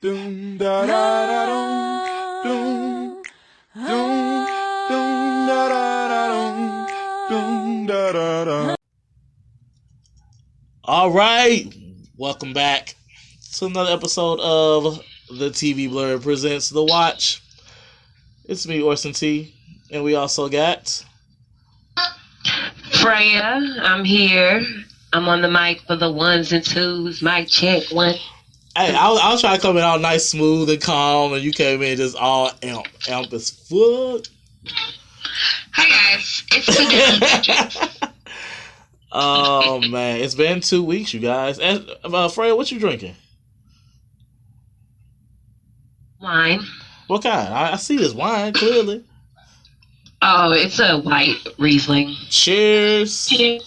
doom da da da doom doom doom da da da doom da da da. All right, welcome back to another episode of the TV Blur presents The Watch. It's me, Orson T, and we also got Freya. I'm here. I'm on the mic for the ones and twos. Mic check one. Hey, I was trying to come in all nice, smooth, and calm, and you came in just all amp as fuck. Hi guys, it's the Oh man, it's been 2 weeks, you guys. And Freya, what you drinking? Wine. What kind? I see this wine clearly. Oh, it's a white Riesling. Cheers. Cheers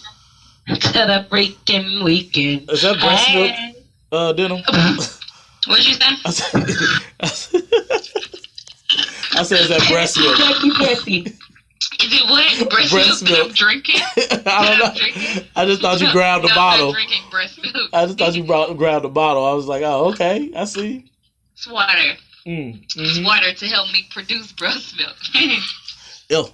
to the freaking weekend. Is that breast milk? Denim? What'd you say? I said, is that breast milk? Is it what? Breast milk? I'm drinking? I don't know. I just thought you grabbed the bottle. I'm not drinking breast milk. I just thought you grabbed the bottle. I was like, oh, okay. I see. It's water. Mm-hmm. It's water to help me produce breast milk. Ew.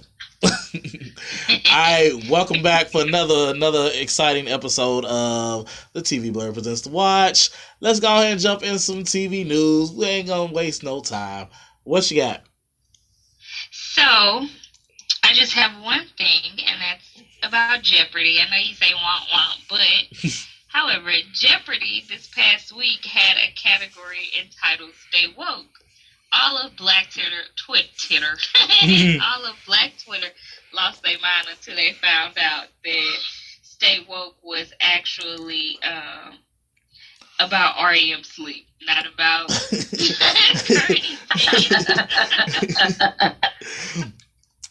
Alright, welcome back for another exciting episode of the TV Blur presents The Watch. Let's go ahead and jump in some TV news. We ain't gonna waste no time. What you got? So, I just have one thing, and that's about Jeopardy. I know you say womp, but however, Jeopardy this past week had a category entitled Stay Woke. All of Black Twitter lost their mind until they found out that Stay Woke was actually about REM sleep, not about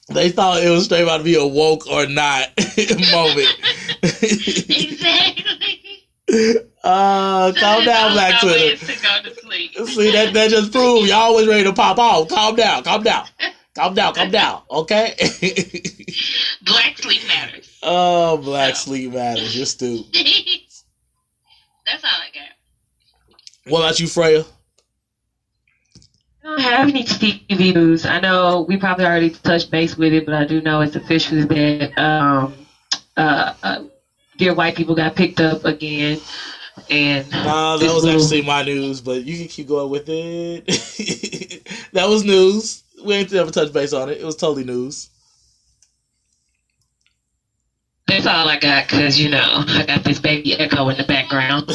They thought it was straight about to be a woke or not moment. Exactly. Calm down, Black Twitter. To go to sleep. See, that just proved y'all always ready to pop off. Calm down. Okay? Black sleep matters. Oh, Black sleep matters. You're stupid. That's all I got. What about you, Freya? I don't have any TV news. I know we probably already touched base with it, but I do know it's official that Dear White People got picked up again. And that was actually my news, but you can keep going with it. That was news. We ain't ever touched base on it. It was totally news. That's all I got, because, I got this baby echo in the background.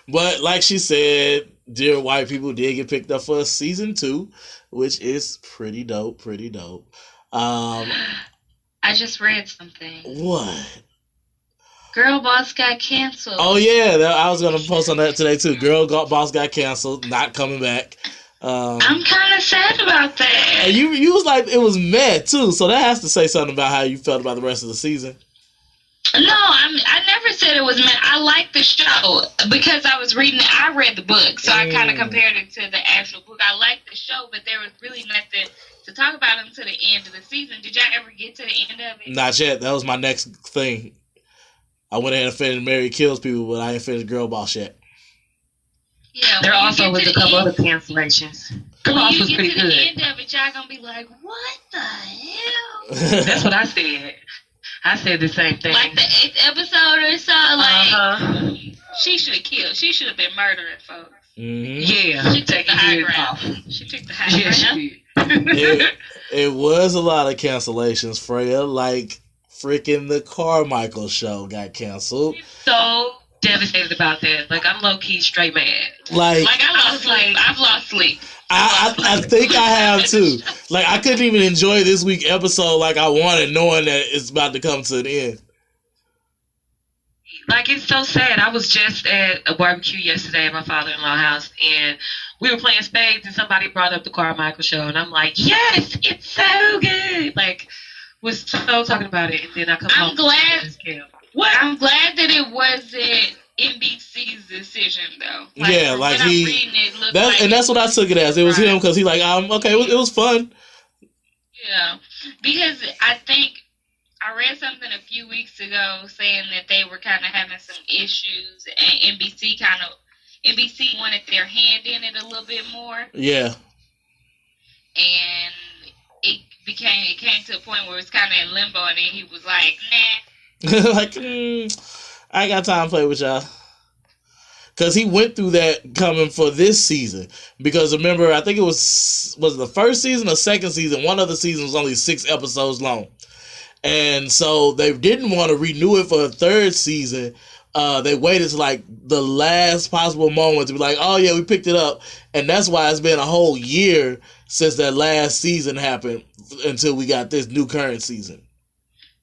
But like she said, Dear White People did get picked up for season 2, which is pretty dope. I just read something. What? Girl Boss got canceled. Oh yeah, I was gonna post on that today too. Girl Boss got canceled, not coming back. I'm kind of sad about that. And you was like it was meh too, so that has to say something about how you felt about the rest of the season. No, I never said it was meh. I liked the show because I read the book, so I kind of compared it to the actual book. I liked the show, but there was really nothing to talk about until the end of the season. Did y'all ever get to the end of it? Not yet. That was my next thing. I went ahead and finished Mary Kills People, but I ain't finished Girl Boss yet. Yeah, there also was a couple other cancellations. Girl Boss was pretty good. When you get to the end of it, y'all gonna be like, what the hell? That's what I said. I said the same thing. Like the 8th episode or so, she should have killed. She should have been murdering folks. Mm-hmm. Yeah, she took the high ground. She took the high ground. It was a lot of cancellations, Freya. Like freaking the Carmichael show got canceled. So devastated about that. Like I'm low key straight mad. Like I've lost sleep. I think I have too. Like I couldn't even enjoy this week's episode like I wanted, knowing that it's about to come to an end. Like it's so sad. I was just at a barbecue yesterday at my father-in-law's house, and we were playing spades, and somebody brought up the Carmichael show, and I'm like, yes, it's so good. Like was so talking about it, and then I come home. I'm glad that it wasn't NBC's decision though. Yeah, like that's what I took it as. It was him because he like, okay, it was fun. Yeah, because I think I read something a few weeks ago saying that they were kind of having some issues, and NBC kind of NBC wanted their hand in it a little bit more, Yeah. and it came to a point where it's kind of in limbo, and then he was like, nah. Like, I ain't got time to play with y'all. Because he went through that coming for this season. Because remember, I think it was the first season or second season. One of the seasons was only 6 episodes long. And so they didn't want to renew it for a third season. They waited to like the last possible moment to be like, oh yeah, we picked it up. And that's why it's been a whole year since that last season happened until we got this new current season.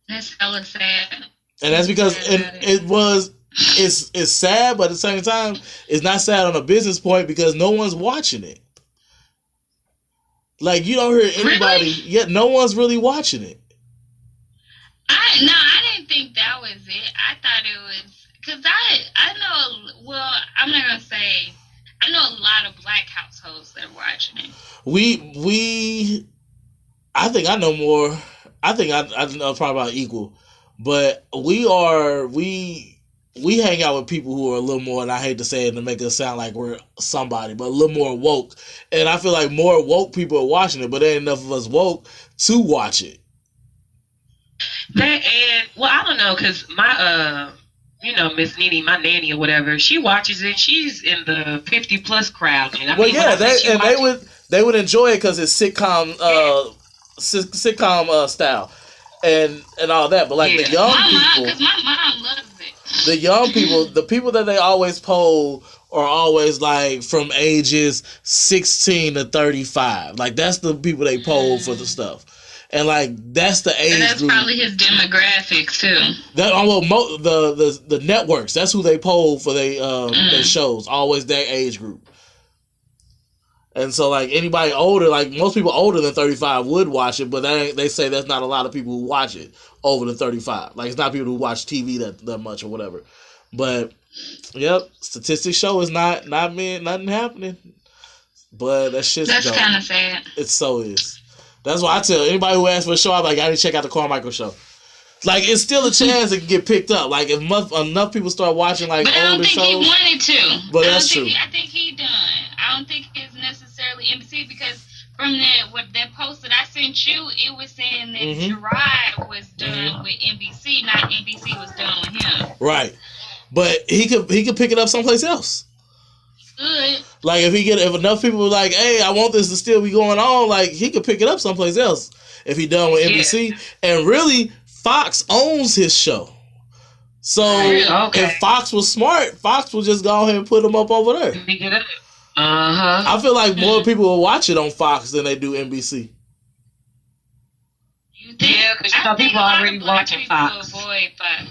That's hella sad. And that's because it's sad, but at the same time, it's not sad on a business point because no one's watching it. Like, you don't hear anybody, yet no one's really watching it. I didn't think that was it. I thought it was, because I know, well, I'm not going to say, I know a lot of black households that are watching it. I think I know more. I think I know probably about equal. But we hang out with people who are a little more, and I hate to say it to make us sound like we're somebody, but a little more woke. And I feel like more woke people are watching it, but there ain't enough of us woke to watch it. I don't know, because my Miss Nene, my nanny or whatever, she watches it. She's in the 50+ crowd. And they would enjoy it because it's sitcom style and all that. But like the young people, because my mom loves it. The young people, the people that they always poll are always like from ages 16 to 35. Like that's the people they poll for the stuff. And like that's the age and that's group. Probably his demographics too. That the networks. That's who they poll for their shows. Always that age group. And so like anybody older, like most people older than 35 would watch it, but they say there's not a lot of people who watch it over than 35. Like it's not people who watch TV that much or whatever. But yep, statistics show is not nothing happening. But that's kind of sad. It so is. That's why I tell anybody who asks for a show, I'm like, I need to check out the Carmichael Show. Like, it's still a chance it can get picked up. Like, if enough people start watching, like, older shows. But I don't think he wanted to. But that's true. I think he done. I don't think it's necessarily NBC because from that post that I sent you, it was saying that Gerard was done with NBC, not NBC was done with him. Right. But he could pick it up someplace else. Good. Like if enough people were like, hey, I want this to still be going on, like he could pick it up someplace else if he done with NBC. And really, Fox owns his show. So if Fox was smart, Fox would just go ahead and put him up over there. I feel like more people will watch it on Fox than they do NBC. Yeah, because people are already watching Fox. Avoid Fox.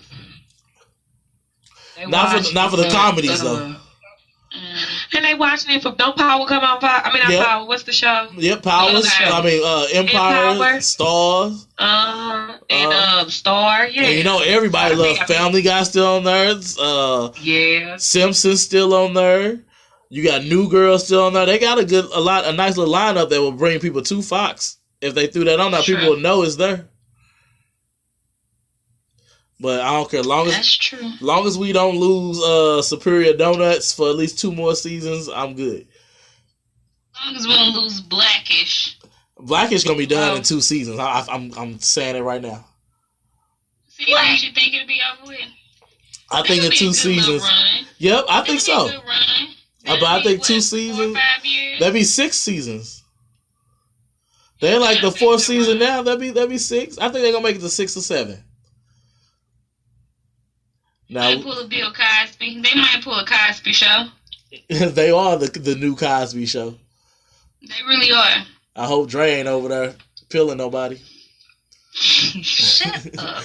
Not for the comedies though. And they watching it for Don't Power come on Fox? I mean, not Power. What's the show? Yep, Power. Empire. Stars. And Star. Yeah. And everybody loves Family Guy still on there. Yeah. Simpsons still on there. You got New Girl still on there. They got a nice little lineup that will bring people to Fox. If they threw that on there, people will know it's there. But I don't care. That's true. Long as we don't lose Superior Donuts for at least 2 more seasons, I'm good. As long as we don't lose Blackish. Blackish gonna be done in 2 seasons. I'm saying it right now. See, don't you think it'll be over with? I think in 2 seasons. Yep, I think so. But I think 2 seasons. 4 or 5 years. That'd be 6 seasons. They're like the 4th season now. That'd be 6. I think they're gonna make it to 6 or 7. Now, they pull a Bill Cosby. They might pull a Cosby Show. They are the new Cosby Show. They really are. I hope Dre ain't over there pilling nobody. Shut up.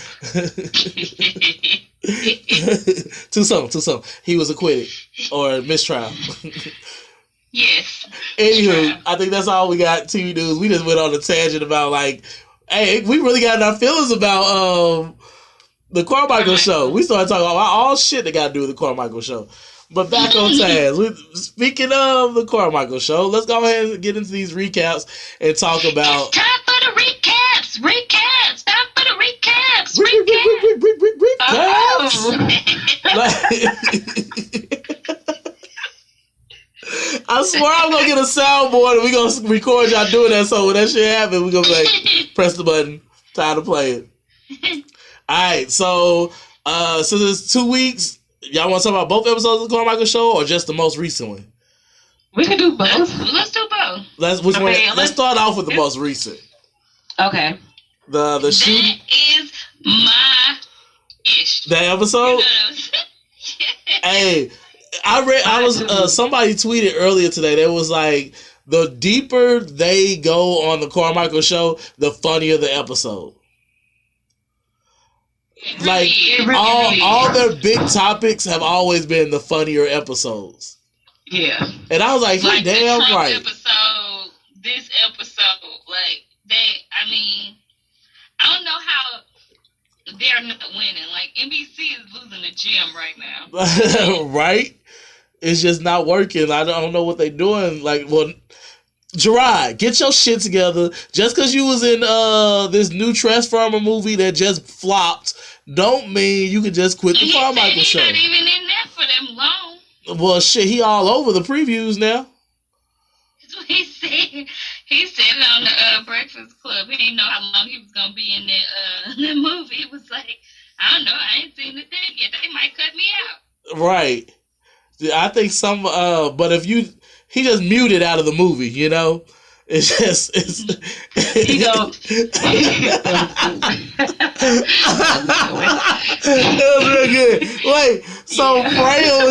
Too soon. He was acquitted or mistrial. Yes. Anywho, I think that's all we got. TV news. We just went on a tangent about like, hey, we really got our feelings about the Carmichael Show. We started talking about all shit that got to do with the Carmichael Show. But back on task. Speaking of the Carmichael Show, let's go ahead and get into these recaps and talk about. It's time for the recaps. Recaps. Time for the recaps. Recaps. I swear I'm gonna get a soundboard and we gonna record y'all doing that. So when that shit happens, we gonna be like, press the button, time to play it. All right, so since it's 2 weeks, y'all want to talk about both episodes of the Carmichael Show or just the most recent one? We can do both. Let's do both. Let's start off with the most recent. Okay. The shoot. That is my ish. That episode. You know what I'm saying? Hey, somebody tweeted earlier today that was like, the deeper they go on the Carmichael Show, the funnier the episode. Like all their big topics have always been the funnier episodes. Yeah. And I was like the damn Trump right. Episode, this episode, like I don't know how they're not winning. Like NBC is losing the gym right now. Right? It's just not working. I don't know what they're doing. Like, well, Gerard, get your shit together. Just because you was in this new Transformer movie that just flopped, don't mean you can just quit the Carmichael Show. He's not even in that for them long. Well, shit, he all over the previews now. That's what he said. He said it on the Breakfast Club. He didn't know how long he was gonna be in that movie. It was like, I don't know. I ain't seen the thing yet. They might cut me out. Right. I think but if he just muted out of the movie, you know? It's just, You know. It was real good. Wait, so Freya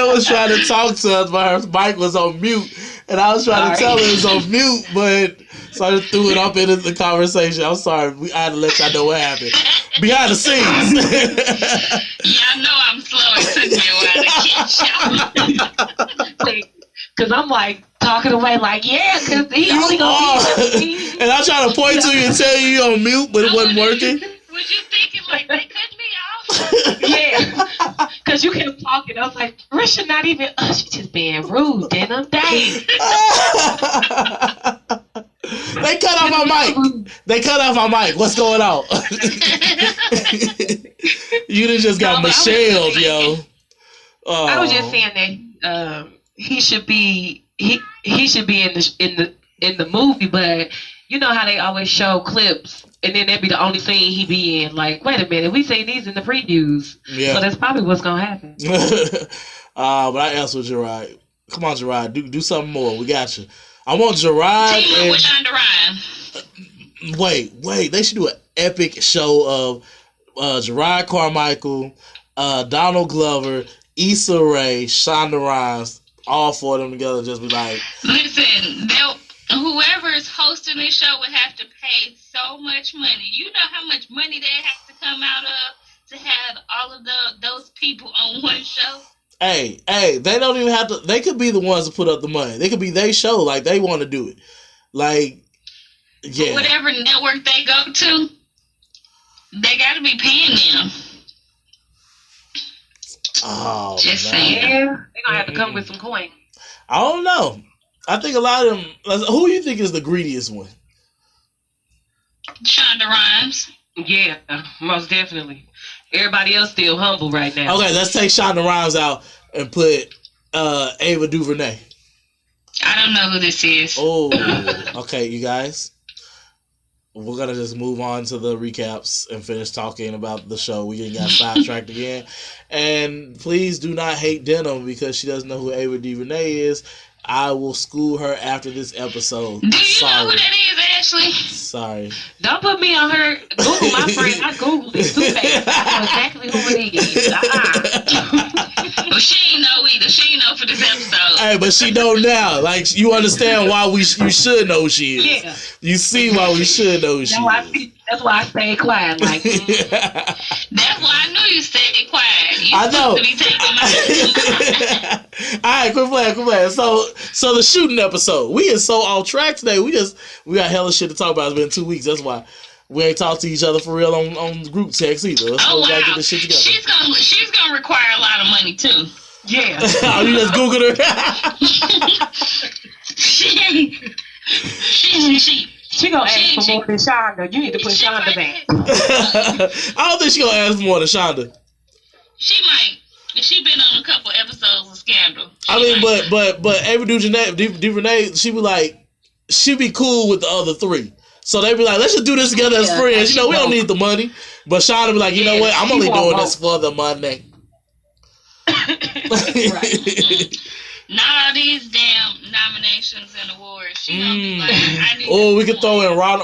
was trying to talk to us, but her mic was on mute, and I was trying to tell her it was on mute, but so I just threw it up into the conversation. I'm sorry, I had to let y'all know what happened behind the scenes. Y'all know I'm slow. It took me a while to catch up. Because I'm like talking away, like, yeah, because he only gonna be. And I try to point to you and tell you you're on mute, but it wasn't working. Was you thinking like they cut me off? Yeah, because you kept talking. I was like, Risha, not even. She's just being rude. Denim, dang. They cut off my mic. They cut off my mic. What's going on? You done just got Michelle'd, yo. I was just saying that he should be he should be in the movie, but you know how they always show clips and then that'd be the only scene he be in. Like, wait a minute, we seen these in the previews. Yeah. So that's probably what's gonna happen. But I answered Gerard. Come on, Gerard, do something more. We got you. I want Gerard and with Shonda Rhimes. Wait. They should do an epic show of Gerard Carmichael, Donald Glover, Issa Rae, Shonda Rhimes, all four of them together. Just be like, listen, whoever is hosting this show would have to pay so much money. You know how much money they have to come out of to have all of those people on one show. Hey, they don't even have to. They could be the ones to put up the money. They could be their show, like they want to do it. Like, yeah. Whatever network they go to, they got to be paying them. Oh, just man. saying. Yeah, they're gonna have to come with some coin. I don't know. I think a lot of them. Who do you think is the greediest one? Shonda Rhimes. Yeah, most definitely. Everybody else still humble right now. Okay, let's take Shonda Rhimes out and put Ava DuVernay. I don't know who this is. Oh, okay, you guys. We're going to just move on to the recaps and finish talking about the show. We got sidetracked again. And please do not hate Denim because she doesn't know who Ava DuVernay is. I will school her after this episode. Do you know who that is, Ashley? Sorry. Don't put me on her. Google my friend. I Googled it too fast. I know exactly who it is. Well, she ain't know either. She ain't know for this episode. Hey, but she know now. Like, you understand why you should know who she is. Yeah. You see why we should know who she is. That's why I stay quiet. Like, That's why I knew you stayed quiet. You I know. To be taking my All right, quit playing. So the shooting episode. We is so off track today. We got hella shit to talk about. It's been 2 weeks. That's why we ain't talked to each other for real on group text either. That's why we gotta get this shit together. She's gonna require a lot of money too. yeah. Oh, you just Googled she She gonna ask for more than Shonda. You need to put Shonda back. I don't think she gonna ask more than Shonda. She might. She been on a couple episodes of Scandal. I mean, but Ava DuVernay, she be cool with the other three. So they be like, let's just do this together as friends. You know, we don't need the money. But Shauna be like, you know what? I'm only doing this for the money. Not all these damn nominations and awards. She gonna be like, I need. Oh, we could throw in Ron.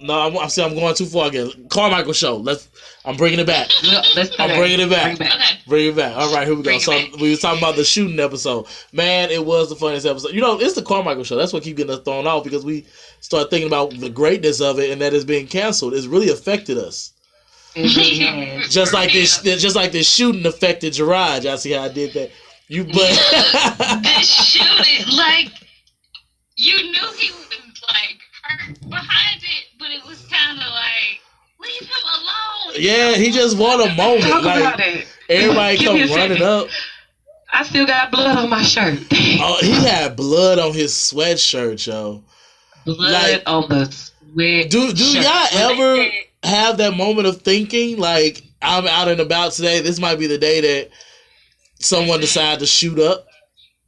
No, I'm going too far again. Carmichael show. I'm bringing it back. I'm bringing it back. Bring it back. All right, here we go. So we was talking about the shooting episode. Man, it was the funniest episode. You know, it's the Carmichael show. That's what keeps getting us thrown off because we start thinking about the greatness of it and that it's being canceled. It's really affected us. Just like this shooting affected Gerard. Y'all see how I did that? The shooting, like, you knew he was like hurt behind it, but it was kind of like, leave him alone. Yeah, he just want a moment. Talk like about it. everybody come running up. I still got blood on my shirt. Oh, he had blood on his sweatshirt, yo. Blood on the sweatshirt. Do y'all ever have that moment of thinking like, I'm out and about today, this might be the day that someone decided to shoot up?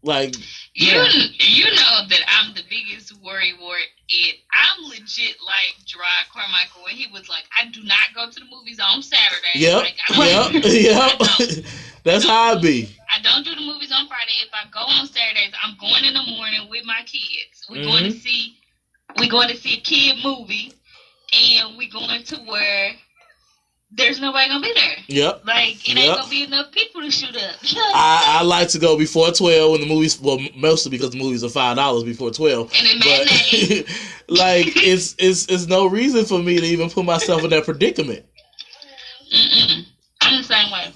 Like, you know that I'm the biggest worrywart. I'm legit like Gerard Carmichael when he was like, I do not go to the movies on Saturday. Yep. That's how I be. I don't do the movies on Friday. If I go on Saturdays, I'm going in the morning with my kids. We're going to see a kid movie, and we're going to where there's nobody gonna be there. Yep. Like, it ain't gonna be enough people to shoot up. I like to go before 12 when the movies, well, mostly because the movies are $5 before 12. And it but like, it's no reason for me to even put myself in that predicament. I'm the same way.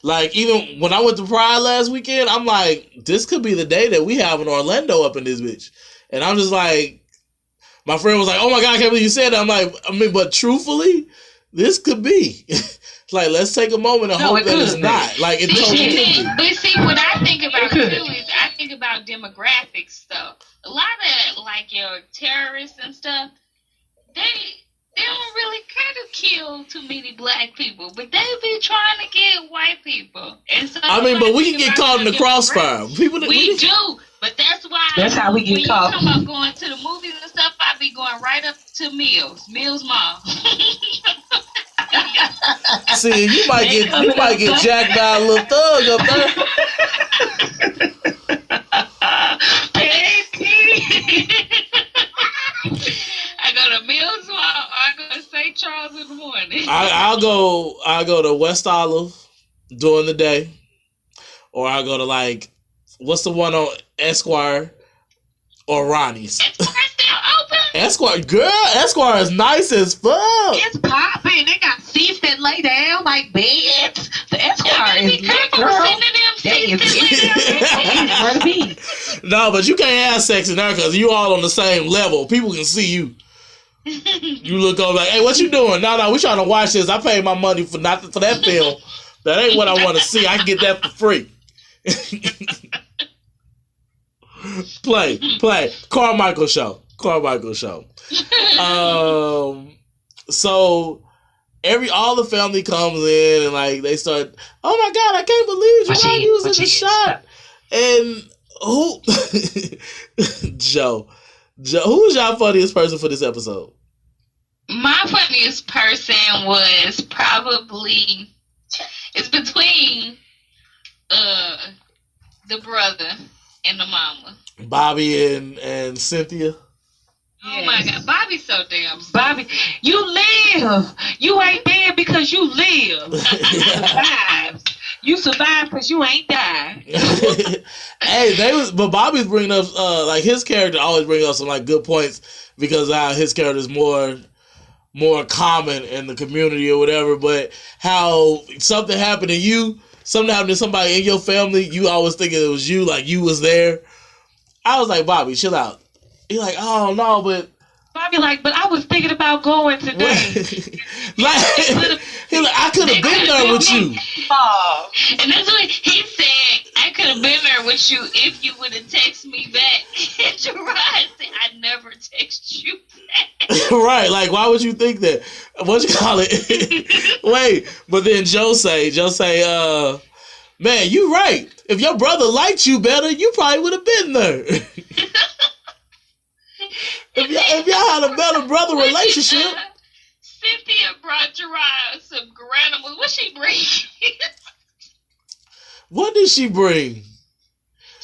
Like, even when I went to Pride last weekend, I'm like, this could be the day that we have in Orlando up in this bitch. And I'm just like, my friend was like, oh my God, I can't believe you said that. I'm like, but truthfully, this could be. Like, let's take a moment and hope that it's not. Like, it totally could be. But see, what I think about too is I think about demographic stuff. A lot of, like, your terrorists and stuff, they don't really kind of kill too many black people, but they be trying to get white people. And so I mean, but we can get caught in the crossfire. We do, but that's why. That's how we get caught. When you come up going to the movies and stuff, I be going right up to Mills Mall. See, you might get jacked by a little thug up there. I go to Mills Mall, or I go to St. Charles in the morning. I'll go to West Olive during the day, or I'll go to, like, what's the one on Esquire or Ronnie's? Esquire's still open. Esquire is nice as fuck. It's popping. They got seats that lay down like beds. The Esquire is lit, girl. No, but you can't have sex in there because you all on the same level. People can see you. You look over like, hey, what you doing? No, we trying to watch this. I paid my money for that film. That ain't what I want to see. I can get that for free. Play. Carmichael show. So all the family comes in and, like, they start, oh my God, I can't believe you're not using the shot. And Joe, who's y'all funniest person for this episode? My funniest person was probably, it's between the brother and the mama. Bobby and Cynthia. Oh my God, Bobby's so damn sweet. Bobby, you live. You ain't dead because you live. You survived because you ain't died. Hey, but Bobby's bringing up, like, his character always brings up some, like, good points because his character is more common in the community or whatever. But how something happened to you, something happened to somebody in your family, you always think it was you, like you was there. I was like, Bobby, chill out. He's like, oh no, but Bobby like, but I was thinking about going today. Like, he like, I could have been there with you. And that's what he said. I could have been there with you if you would have texted me back. And Gerard said, I never text you back. Right, like, why would you think that? What you call it? Wait, but then Joe say, Man, you right. If your brother liked you better, you probably would have been there. if y'all had a better brother relationship. Cynthia brought Gerard some Granimals. What she bring? What did she bring?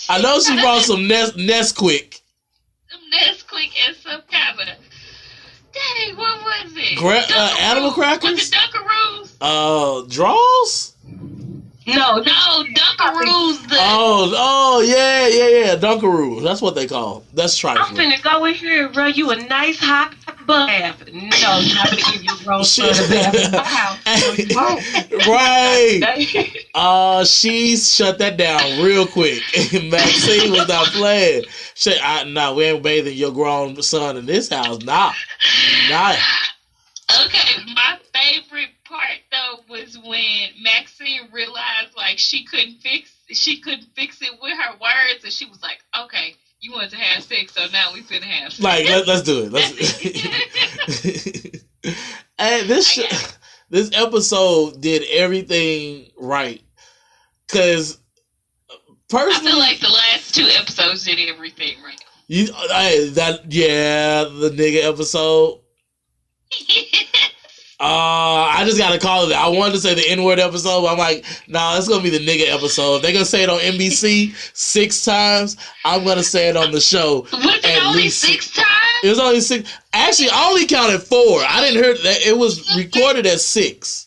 I know she brought some Nesquik. Some Nesquik and some kind of... Dang, what was it? Animal crackers? Was it Dunkaroos? Draws? No, Dunkaroos. Yeah, Dunkaroos. That's what they call. That's I'm trifling. finna go in here and run you a nice hot bath. No, I'm not gonna give you a grown son a bath in my house. Right. She shut that down real quick. Maxine was not playing. Nah, we ain't bathing your grown son in this house. Nah. Okay, my favorite part though was when Maxine realized like she couldn't fix it with her words, and she was like, "Okay, you wanted to have sex, so now we finna have sex." Like let's do it. And this episode did everything right, cause personally, I feel like the last 2 episodes did everything right. the nigga episode. I just gotta call it that. I wanted to say the N-word episode, but I'm like, nah, it's gonna be the nigga episode. If they're gonna say it on NBC 6 times, I'm gonna say it on the show. Was it only 6 times? It was only 6. Actually, I only counted 4. I didn't hear that it was recorded at 6.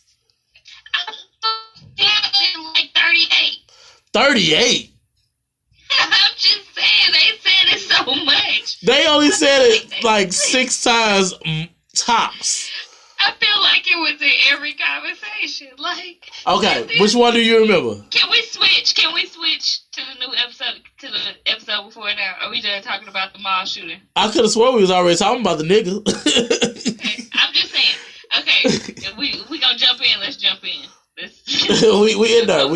Like 38. 38. I'm just saying, they said it so much. They only said it like 6 times tops. I feel like it was in every conversation. Like, Okay, which one do you remember? Can we switch to the new episode, to the episode before now? Are we done talking about the mall shooting? I could have swore we was already talking about the nigga. Okay, I'm just saying. Okay, if we gonna jump in. Let's jump in. we in there.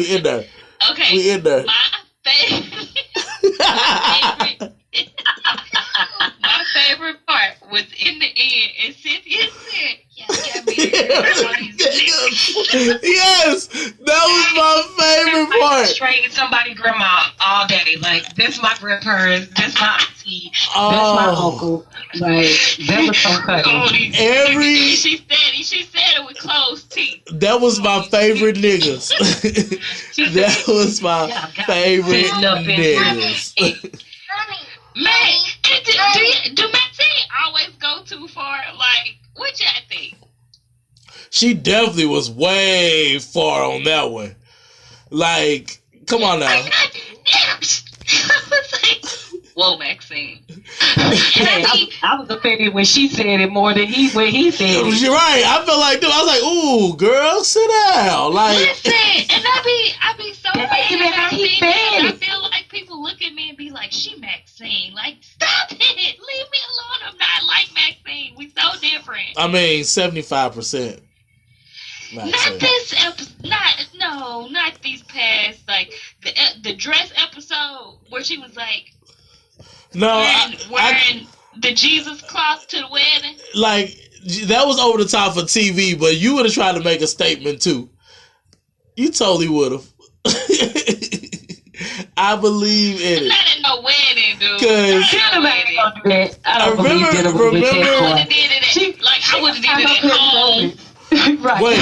Okay, We in there. My favorite part was in the end, and Cynthia said, Yes, that was my favorite part. Straight somebody grandma all day. Like, this my grandparents, this my auntie, this my uncle. Like, that was so funny. She said it with closed teeth. That was my favorite niggas. That was my favorite niggas. Man, do Maxine always go too far? Like, what y'all think? She definitely was way far on that one. Like, come on now. I was like, whoa, Maxine. Hey, I was offended when she said it more than when he said it. You're right. I felt like, dude, I was like, ooh, girl, sit down. Like, listen, and I be so mad. I feel like people look at me and be like, she Maxine. Like, stop it. Leave me alone. I'm not like Maxine. We so different. I mean, 75%. Not this episode. Not these past. Like, the dress episode where she was like, wearing the Jesus cloth to the wedding. Like, that was over the top for TV, but you would have tried to make a statement too. You totally would have. I believe in it. Not at no wedding, dude. Because I remember I would have did it at home. Right. Wait,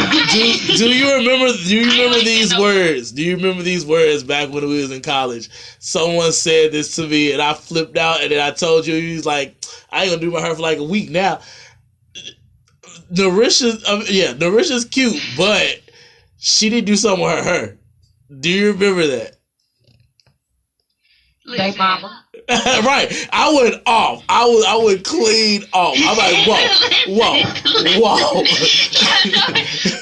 do you remember these words? Do you remember these words back when we was in college? Someone said this to me and I flipped out, and then I told you, he was like, I ain't gonna do my hair for like a week now. Narisha's cute, but she didn't do something with her hair. Do you remember that? Hey, mama. Right. I went off. I went clean off. I'm like, whoa.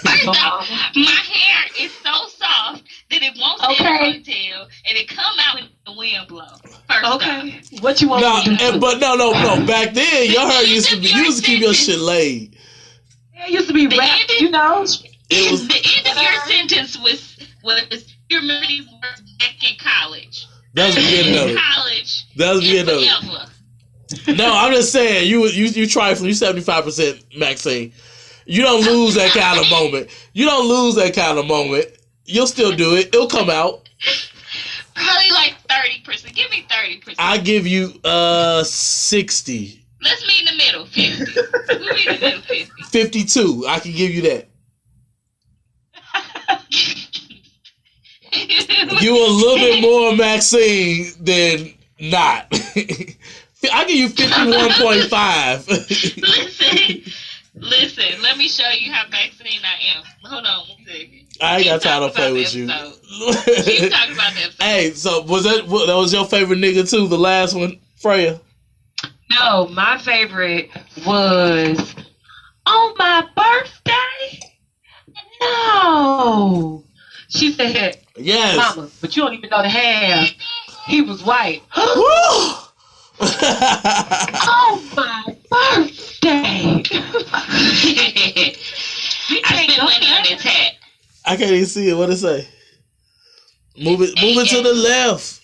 First off, my hair is so soft that it won't stay in a ponytail, and it come out when the wind blows. First off. What you want to do? But no. Back then, your hair you used to keep your shit laid. It used to be wrapped, you know. It was the end of your sentence was you remember these words back in college. That was the beginning of it. College. That was the beginning of it. No, I'm just saying, you trifling. You 75% Maxine. You don't lose that kind of moment. You'll still do it. It'll come out. Probably like 30%. Give me 30%. I give you 60. Let's meet in the middle. 50. We'll meet in the middle. 50. 52. I can give you that. You a little bit more Maxine than not. I give you 51.5. Listen. Let me show you how Maxine I am. Hold on 1 second. I ain't got time to play with you. Keep talking about the episode. Hey, so that was your favorite nigga too? The last one, Freya. No, my favorite was on my birthday. No, she said, Yes. "Mama, but you don't even know the half. He was white." On my birthday. I spent money on this hat. I can't even see it. What it say? Move it to the left.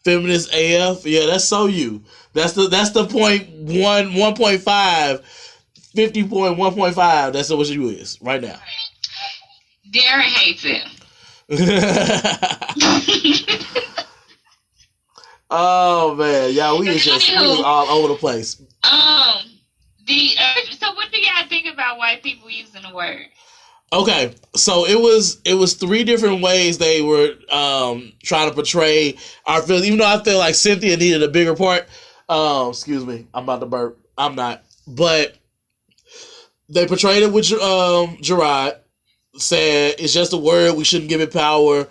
Feminist AF. Yeah, that's so you. That's the point 1.5. 50.1.5. That's what you is right now. Darren hates him. Oh man, y'all, we was all over the place. So what do y'all think about white people using the word? Okay, so it was 3 different ways they were trying to portray our feelings. Even though I feel like Cynthia needed a bigger part. Excuse me, I'm about to burp. I'm not, but they portrayed it with Gerard. Said it's just a word. We shouldn't give it power.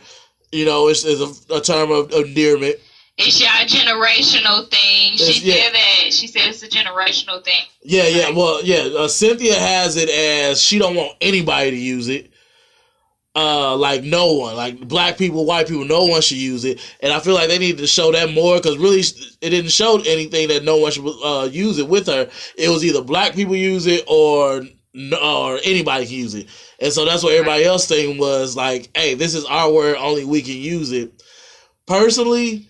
You know, it's a term of endearment. It's your generational thing. She said it's a generational thing. Yeah. Well, yeah. Cynthia has it as she don't want anybody to use it. Like no one, like black people, white people, no one should use it. And I feel like they need to show that more because really it didn't show anything that no one should use it with her. It was either black people use it or anybody can use it. And so that's what everybody else thing was like, hey, this is our word, only we can use it. Personally,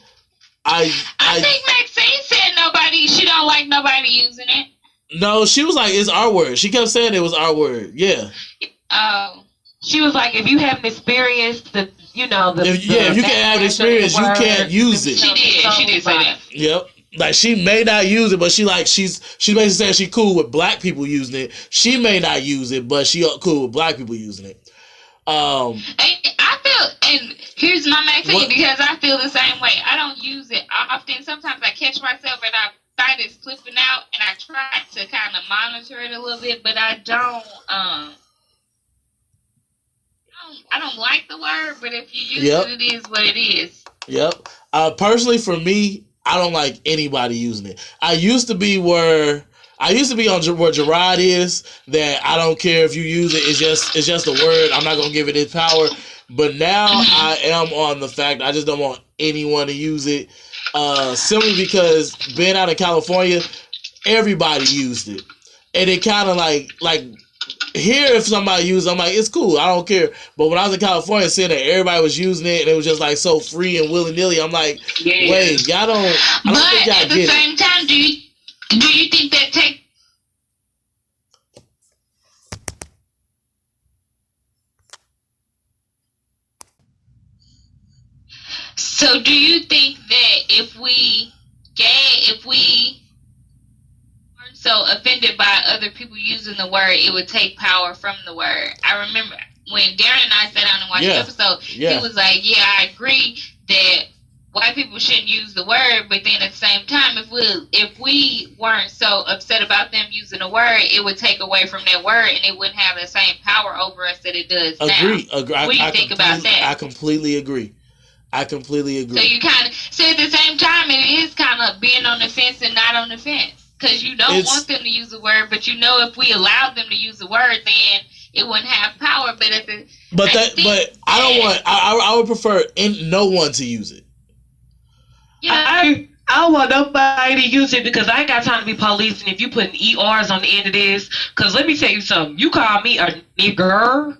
I think Maxine said she don't like nobody using it. No, she was like, it's our word. She kept saying it was our word. Yeah. Oh. She was like, if you haven't experienced if you can't have an experience, you can't use it. She did say that. Yep. Like she may not use it, but she's basically saying she cool with black people using it. She may not use it, but she cool with black people using it. And I feel, and here's my main thing, because I feel the same way. I don't use it often. Sometimes I catch myself and I find it slipping out, and I try to kind of monitor it a little bit, but I don't. I don't like the word, but if you use it, it is what it is. Yep. Personally, for me, I don't like anybody using it. I used to be on where Gerard is, that I don't care if you use it. It's just a word. I'm not gonna give it its power. But now I am on the fact I just don't want anyone to use it. Simply because being out in California, everybody used it, and it kind of like here, if somebody used it, I'm like, it's cool, I don't care. But when I was in California, seeing that everybody was using it and it was just like so free and willy nilly, I'm like, wait, y'all don't. I don't think y'all get it. But at the same time, do you think that take? So do you think that if we weren't so offended by other people using the word, it would take power from the word? I remember when Darren and I sat down and watched the episode, he was like, yeah, I agree that white people shouldn't use the word, but then at the same time, if we weren't so upset about them using the word, it would take away from that word and it wouldn't have the same power over us that it does now. Agree. What do you think about that? I completely agree. So you kind of, at the same time, it is kind of being on the fence and not on the fence. Because you don't want them to use the word, but you know if we allowed them to use the word, then it wouldn't have power. I would prefer no one to use it. Yeah. I don't want nobody to use it because I ain't got time to be policing if you putting ERs on the end of this. Because let me tell you something. You call me a nigger.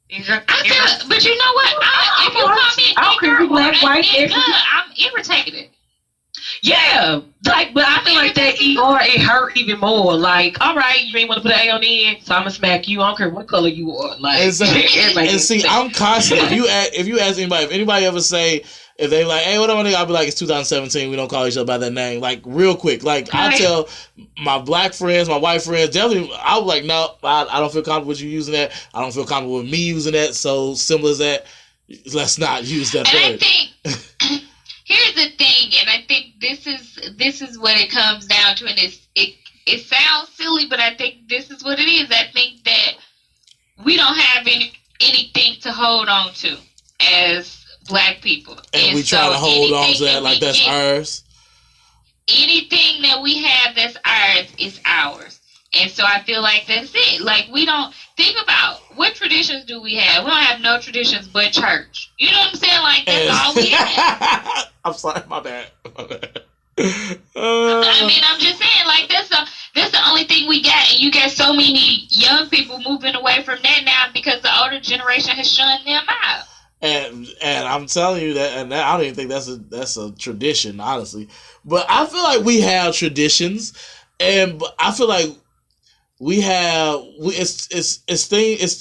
But you know what? If you call me a nigger or a nigga, I'm irritated. Yeah, like, but I feel like that it hurt even more. Like, all right, you ain't want to put an A on the end, so I'm gonna smack you. I don't care what color you are. Like, And see, I'm constant. If you ask anybody, if anybody ever say, if they like, hey, what up, nigga? I'll be like, it's 2017. We don't call each other by that name. Like, real quick. Like, I tell my black friends, my white friends, definitely, I was like, no, I don't feel comfortable with you using that. I don't feel comfortable with me using that. So simple as that. Let's not use that And word. I think here's the thing, and I think this is what it comes down to, and it sounds silly, but I think this is what it is. I think that we don't have anything to hold on to as Black people, and we try to hold on to that like that's ours. Anything that we have that's ours is ours. And so I feel like that's it. Like, we don't think about what traditions do we have. We don't have no traditions but church. You know what I'm saying? Like, that's all we have. I'm sorry, my bad. I mean, I'm just saying, like, that's the only thing we got. And you get so many young people moving away from that now because the older generation has shunned them out. And I'm telling you that, and I don't even think that's a tradition, honestly. But I feel like we have traditions, and I feel like it's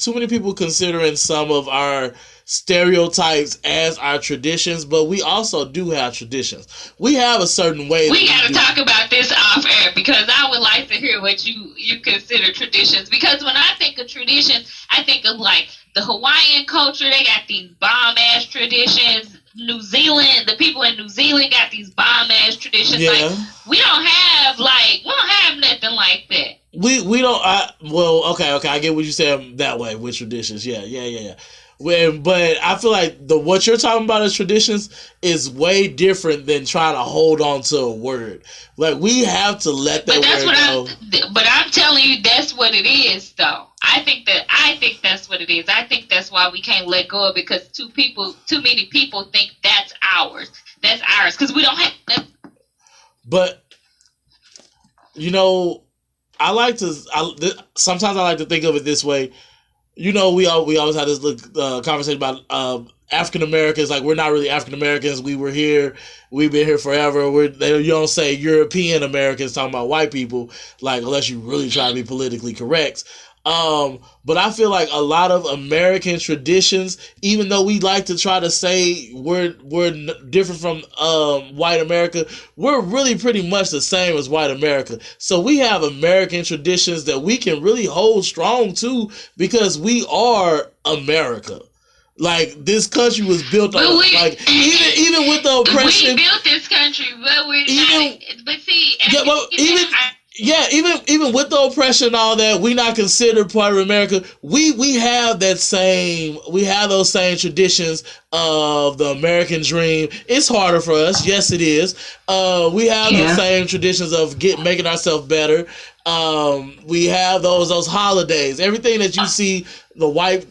too many people considering some of our stereotypes as our traditions, but we also do have traditions. We have a certain way. We got to talk about this off air because I would like to hear what you consider traditions. Because when I think of traditions, I think of like the Hawaiian culture. They got these bomb ass traditions. New Zealand, the people in New Zealand got these bomb ass traditions. Yeah. Like we don't have nothing like that. We don't. Well, okay. I get what you said that way with traditions. Yeah. But I feel like what you're talking about as traditions is way different than trying to hold on to a word. Like, we have to let that word go. But I'm telling you, that's what it is, though. I think that's what it is. I think that's why we can't let go of it, because too many people think that's ours. That's ours because we don't have that. But sometimes I like to think of it this way. You know, we always have this conversation about African Americans. Like, we're not really African Americans. We were here. We've been here forever. You don't say European Americans talking about white people, like, unless you really try to be politically correct. But I feel like a lot of American traditions, even though we like to try to say we're different from white America, we're really pretty much the same as white America. So we have American traditions that we can really hold strong to because we are America. Like, this country was built on, like, even with the oppression. We built this country, but we're not. But see, even with the oppression and all that, we not considered part of America. We have those same traditions of the American dream. It's harder for us, yes it is. We have the same traditions of making ourselves better. We have those holidays, everything that you see, the white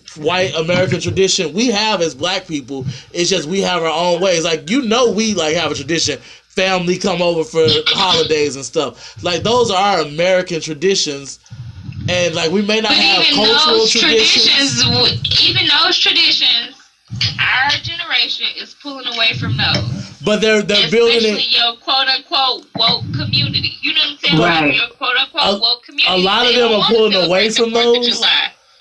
American tradition we have as Black people. It's just we have our own ways. Like, we like have a tradition. Family come over for holidays and stuff. Like, those are our American traditions, and like, we may not have cultural traditions. Even those traditions, our generation is pulling away from those. But they're building it. Especially your quote unquote woke community. You know what I'm saying? Right. Your quote unquote woke community. A lot of them are pulling away from those.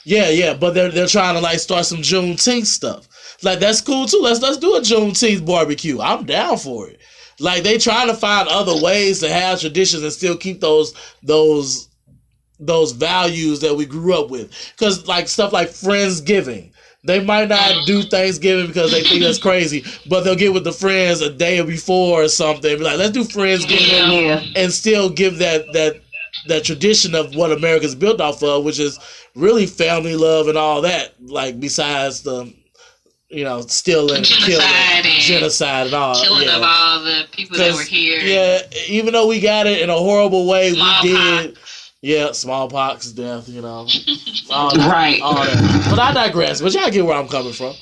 Yeah, but they're trying to like start some Juneteenth stuff. Like, that's cool too. Let's do a Juneteenth barbecue. I'm down for it. Like, they trying to find other ways to have traditions and still keep those values that we grew up with. Because, like, stuff like Friendsgiving, they might not do Thanksgiving because they think that's crazy, but they'll get with the friends a day before or something and be like, let's do Friendsgiving, and still give that tradition of what America's built off of, which is really family love and all that. Like, besides the stealing, genocide and all. Killing of all the people that were here. Yeah, even though we got it in a horrible way, we did. Yeah, smallpox, death, all that, right. All that. But I digress. But y'all get where I'm coming from.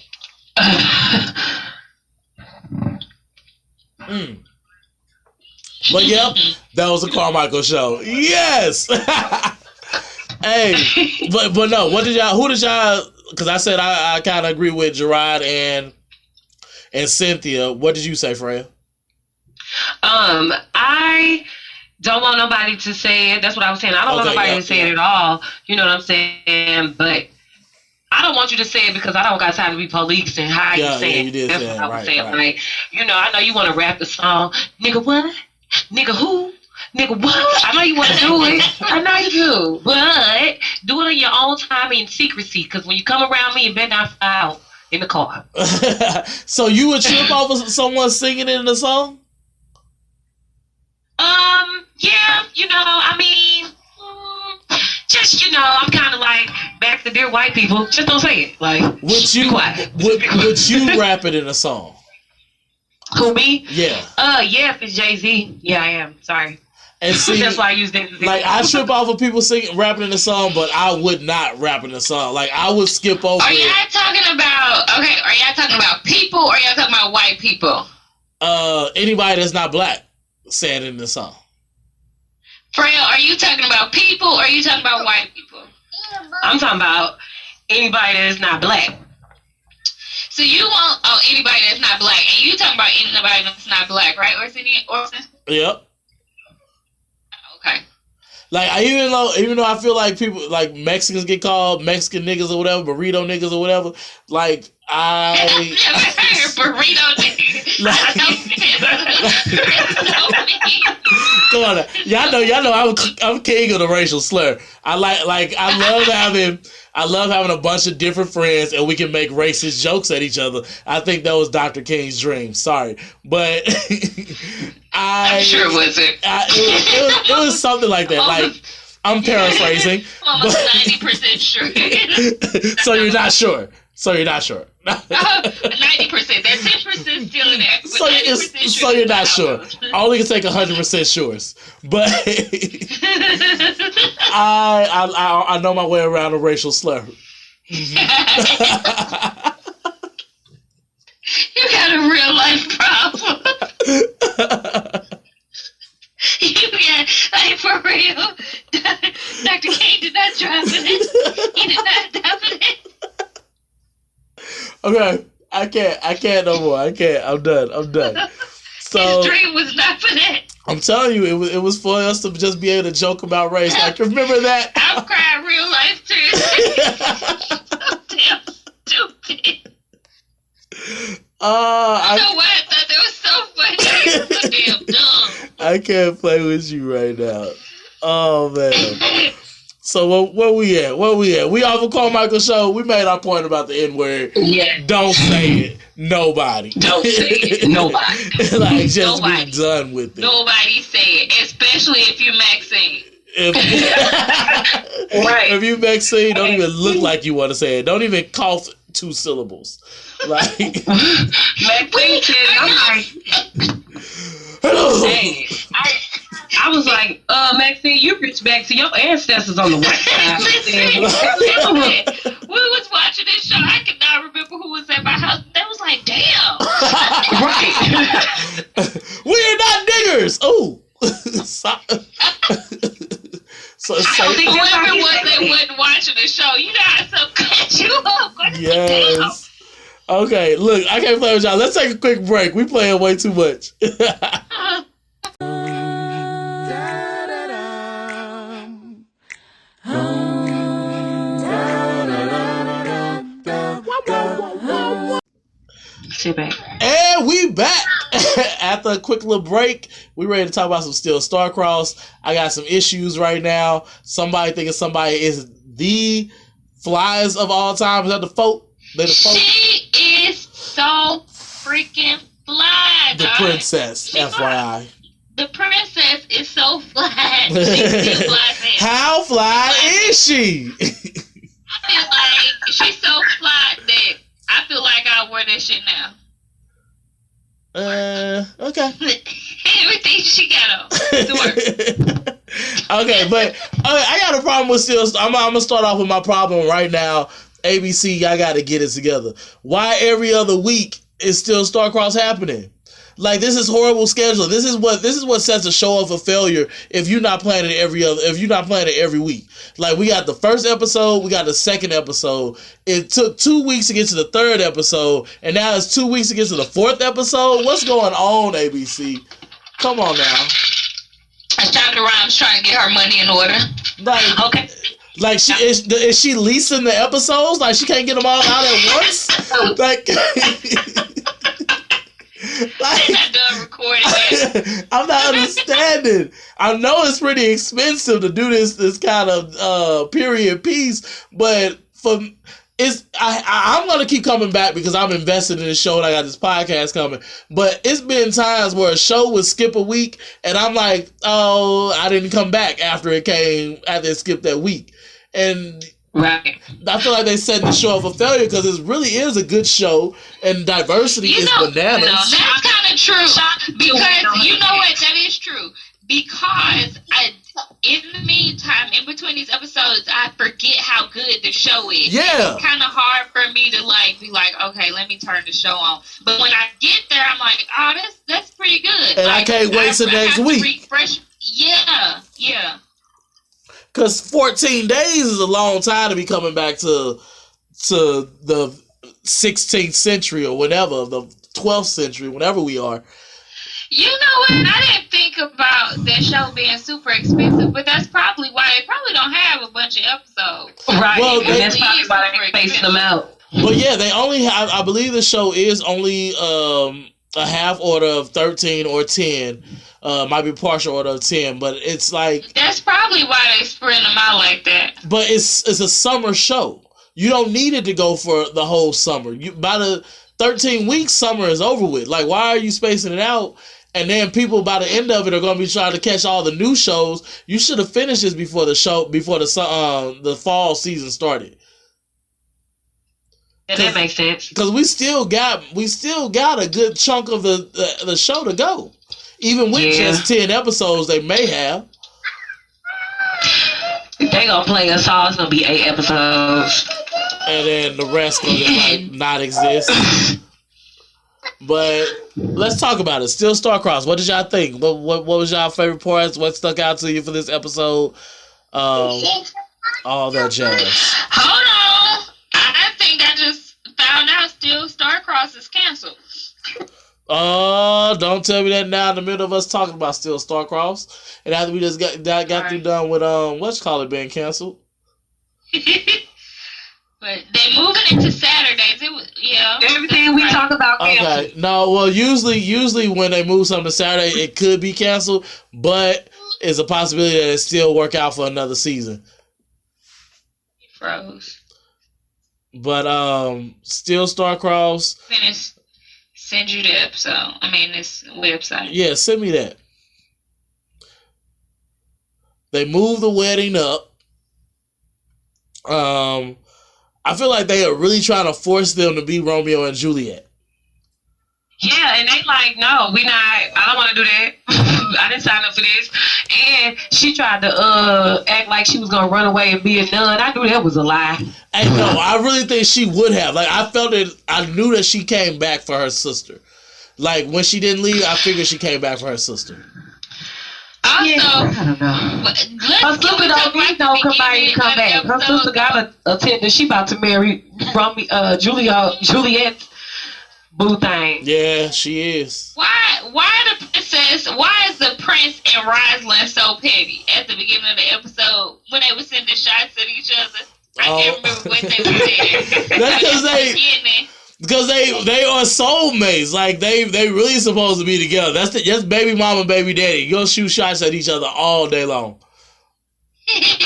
But yep, that was the Carmichael Show. Yes. Hey, but no. Who did y'all? Because I said I kind of agree with Gerard and Cynthia. What did you say, Freya? I don't want nobody to say it. That's what I was saying. I don't want nobody to say it at all. You know what I'm saying? But I don't want you to say it because I don't got time to be police and how you say it. That's what I was saying. Right. Like, you know, I know you want to rap the song. Nigga what? Nigga who? Nigga what? I know you want to do it. I know you do. But do it in your own time in secrecy. Because when you come around me, you better not fly out in the car. So you would trip over someone singing it in the song? Yeah, you know, I mean, just, you know, I'm kind of like, back to dear white people, just don't say it. Like, would you rap it in a song? Who, me? Yeah. Yeah, if it's Jay-Z. Yeah, I am. Sorry. And see, that's why I use that. Like, I trip off of people rapping in the song, but I would not rap in the song. Like, I would skip over Are y'all talking about people or are y'all talking about white people? Anybody that's not black saying it in the song. Freya, are you talking about people or are you talking about white people? I'm talking about anybody that's not black. So you want anybody that's not black, and you talking about anybody that's not black, right? Orson? Yep. Okay. Like, even though I feel like people, like Mexicans get called Mexican niggas or whatever, burrito niggas or whatever, like, I've never heard burrito niggas. Come on, y'all know I'm king of the racial slur. I love having a bunch of different friends and we can make racist jokes at each other. I think that was Dr. King's dream. Sorry, but I'm sure it wasn't. It was something like that. Like, I'm paraphrasing. Almost 90% sure. So you're not sure. 90%. That 10% still in there. So you're not sure. I only can take 100% sures, but I know my way around a racial slur. You got a real life problem. Like, for real. Dr. King did not drive in it. He did not drive in it. Okay, I can't no more. I'm done. So his dream was not for that. I'm telling you, it was for us to just be able to joke about race. Like, remember that? I've cried real life too. Damn stupid. I don't know why I thought that was so funny. It's so damn dumb. I can't play with you right now. Oh man. So where we at? We off of Carmichael show. We made our point about the N-word. Yeah. Don't say it. Nobody. Don't say it. Nobody. Like, just be done with it. Nobody say it, especially if you're Maxine. Right. If you Maxine, don't even look like you want to say it. Don't even cough 2 syllables. Like, Maxine said, I'm like, hey, I was like, Maxine, you reach back to your ancestors on the white side. Listen, we was watching this show. I could not remember who was at my house. That was like, damn. Right. We're not niggers. Oh. So whoever it was that wasn't watching the show, you know how some cut you up. Yes. Okay, look, I can't play with y'all. Let's take a quick break. We playing way too much. Sit back. And we back after a quick little break. We ready to talk about some Still Starcross. I got some issues right now. Somebody thinking somebody is the flyest of all time. Is that the folk? She is so freaking fly. The princess, FYI. The princess is so fly. She's still fly. How fly is she? I feel like she's so fly that I feel like I wear this shit now. Okay. Everything she got on. Okay, but I got a problem with Still. I'm gonna start off with my problem right now. ABC, y'all got to get it together. Why every other week is Still Starcross happening? Like, this is horrible scheduling. This is what sets a show up for failure if you're not playing it every week. Like, we got the first episode, we got the second episode. It took 2 weeks to get to the third episode, and now it's 2 weeks to get to the fourth episode. What's going on, ABC? Come on now. Shonda Rhimes trying to get her money in order. Like, Okay. like is she leasing the episodes? Like she can't get them all out at once? Like, They're not done recording it. I'm not understanding. I know it's pretty expensive to do this kind of period piece, but I'm gonna keep coming back because I'm invested in the show and I got this podcast coming. But it's been times where a show would skip a week and I'm like, oh, I didn't come back after it skipped that week. And Right. I feel like they set the show up for failure because it really is a good show and diversity is bananas. No, that's kind of true. Because you know what? That is true. Because in the meantime, in between these episodes, I forget how good the show is. Yeah. It's kind of hard for me to be like, okay, let me turn the show on. But when I get there, I'm like, oh, that's pretty good. And I can't wait till next week. Refresh. Yeah. Because 14 days is a long time to be coming back to the 16th century or whatever, the 12th century, whenever we are. You know what? I didn't think about that show being super expensive, but that's probably why they probably don't have a bunch of episodes. Right. Well, And that's probably why they're spacing them out. But yeah, they only have, I believe the show is only a half order of 13 or 10. Might be partial order of 10, but it's like... That's probably why they spread them out like that. But it's a summer show. You don't need it to go for the whole summer. By the 13 weeks, summer is over with. Like, why are you spacing it out? And then people by the end of it are going to be trying to catch all the new shows. You should have finished this before the fall season started. Yeah, that makes sense. Because we still got a good chunk of the show to go. Even with just 10 episodes, they may have. If they gonna play us all, it's gonna be 8 episodes. And then the rest gonna just not exist. But let's talk about it. Still Starcross. What did y'all think? What was y'all favorite parts? What stuck out to you for this episode? All that jazz. Hold on. I think I just found out Still Starcross is canceled. Oh, don't tell me that now in the middle of us talking about Still Starcross. And after we just got through done with being canceled. But they moving it to Saturdays. Everything we talk about canceled. Okay. No, well usually when they move something to Saturday it could be canceled, but it's a possibility that it still work out for another season. Froze. But Still Starcross. Finish. Send you the episode. This website. Yeah, send me that. They moved the wedding up. I feel like they are really trying to force them to be Romeo and Juliet. Yeah, and they like, no, we not. I don't want to do that. I didn't sign up for this. And she tried to act like she was gonna run away and be a nun. I knew that was a lie. And no, I really think she would have. Like, I knew that she came back for her sister. Like, when she didn't leave, I figured she came back for her sister. Also, I don't know. Her sister don't need no somebody to come back. Her sister got a tender. She about to marry Juliet's boo thing. Yeah, she is. Why is the prince and Rosalind so petty at the beginning of the episode when they were sending shots at each other? I can't remember what they were saying. That's because they are soulmates. Like they really supposed to be together. That's just baby mama, baby daddy. You gonna shoot shots at each other all day long.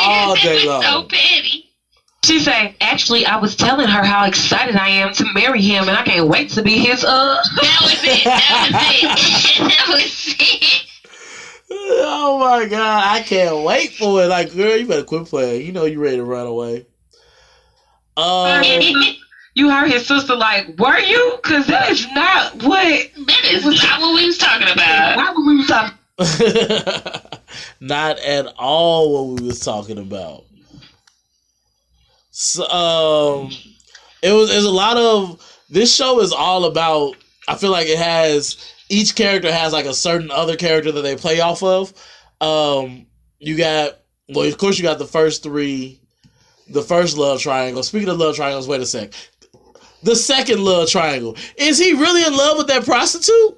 All day long. So petty. She said, actually, I was telling her how excited I am to marry him, and I can't wait to be his. That was it. That was it. Oh my God, I can't wait for it. Like, girl, you better quit playing. You know you ready to run away. You heard his sister like, were you? Because that is not what. That is not what we was talking about. Not what we was talking. Not at all what we was talking about. So, there's a lot of, this show is all about, I feel like each character has like a certain other character that they play off of. You got the first three, the first love triangle. Speaking of love triangles, wait a sec. The second love triangle. Is he really in love with that prostitute?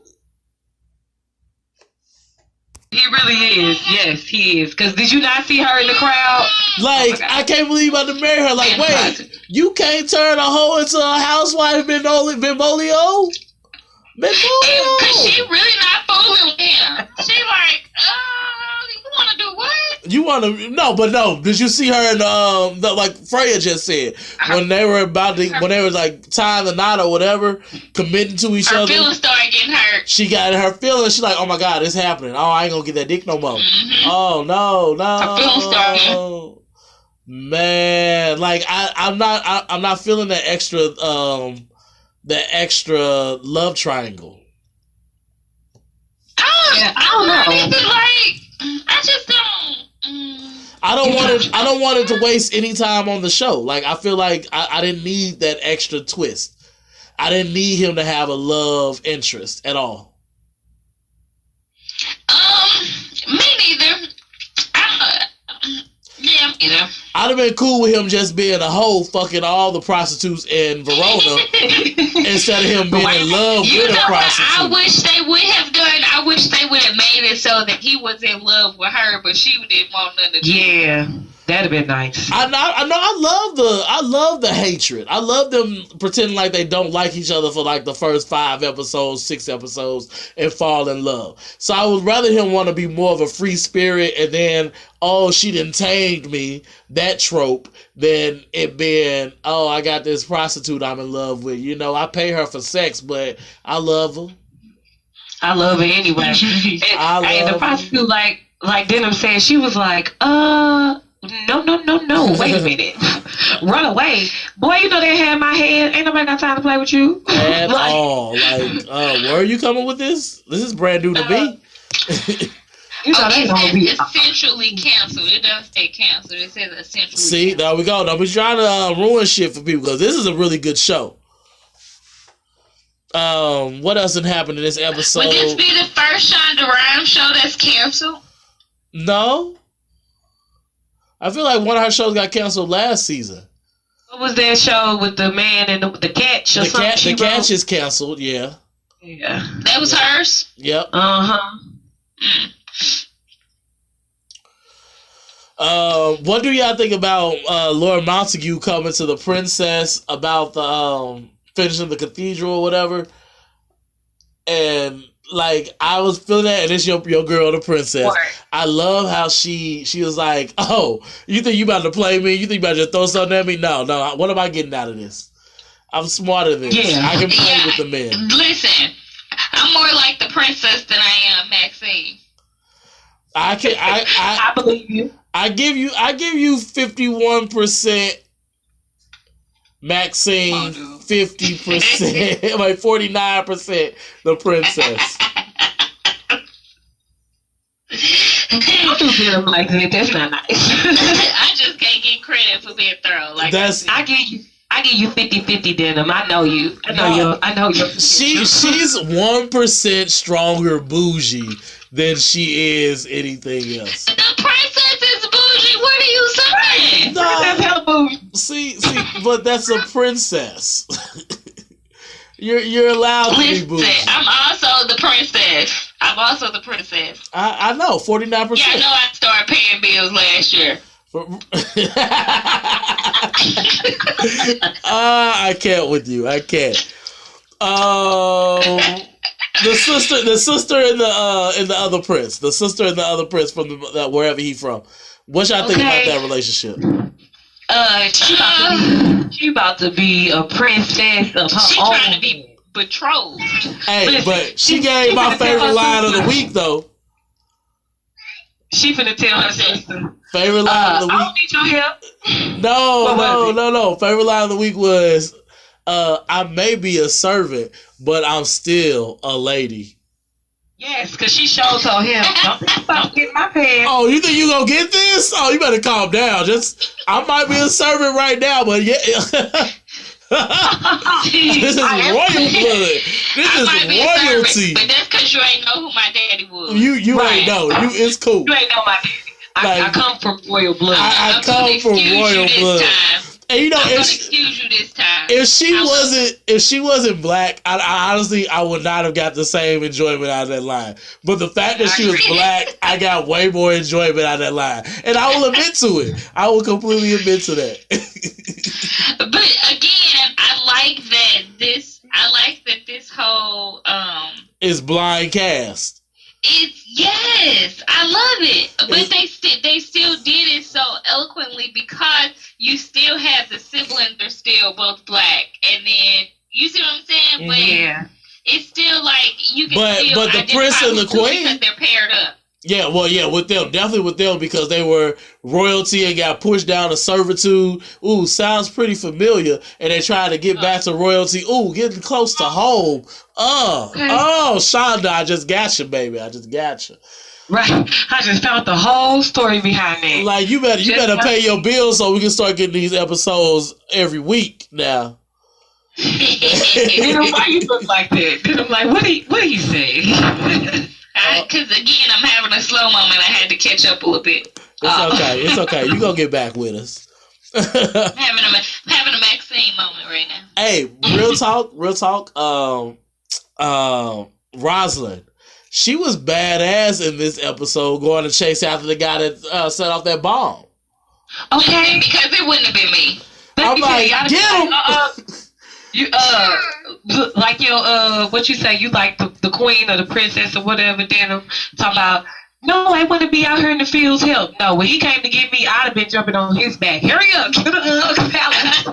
He really is. Yes, he is. Because did you not see her in the crowd? Like, I can't believe I'm about to marry her. Like, wait, you can't turn a hoe into a housewife, Benvolio? Because she really not fooling with him. She like, you want to do what? You want to no? Did you see her in like Freya just said when they were when they were like tying the knot or whatever, committing to each other? Her feelings started getting hurt. She got her feelings. She like, oh my god, it's happening. Oh, I ain't gonna get that dick no more. Mm-hmm. Oh no. Her feelings started. Man, like I'm not feeling that extra love triangle. I don't know. Like, I just don't. I don't want it to waste any time on the show. Like, I feel like I didn't need that extra twist. I didn't need him to have a love interest at all. Me neither. Yeah, me neither. I'd have been cool with him just being a hoe, fucking all the prostitutes in Verona, instead of him being in love with a prostitute. I wish they would have made it so that he was in love with her, but she didn't want nothing to do. Yeah, that'd have been nice. I know. I love the hatred. I love them pretending like they don't like each other for like the first 5 episodes, 6 episodes, and fall in love. So I would rather him want to be more of a free spirit, and then, oh, she done tamed me, that trope, than it being, oh, I got this prostitute I'm in love with. You know, I pay her for sex, but I love her. I love it anyway. And the prostitute, like Denim said, she was like, no, wait a minute. Run away. Boy, you know they had my head. Ain't nobody got time to play with you. At all. Like, where are you coming with this? This is brand new to me. You know, it's essentially canceled. It doesn't say canceled. It says essentially See, canceled. there we go. Don't be trying to ruin shit for people, because this is a really good show. What else had happened in this episode? Would this be the first Shonda Rhimes show that's canceled? No. I feel like one of her shows got canceled last season. What was that show with the man and the catch or something? The catch is canceled, yeah. Yeah. That was hers? Yep. Uh-huh. What do y'all think about Laura Montague coming to the princess about the finishing the cathedral or whatever? And like, I was feeling that, and it's your girl, the princess. What? I love how she was like, oh, you think you about to play me? You think you about to just throw something at me? No. What am I getting out of this? I'm smarter than this. Yeah. I can play with the men. Listen, I'm more like the princess than I am Maxine. I believe you. I give you 51% Maxine, 50%, like 49% the princess. Don't do them like that. That's not nice. I just can't get credit for being thorough. Like, I give you 50-50, Denim. I know you. I know you. She's 1% stronger bougie than she is anything else. The princess is bougie. What are you saying? No, see, but that's a princess. You're allowed to be bougie. I'm also the princess. I know, 49%. Yeah, I know I started paying bills last year. I can't with you. I can't. The sister in the other prince. The sister and the other prince from wherever he from. What y'all think about that relationship? She about to be a princess of her She own. trying to be betrothed. Hey, Listen, but she gave my favorite line of the week though. She finna tell her sister. Favorite line of the I week. don't need your help. No. Favorite line of the week was, I may be a servant, but I'm still a lady. Yes, because she showed told him, don't stop getting my pants. Oh, you think you gonna get this? Oh, you better calm down. I might be a servant right now, but yeah. This is royal blood. This is royalty. Servant, but that's because you ain't know who my daddy was. You Right. ain't know. It's cool. You ain't know my daddy. I come from royal blood. I come from royal blood. And you know, I'm gonna excuse you this time. if she wasn't black, I honestly I would not have got the same enjoyment out of that line. But the fact that she was black, I got way more enjoyment out of that line, and I will admit to it. I will completely admit to that. But again, I like that this whole It's blind cast. It's yes, I love it. But they still did it so eloquently because you still have the siblings are still both black, and then you see what I'm saying. But Yeah. it's still like you can. But the prince and the queen, because they're paired up. Yeah, well, yeah, with them, definitely with them, because they were royalty and got pushed down to servitude. Ooh, sounds pretty familiar. And they tried to get back to royalty. Ooh, getting close to home. Shonda, I just got you, baby. I just got you. Right. I just found the whole story behind that. Like, you better pay your bills so we can start getting these episodes every week now. Then why you look like that? Then I'm like, what do you say? Because again, I'm having a slow moment. I had to catch up a little bit. It's okay. You gonna get back with us. having a Maxine moment right now. Hey, real talk. Rosalind, she was badass in this episode, going to chase after the guy that set off that bomb. Okay, because it wouldn't have been me. I'm like, get him. You like your what you say? You like the queen or the princess or whatever? Then I'm talking about. No, I wouldn't be out here in the fields. Help! No, when he came to get me, I'd have been jumping on his back. Hurry up, get a palace.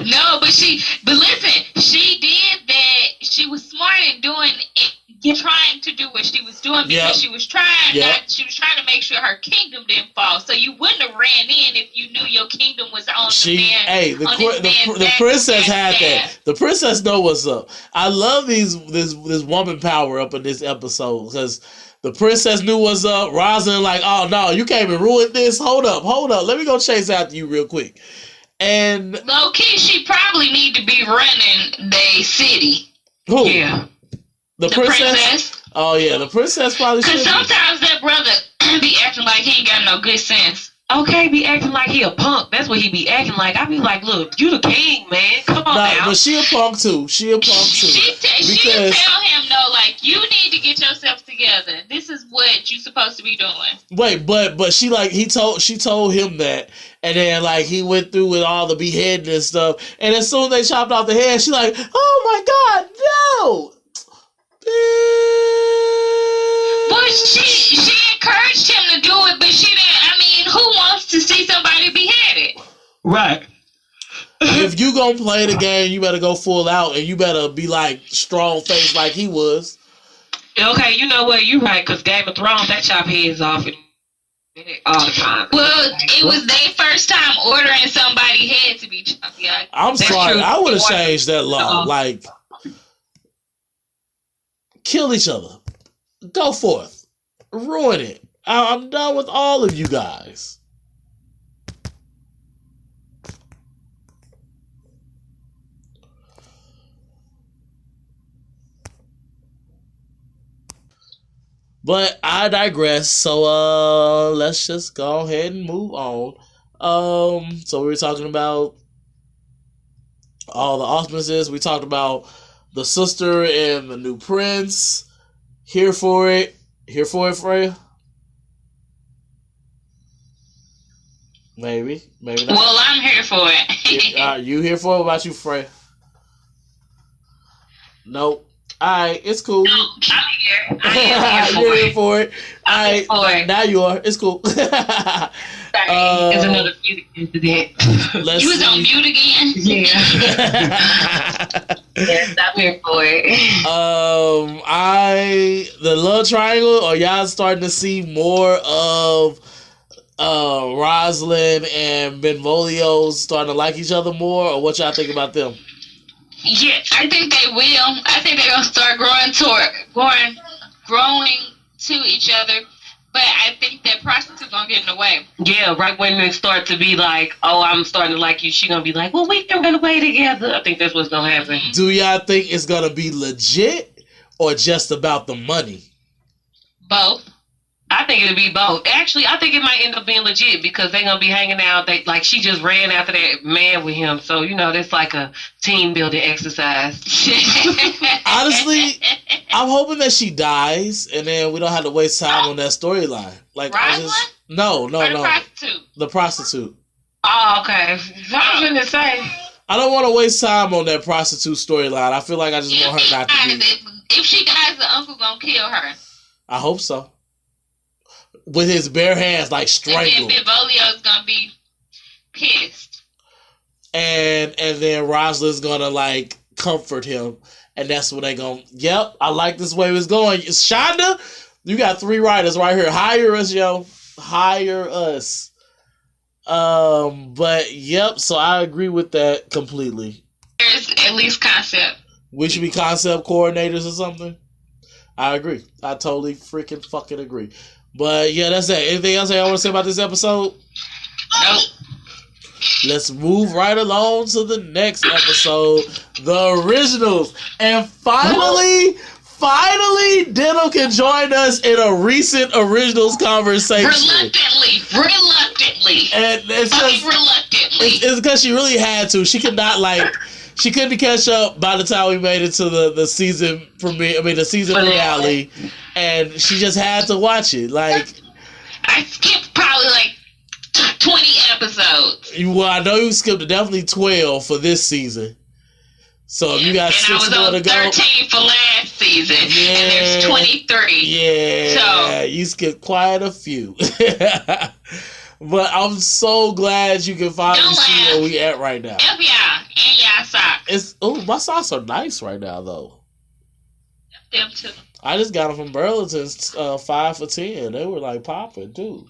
No, but listen. She did that. She was smart in doing it, trying to do what she was doing because she was trying. She was trying to make sure her kingdom didn't fall. So you wouldn't have ran in if you knew your kingdom was on the man. Hey, the princess had that. The princess know what's up. I love this woman power up in this episode because the princess knew what's up. Rosalind like, oh no, you came and ruined this. Hold up. Let me go chase after you real quick. And low key, she probably need to be running the city. Who? Yeah. The princess? Oh yeah, the princess probably should. Because sometimes that brother be acting like he ain't got no good sense. Okay, be acting like he a punk. That's what he be acting like. I be like, look, you the king, man. Come on now. But she a punk too. She tell him, no, like, you need to get yourself together. This is what you supposed to be doing. Wait, but she told him that, and then like he went through with all the beheading and stuff, and as soon as they chopped off the head, she like, oh my god, no. But she encouraged him to do it, but she didn't. I mean, who wants to see somebody beheaded? Right. If you gonna play the game, you better go full out, and you better be like strong face like he was. Okay, you know what? You right, because Game of Thrones, that chop heads off all the time. Well, it was their first time ordering somebody's head to be chopped. Yeah, I'm sorry, true. I would have changed that law. Like, kill each other. Go forth. Ruin it. I'm done with all of you guys. But I digress. So let's just go ahead and move on. So we were talking about all the auspices. We talked about the sister and the new prince. Here for it. Here for it, Freya? Maybe not. Well, I'm here for it. Are you here for it? What about you, Freya? Nope. Alright, it's cool. No, I'm here. I am here for You're it. here for it. Alright, now you are. It's cool. Sorry, there's another music incident. You was on mute again? Yeah. Yes, I'm here for it. The love triangle, are y'all starting to see more of Rosalind and Benvolio starting to like each other more, or what y'all think about them? Yeah, I think they will. I think they're gonna start growing to each other. But I think that process is gonna get in the way. Yeah, right when they start to be like, oh, I'm starting to like you, she gonna be like, well, we can run away together. I think that's what's gonna happen. Do y'all think it's gonna be legit or just about the money? Both. I think it'd be both. Actually, I think it might end up being legit because they're gonna be hanging out. Like she just ran after that man with him, so that's like a team building exercise. Honestly, I'm hoping that she dies, and then we don't have to waste time on that storyline. Like, Rosalind? No. Or the prostitute? The prostitute. Oh, okay. I was gonna say. I don't want to waste time on that prostitute storyline. I feel like I just want her not to be. If she dies, the uncle gonna kill her. I hope so. With his bare hands, like strangled. And Benvolio's gonna be pissed. And then Rosalind's gonna like comfort him, and that's when they gonna. Yep, I like this way it's going. Shonda, you got 3 writers right here. Hire us, yo. Hire us. But yep. So I agree with that completely. There's at least concept. We should be concept coordinators or something. I agree. I totally freaking fucking agree. But yeah, that's that. Anything else I want to say about this episode? Nope. Let's move right along to the next episode, The Originals. And finally, Dental can join us in a recent Originals conversation. Reluctantly. And it's because she really had to. She could not she couldn't catch up by the time we made it to the season premiere. I mean, the season finale, and she just had to watch it. Like, I skipped probably like 20 episodes. I know you skipped definitely 12 for this season. So if you got 6 more to go. And I was on 13 for last season, and there's 23. Yeah, so you skipped quite a few. But I'm so glad you can finally see where we at right now. Help y'all and y'all socks. My socks are nice right now though. Them too. I just got them from Burlington's 5 for $10. They were like popping too.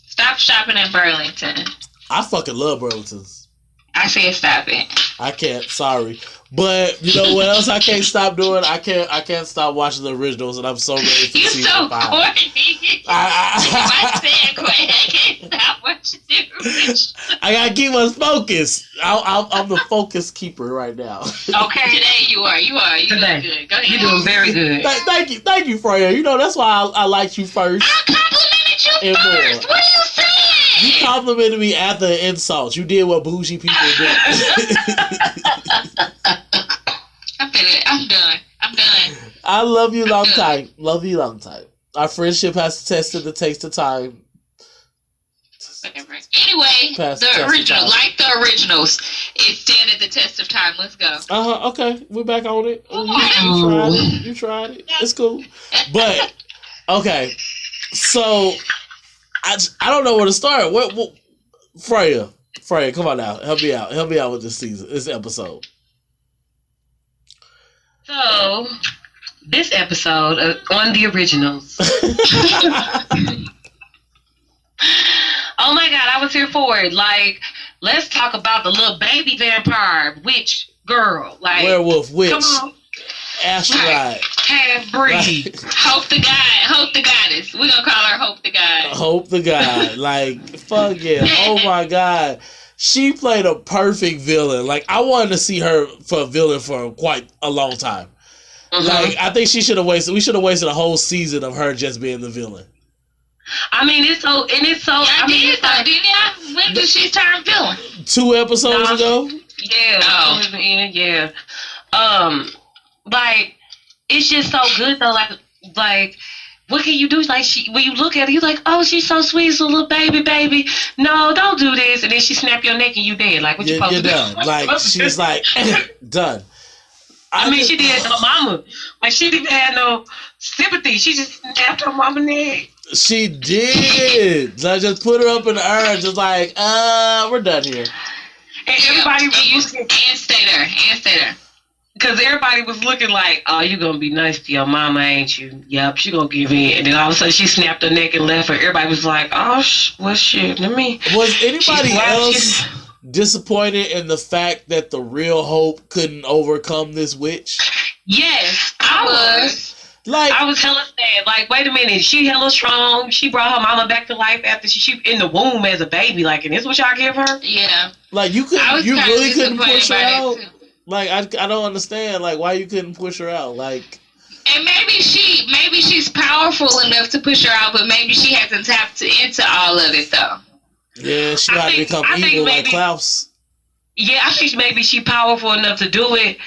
Stop shopping in Burlington. I fucking love Burlington's. I said stop it. I can't. Sorry, but you know what else I can't stop doing? I can't stop watching the Originals, and I'm so ready for season 5. You're so corny. I said corny. I can't stop watching the Originals. I gotta keep us focused. I'm the focus keeper right now. Okay, today you are. You doing good. Go ahead. You're doing very good. Thank you, Freya. You know that's why I liked you first. I complimented you first. What are you saying? You complimented me after the insults. You did what bougie people do. I'm done. I love you long time. Love you long time. Our friendship has tested the taste of time. Whatever. Anyway, the originals, it stand the test of time. Let's go. Okay, we're back on it. You tried it. It's cool. But okay, so I don't know where to start. What Freya, come on now. Help me out with this episode. So, this episode on the Originals. Oh my God, I was here for it. Like, let's talk about the little baby vampire witch girl. Like, werewolf witch. Come on. Astride. Half breed. Hope the goddess. We're gonna call her Hope the God. Hope the God. Like, fuck yeah. Oh my God. She played a perfect villain. Like, I wanted to see her for a villain for quite a long time. Mm-hmm. Like, I think we should have wasted a whole season of her just being the villain. I mean, it's so. Didn't y'all? When did she turn villain? 2 episodes ago? Yeah. Yeah. Like, it's just so good though. Like, what can you do? Like, when you look at her, you're like, oh, she's so sweet, it's a little baby. No, don't do this. And then she snap your neck and you dead. Like, what you supposed to do? You're done. Like, she's like, done. I mean, she did her mama. Like, she didn't have no sympathy. She just snapped her mama neck. She did. Like, just put her up in the air, just like, we're done here. And everybody was looking. And stay there. Because everybody was looking like, oh, you going to be nice to your mama, ain't you? Yep, she going to give in. And then all of a sudden, she snapped her neck and left her. Everybody was like, oh, well, shit, let me. Was anybody else disappointed in the fact that the real Hope couldn't overcome this witch? Yes, I was. Like, I was hella sad. Like, wait a minute, she hella strong. She brought her mama back to life after she in the womb as a baby. Like, and this what y'all give her? Yeah. Like, you really couldn't push her out. Like, I don't understand. Like, why you couldn't push her out? Like, And maybe she's powerful enough to push her out, but maybe she hasn't tapped into all of it though. Yeah, she got to become I think evil like maybe- Klaus. Yeah, I think maybe she powerful enough to do it,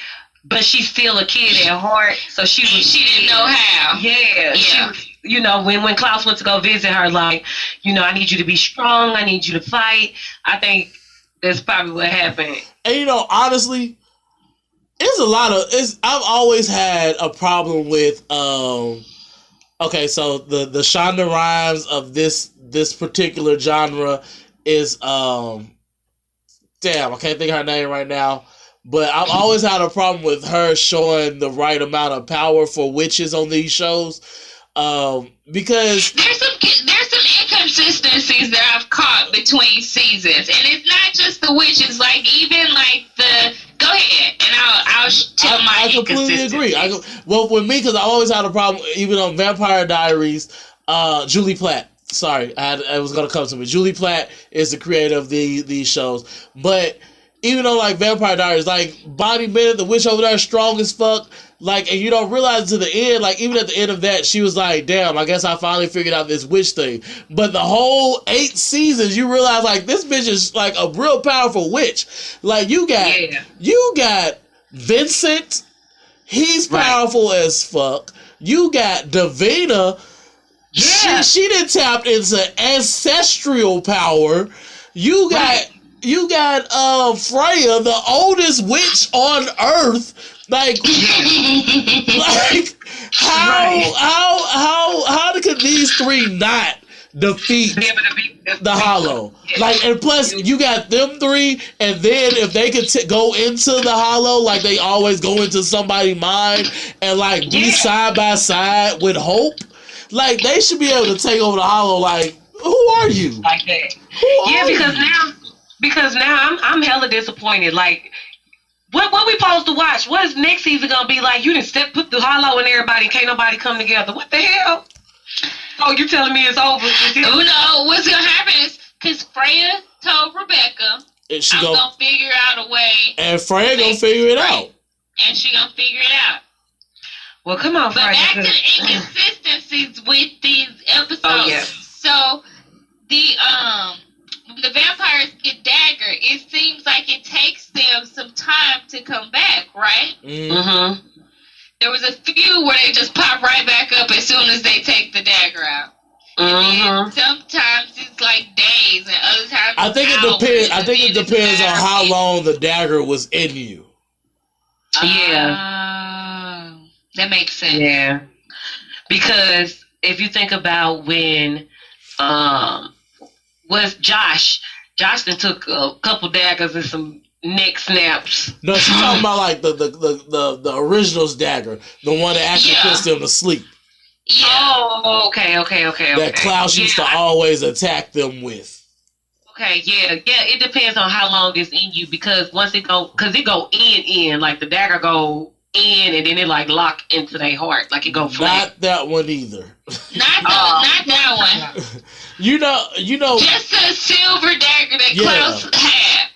but she's still a kid at heart. So she Didn't know how. Yeah, she Yeah. was, when Klaus went to go visit her, like, I need you to be strong. I need you to fight. I think that's probably what happened. And honestly, I've always had a problem with okay, so the Shonda Rhimes of this particular genre is damn, I can't think of her name right now. But I've always had a problem with her showing the right amount of power for witches on these shows. Because There's some inconsistencies that I've caught between seasons, and it's not just the witches. Like even like the go ahead, and I'll tell my I completely agree. inconsistencies. Well, with me, because I always had a problem, even on Vampire Diaries, Julie Platt. Sorry, I was gonna come to me. Julie Platt is the creator of these shows, but even on like Vampire Diaries, like Bonnie Bennett, the witch over there, strong as fuck. Like, and you don't realize to the end, like even at the end of that, she was like, "Damn, I guess I finally figured out this witch thing." But the whole 8 seasons, you realize like this bitch is like a real powerful witch. Like you got Vincent, he's Right. powerful as fuck. You got Davina. Yeah. She done tapped into ancestral power. You got Freya, the oldest witch on Earth. Like how could these 3 not defeat Be able to be the Hollow? Like, and plus you got them 3, and then if they could go into the Hollow, like they always go into somebody's mind and like be side by side with Hope. Like they should be able to take over the Hollow. Like, who are you? like that. Who Yeah, are because now I'm hella disappointed. Like, what we supposed to watch? What is next season gonna be like? You done put the Hollow in everybody, can't nobody come together. What the hell? Oh, you telling me it's over? Oh no, what's gonna happen is because Freya told Rebecca, you? She I'm go, gonna figure out a way, and Freya gonna figure it out. and she gonna figure it out. Well, come on, But Friday. back to the inconsistencies with these episodes. Oh, yeah. So the vampires get dagger. It seems like it takes them some time to come back, right? Mm-hmm. There was a few where they just pop right back up as soon as they take the dagger out. Mm-hmm. And sometimes it's like days, and other times I think it hours, depends. I and think it then it's depends on matter of how minutes. long the dagger was in you. Yeah. That makes sense. Yeah. Because if you think about when was Josh then took a couple daggers and some neck snaps. No, she's talking about like the original's dagger, the one that actually Yeah. puts them to sleep. Yeah. Oh, okay. That Klaus used to always attack them with. Okay, yeah. It depends on how long it's in you because once it go in, like the dagger go in and then it like lock into their heart, like it go flat. Not that one either. Not that one. You know. Just a silver dagger that Yeah. Klaus had.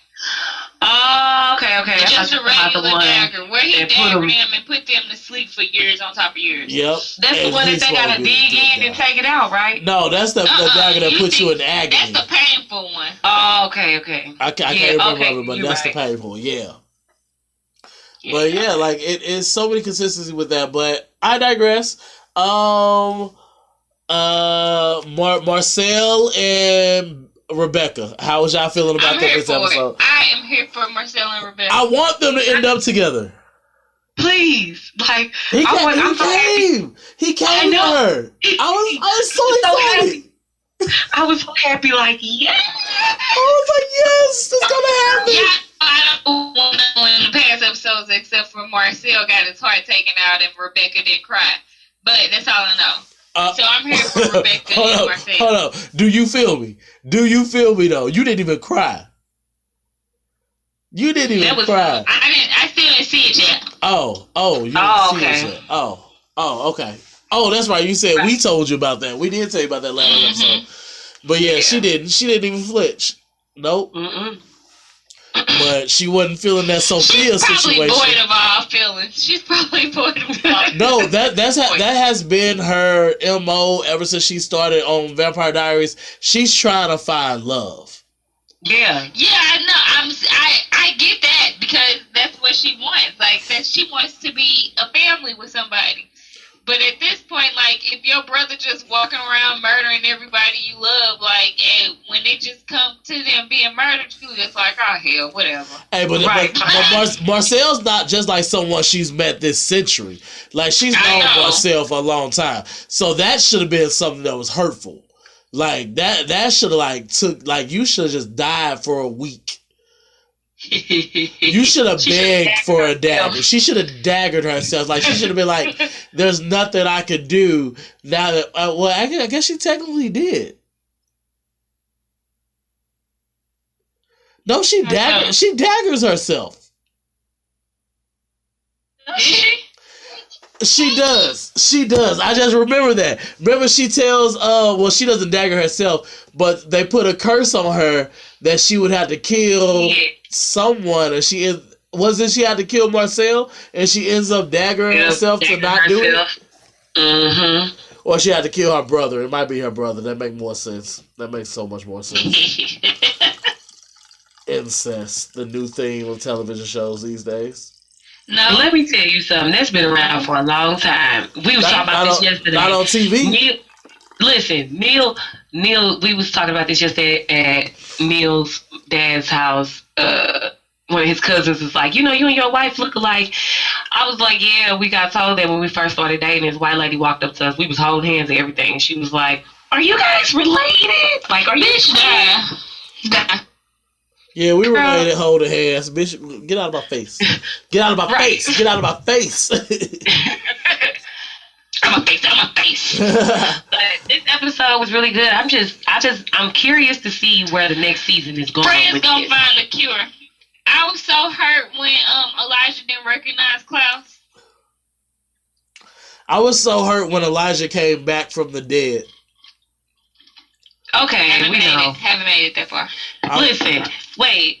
Oh, okay. Just a regular dagger where he and put daggered 'em- them and put them to sleep for years on top of years. Yep. That's the And one that he's they supposed gotta to be dig the good in and guy. take it out, right? No, that's the dagger that puts you in agony. That's the painful one. Oh, okay. I can't Yeah, remember okay, it, but you're that's right. the painful. Yeah. But yeah, like it's so many consistency with that. But I digress. Marcel and Rebecca, how was y'all feeling about I'm that here this for episode? it. I am here for Marcel and Rebecca. I want them to end up together. Please, like He I'm so happy. came. He came I for know. her. I was so excited. I was so happy, like yeah. I was like, yes, it's gonna happen. Yeah, I don't know in the past episodes except for Marcel got his heart taken out and Rebecca didn't cry. But that's all I know. So I'm here for Rebecca and Marcel. Hold up. Do you feel me? Do you feel me though? You didn't even cry. You didn't even cry. I still didn't see it yet. Oh, you didn't Oh, see okay. it yet. Oh, okay. Oh, that's right. You said we told you about that. We did tell you about that last episode. But yeah, she didn't. She didn't even flinch. Nope. Mm-mm. but she wasn't feeling that Sophia She's probably situation. void of all feelings. She's probably void of all. No, that has been her MO ever since she started on Vampire Diaries. She's trying to find love. Yeah. Yeah, I know. I get that because that's what she wants. Like that, she wants to be a family with somebody. But at this point, like, if your brother just walking around murdering everybody you love, like, and when it just come to them being murdered, you just like, oh hell, whatever. Hey, but Marcel's not just like someone she's met this century. Like, she's known Marcel for a long time. So that should have been something that was hurtful. Like, that should have, you should have just died for a week. You should have begged for a dagger. She should have daggered herself. Like, she should have been like, there's nothing I could do now that, I guess she technically did. No, she daggers herself. Did she? She does. I just remember that. Remember, she tells, she doesn't dagger herself, but they put a curse on her that she would have to kill someone, and she had to kill Marcel, and she ends up daggering herself to not do it. Mm-hmm. Or she had to kill her brother. It might be her brother. That makes more sense. That makes so much more sense. Incest, the new theme of television shows these days. No. Let me tell you something. That's been around for a long time. We was talking about this yesterday. Not on TV. Neil, we was talking about this yesterday at Neil's dad's house. One of his cousins was like, you and your wife look alike. I was like, yeah, we got told that when we first started dating. This white lady walked up to us. We was holding hands and everything. And she was like, are you guys related? Like, are you related? Yeah, we related holding hands. Bitch, get out of my face. Get out of my face. Get out of my face. I'm a face. But this episode was really good. I'm curious to see where the next season is going. Freya's gonna find a cure. I was so hurt when Elijah didn't recognize Klaus. I was so hurt when Elijah came back from the dead. Okay, haven't made it that far. Listen, wait.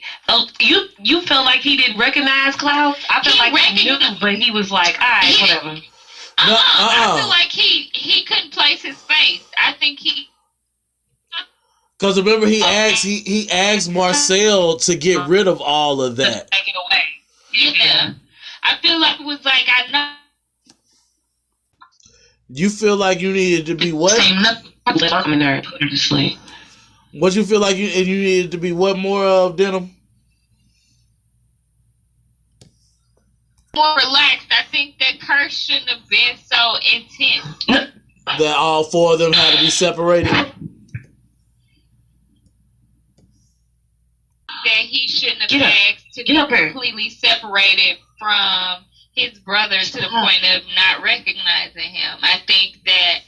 You felt like he didn't recognize Klaus? I felt like he knew, but he was like, all right, whatever. I feel like he couldn't place his face. I think he. Because remember, he asked Marcel to get rid of all of that. Take it away. Yeah. I feel like it was like, I know. You feel like you needed to be what? I'm in there to sleep. What you feel like you needed to be what more of, Denim? More relaxed. I think that curse shouldn't have been so intense. That all four of them had to be separated? That he shouldn't have asked to be completely separated from his brother to the point of not recognizing him. I think that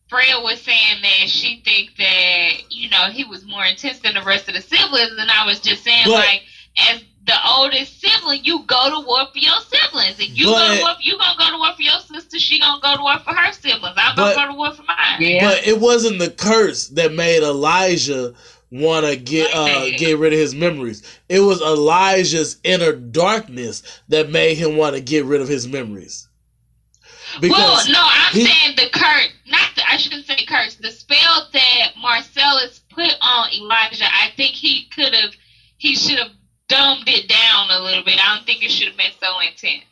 Freya was saying that she thinks that, he was more intense than the rest of the siblings, and I was just saying, as the oldest sibling, you go to war for your siblings. If you go to war, you gonna go to war for your sister, she gonna go to war for her siblings. I'm gonna go to war for mine. Yeah. But it wasn't the curse that made Elijah want to get rid of his memories. It was Elijah's inner darkness that made him want to get rid of his memories. Because I'm saying the curse, I shouldn't say curse, the spell that Marcellus put on Elijah, I think he should have dumbed it down a little bit. I don't think it should have been so intense.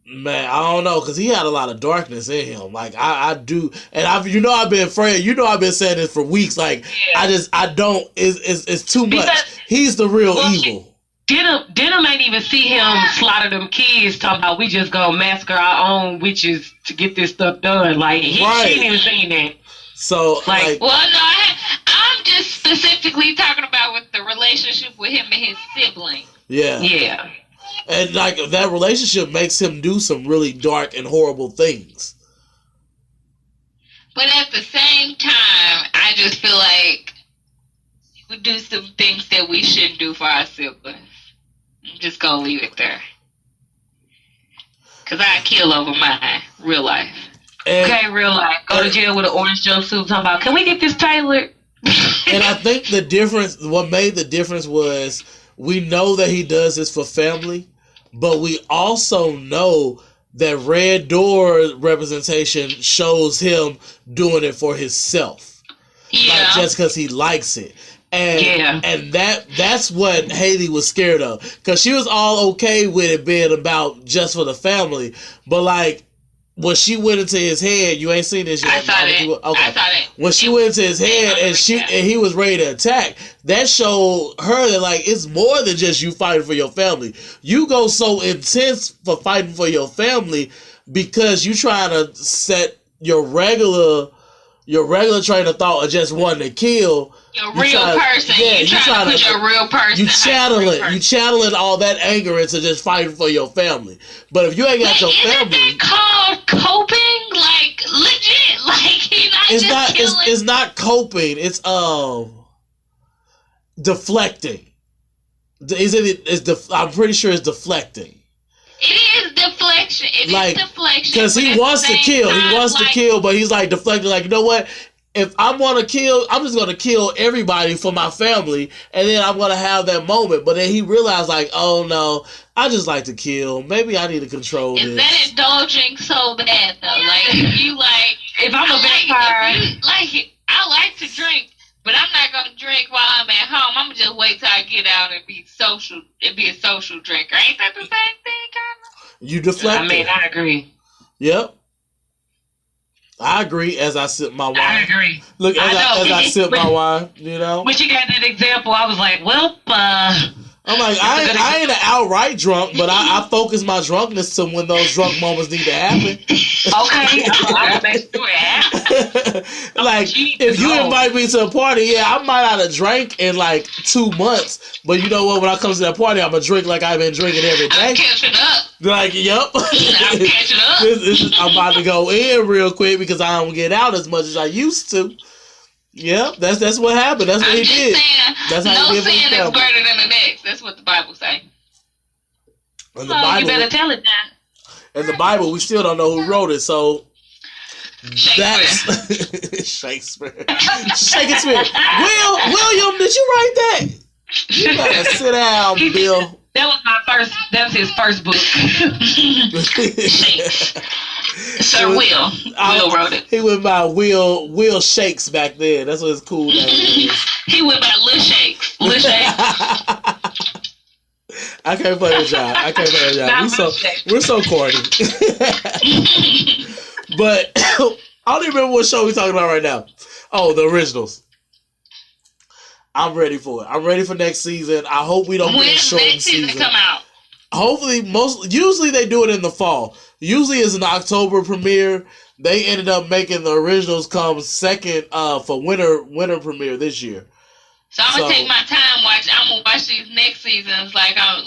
Man, I don't know, because he had a lot of darkness in him. Like, I do, and I've been afraid, I've been saying this for weeks, like, it's too much. He's the real evil. Denim ain't even see him slaughter them kids talking about we just gonna massacre our own witches to get this stuff done. Like, she ain't even seen that. So, well, no, I'm just specifically talking about with the relationship with him and his sibling. Yeah. Yeah. And, like, that relationship makes him do some really dark and horrible things. But at the same time, I just feel like we do some things that we shouldn't do for our siblings. I'm just gonna leave it there. Because I kill over mine. Real life. Okay, real life. Go to jail with an orange jumpsuit talking about, can we get this tailored? And I think what made the difference was we know that he does this for family, but we also know that Red Door representation shows him doing it for himself. Yeah. Like, just because he likes it. And that's what Haley was scared of, because she was all okay with it being about just for the family, but like when she went into his head, you ain't seen this yet. I saw it. Okay. I saw it. When she went into his head and he was ready to attack, that showed her that like it's more than just you fighting for your family. You go so intense for fighting for your family because you trying to set your regular train of thought of just wanting to kill. Your real person. Yeah, you trying to put your real person. You channeling all that anger into just fighting for your family. But if you ain't got your family, isn't that called coping? Like legit, like he not it's just not. killing. It's not coping. It's deflecting. I'm pretty sure it's deflecting. It is deflection. It is deflection. Because he wants to kill. He wants to kill, but he's like deflecting. Like, you know what? If I want to kill, I'm just going to kill everybody for my family, and then I'm going to have that moment. But then he realized, like, oh, no, I just like to kill. Maybe I need to control this. Is that indulging so bad, though? Like, you like... If I'm a vampire... I like to drink, but I'm not going to drink while I'm at home. I'm going to just wait till I get out and be social. And be a social drinker. Ain't that the same thing, kind of? You deflect. I mean, I agree. Yep. I agree as I sip my wine. I agree. Look, as I sip my wine, you know. But you got that example. I was like, well, I'm like, I ain't an outright drunk, but I focus my drunkenness to when those drunk moments need to happen. Okay, I will make sure it happens. Like, if you invite me to a party, yeah, I might not have drank in like 2 months, but you know what? When I come to that party, I'm gonna drink like I've been drinking every day. I'm catching up. Like, yep. I'm catching up. I'm about to go in real quick because I don't get out as much as I used to. Yep, that's what happened. That's what he did. That's how no he did. sin is greater than the next. That's what the Bible say. In the Bible, you better tell it now. In the Bible, we still don't know who wrote it, so Shakespeare. Shakespeare. William, did you write that? You gotta sit down, Bill. That was his first book. Shakes. Sir Will. Will wrote it. He went by Will Shakes back then. That's what his cool name is. He went by Lil Shakes. Lil Shakes. I can't play with y'all. We're so corny. But I don't even remember what show we're talking about right now. Oh, the originals. I'm ready for it. I'm ready for next season. I hope we don't get a short next season come out? Hopefully, usually they do it in the fall. Usually it's an October premiere. They ended up making the originals come second for winter premiere this year. So I'm gonna take my time I'm gonna watch these next seasons like I'm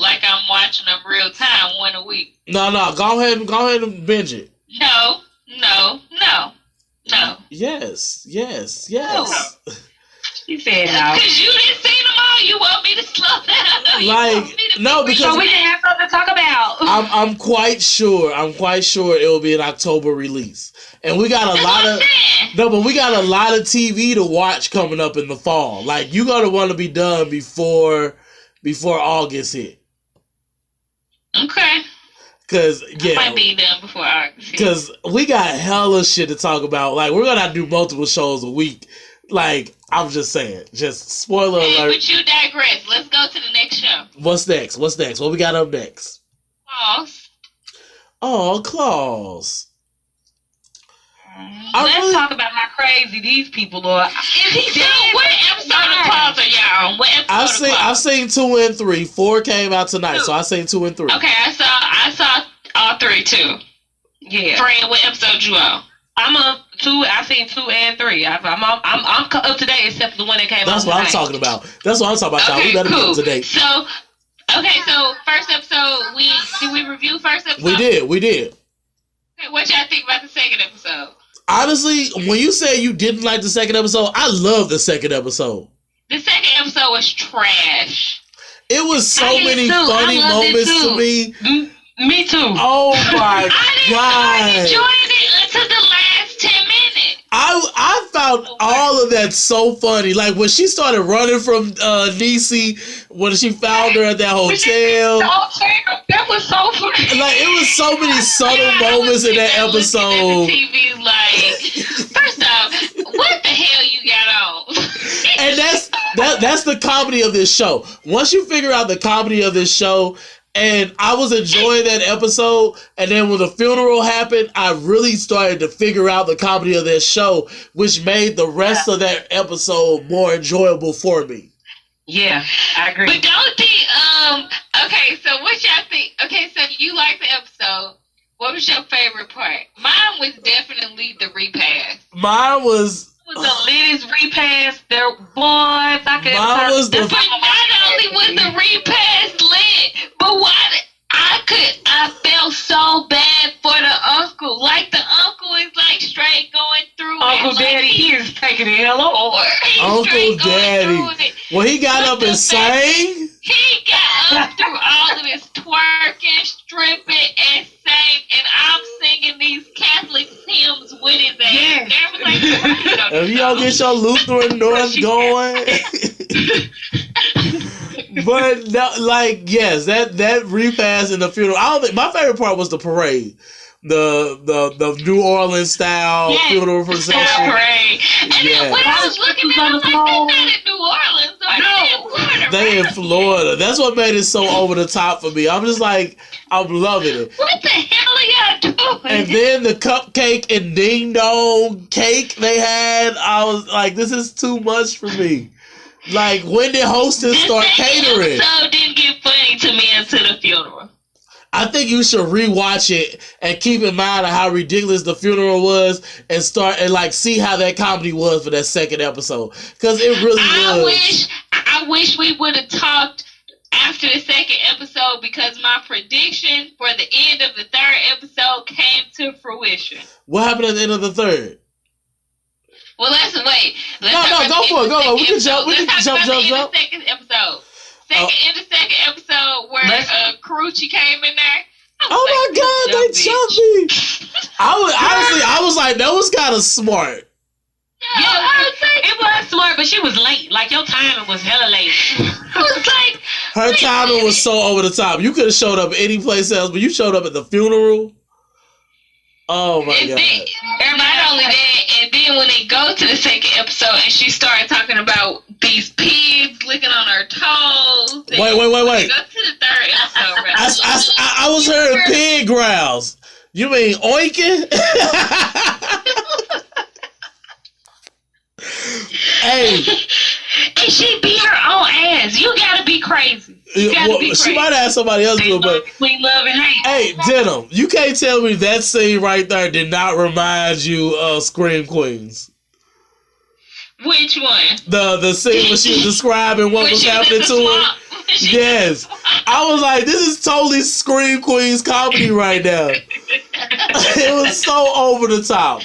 watching them real time, one a week. No, go ahead and binge it. No. Yes. No. She said no. Because you didn't see them all. You want me to slow down? Because so we can have something to talk about. I'm quite sure it will be an October release, and we got a lot of TV to watch coming up in the fall. Like, you gotta want to be done before August hit. Okay. Might be done before August. Because we got hella shit to talk about. Like, we're gonna have to do multiple shows a week. Like, I'm just saying. Just spoiler alert. But you digress. Let's go to the next show. What's next? What we got up next? Claws. Oh, Claws. Let's talk about how crazy these people are. What episode of Claws are y'all on? What episode I've seen 2 and 3. 4 came out tonight, so I've seen 2 and 3. Okay, I saw all 3 too. Yeah. Friend, what episode you on? I'm up 2. I've seen 2 and 3. I'm up to date except for the one that came out. That's what I'm talking about. Y'all. We better be up to date. So first episode, did we review first episode? We did. Okay, what y'all think about the second episode? Honestly, when you say you didn't like the second episode, I love the second episode. The second episode was trash. It was so many funny moments to me. Me too. Oh my God. I enjoyed it until the last 10 minutes. I found all of that so funny. Like when she started running from Niecy, when she found her at that hotel. That was so funny. Like it was so many subtle moments in that episode. TV like, first off, what the hell you got on? And that's the comedy of this show. Once you figure out the comedy of this show, and I was enjoying that episode, and then when the funeral happened, I really started to figure out the comedy of that show, which made the rest of that episode more enjoyable for me. Yeah, I agree. But don't think, okay, so what y'all think? Okay, so you liked the episode. What was your favorite part? Mine was definitely the repass. Mine was The ladies repass their boys. Mine was the. But not only was the repass lit, but I felt so bad for the uncle. Like the uncle is like straight going through Uncle it. Daddy, he is taking it hell over. Uncle Daddy. When he got up and sang. He got up through all of this twerking, stripping, and sang, and I'm singing these Catholic hymns with his ass. Yes. They was like, If you don't get your Lutheran North going. But yes, that repass in the funeral. I don't think my favorite part was the parade. The New Orleans style funeral procession. Parade. And then when I was looking at it, I was like, they're not in New Orleans. No. They in Florida. That's what made it so over the top for me. I'm just like, I'm loving it. What the hell are y'all doing? And then the cupcake and ding dong cake they had, I was like, this is too much for me. Like, when did Hostess start catering? This episode didn't get funny to me until the funeral. I think you should rewatch it and keep in mind how ridiculous the funeral was and start and like see how that comedy was for that second episode. Because it really was. I wish we would have talked after the second episode because my prediction for the end of the third episode came to fruition. What happened at the end of the third? Well, let's wait. Go for it. We can jump. Second episode. In the second episode where Carucci came in there. Oh my God, they jumped me. I was like, that was kind of smart. It was smart, but she was late. Like, your timing was hella late. I was like, her timing was so over the top. You could have showed up any place else, but you showed up at the funeral. Oh my God. Not only that, and then when they go to the second episode and she started talking about these pigs licking on her toes. Wait. Go to the third episode. I was hearing pig growls. You mean oinking? Hey. And she beat her own ass. You gotta be crazy. She might have somebody else do it, but we love and hate. hey, Denim, you can't tell me that scene right there did not remind you of Scream Queens. Which one? The scene where she was describing what was happening to her. Yes. I was like, this is totally Scream Queens comedy right now. It was so over the top.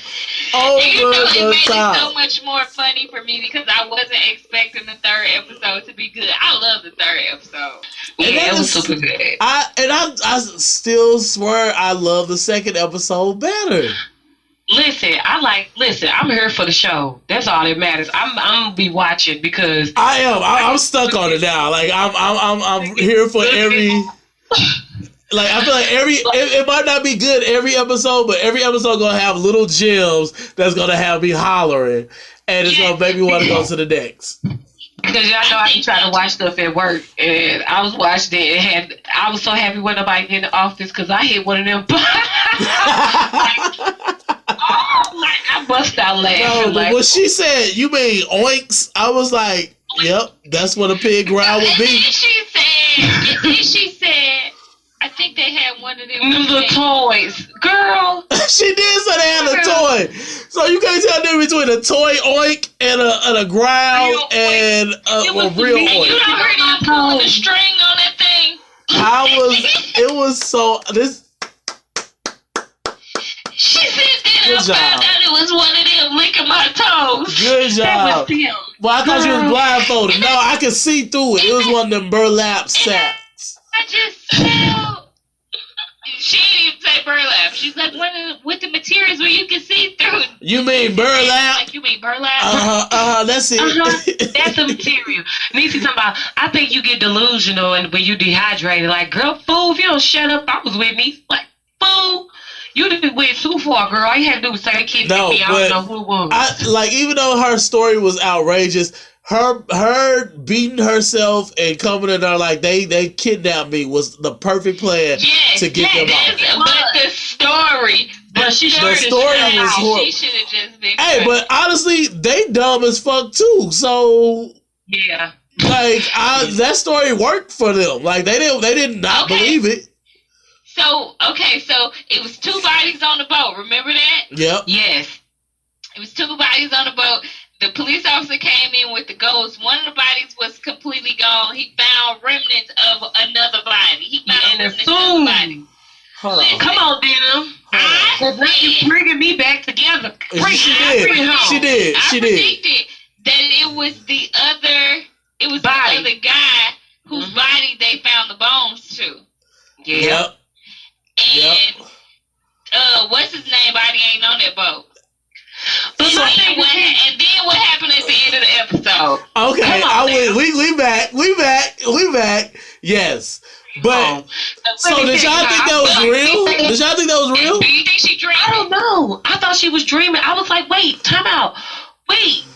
It made it so much more funny for me because I wasn't expecting the third episode to be good. I love the third episode. It was super good. I still swear I love the second episode better. Listen, I'm here for the show. That's all that matters. I'm gonna be watching because I'm stuck on it now. Like I'm here for every. Like I feel like it might not be good every episode, but every episode gonna have little gems that's gonna have me hollering, and it's gonna make me want to go to the next. Because y'all know I be trying to watch stuff at work, and I was watching it, and I was so happy when nobody in the office because I hit one of them. I bust out laughing. No, but when she said, "You mean oinks?" I was like, "Yep, that's what a pig growl would be." And then she said, I think they had one of them. The toys. Girl. She did say they had a toy. So you can't tell the difference between a toy oink and a growl and a real oink. You don't hear them pulling the string on that thing. It was so, she said that I found out it was one of them licking my toes. Good job. Well, I thought she was blindfolded. No, I could see through it. It was one of them burlap sacks. I just felt. She didn't even say burlap. She's like one of with the materials where you can see through. You mean burlap? Like you mean burlap. That's it. That's the material. Niecy talking about, I think you get delusional and when you dehydrated. Like, girl, fool, if you don't shut up, I was with Niecy. Like, fool, you didn't went too far, girl. All you had to do was say that kid No, me. I don't know who it was. Like, even though her story was outrageous, her beating herself and coming in there like they kidnapped me was the perfect plan to get them out. But the story. But The story was horrible. She should have just been. Hey, but honestly, they dumb as fuck too. So Yeah. like, that story worked for them. Like, they did not believe it. So it was 2 bodies on the boat. Remember that? Yep. Yes. It was 2 bodies on the boat. The police officer came in with the ghost. One of the bodies was completely gone. He found remnants of another body. He found remnants of a body. Hold on. Come on, Denim. You bringing me back together. She did. I predicted that it was the other guy whose body they found the bones to. Yeah. Yep. And what's his name? Body ain't on that boat. But And then what happened at the end of the episode? Okay, we back. Yes, but so did y'all think that was real? Did y'all think that was real? Do you think she dreamed? I don't know. I thought she was dreaming. I was like, wait, time out. Wait.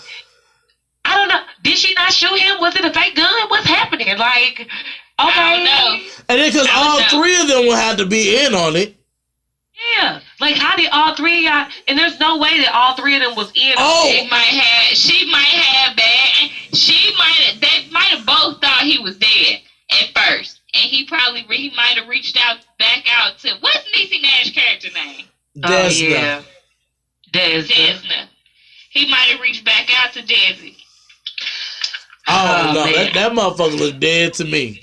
I don't know. Did she not shoot him? Was it a fake gun? What's happening? Like, okay. I don't know. And then because all 3 of them will have to be in on it. Yeah. Like, how did all 3 of y'all, and there's no way that all 3 of them was in on it. She might have that. They might have both thought he was dead at first. And he might have reached back out to, what's Niecy Nash's character name? Desna. Desna. He might have reached back out to Desi. Oh, no, that motherfucker looked dead to me.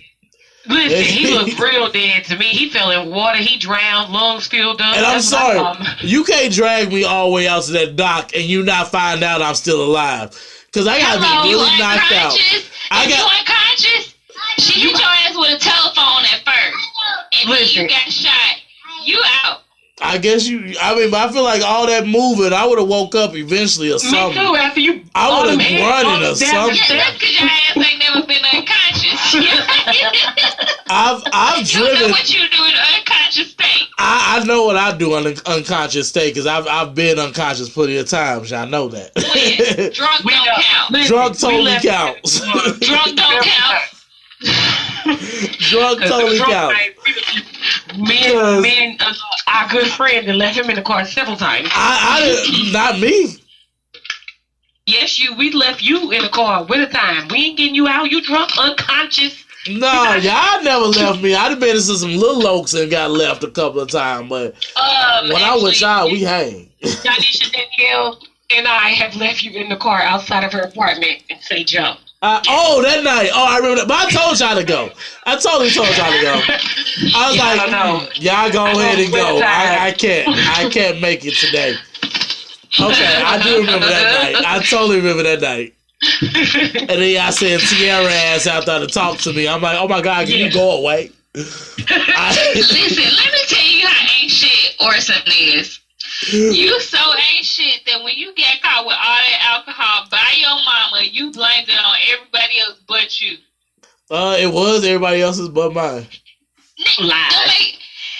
Listen, he looked real dead to me. He fell in water. He drowned. Lungs filled up. And I'm sorry, you can't drag me all the way out to that dock and you not find out I'm still alive. Because I got to be really knocked out. You unconscious? She hit your ass with a telephone at first. And then you got shot. You out. I guess but I feel like all that moving, I would have woke up eventually or something. Me too, after you. I would have running or something. Yeah, that's because your ass ain't never been unconscious. I've driven. You know what you do in an unconscious state. I know what I do in an unconscious state because I've been unconscious plenty of times. I know that. When? Drunk don't count. Drunk totally counts. Drunk don't count. Drunk totally counts. Me and our good friend that left him in the car several times. Not me. Yes, we left you in the car with a time. We ain't getting you out. You drunk, unconscious. No, y'all never left me. I'd have been into some little oaks and got left a couple of times, but when I was with y'all, we hang. Janisha Danielle and I have left you in the car outside of her apartment in St. Joe. That night. Oh, I remember that. But I told y'all to go. I totally told y'all to go. I was like, y'all go ahead and go. I can't make it today. Okay, I do remember that night. I totally remember that night. And then y'all sent Tierra ass out there to talk to me. I'm like, oh my God, can you go away? Listen, let me tell you how ain't shit Orson is. You so ain't shit that when you get caught with all that alcohol by your mama, you blamed it on everybody else but you. It was everybody else's but mine.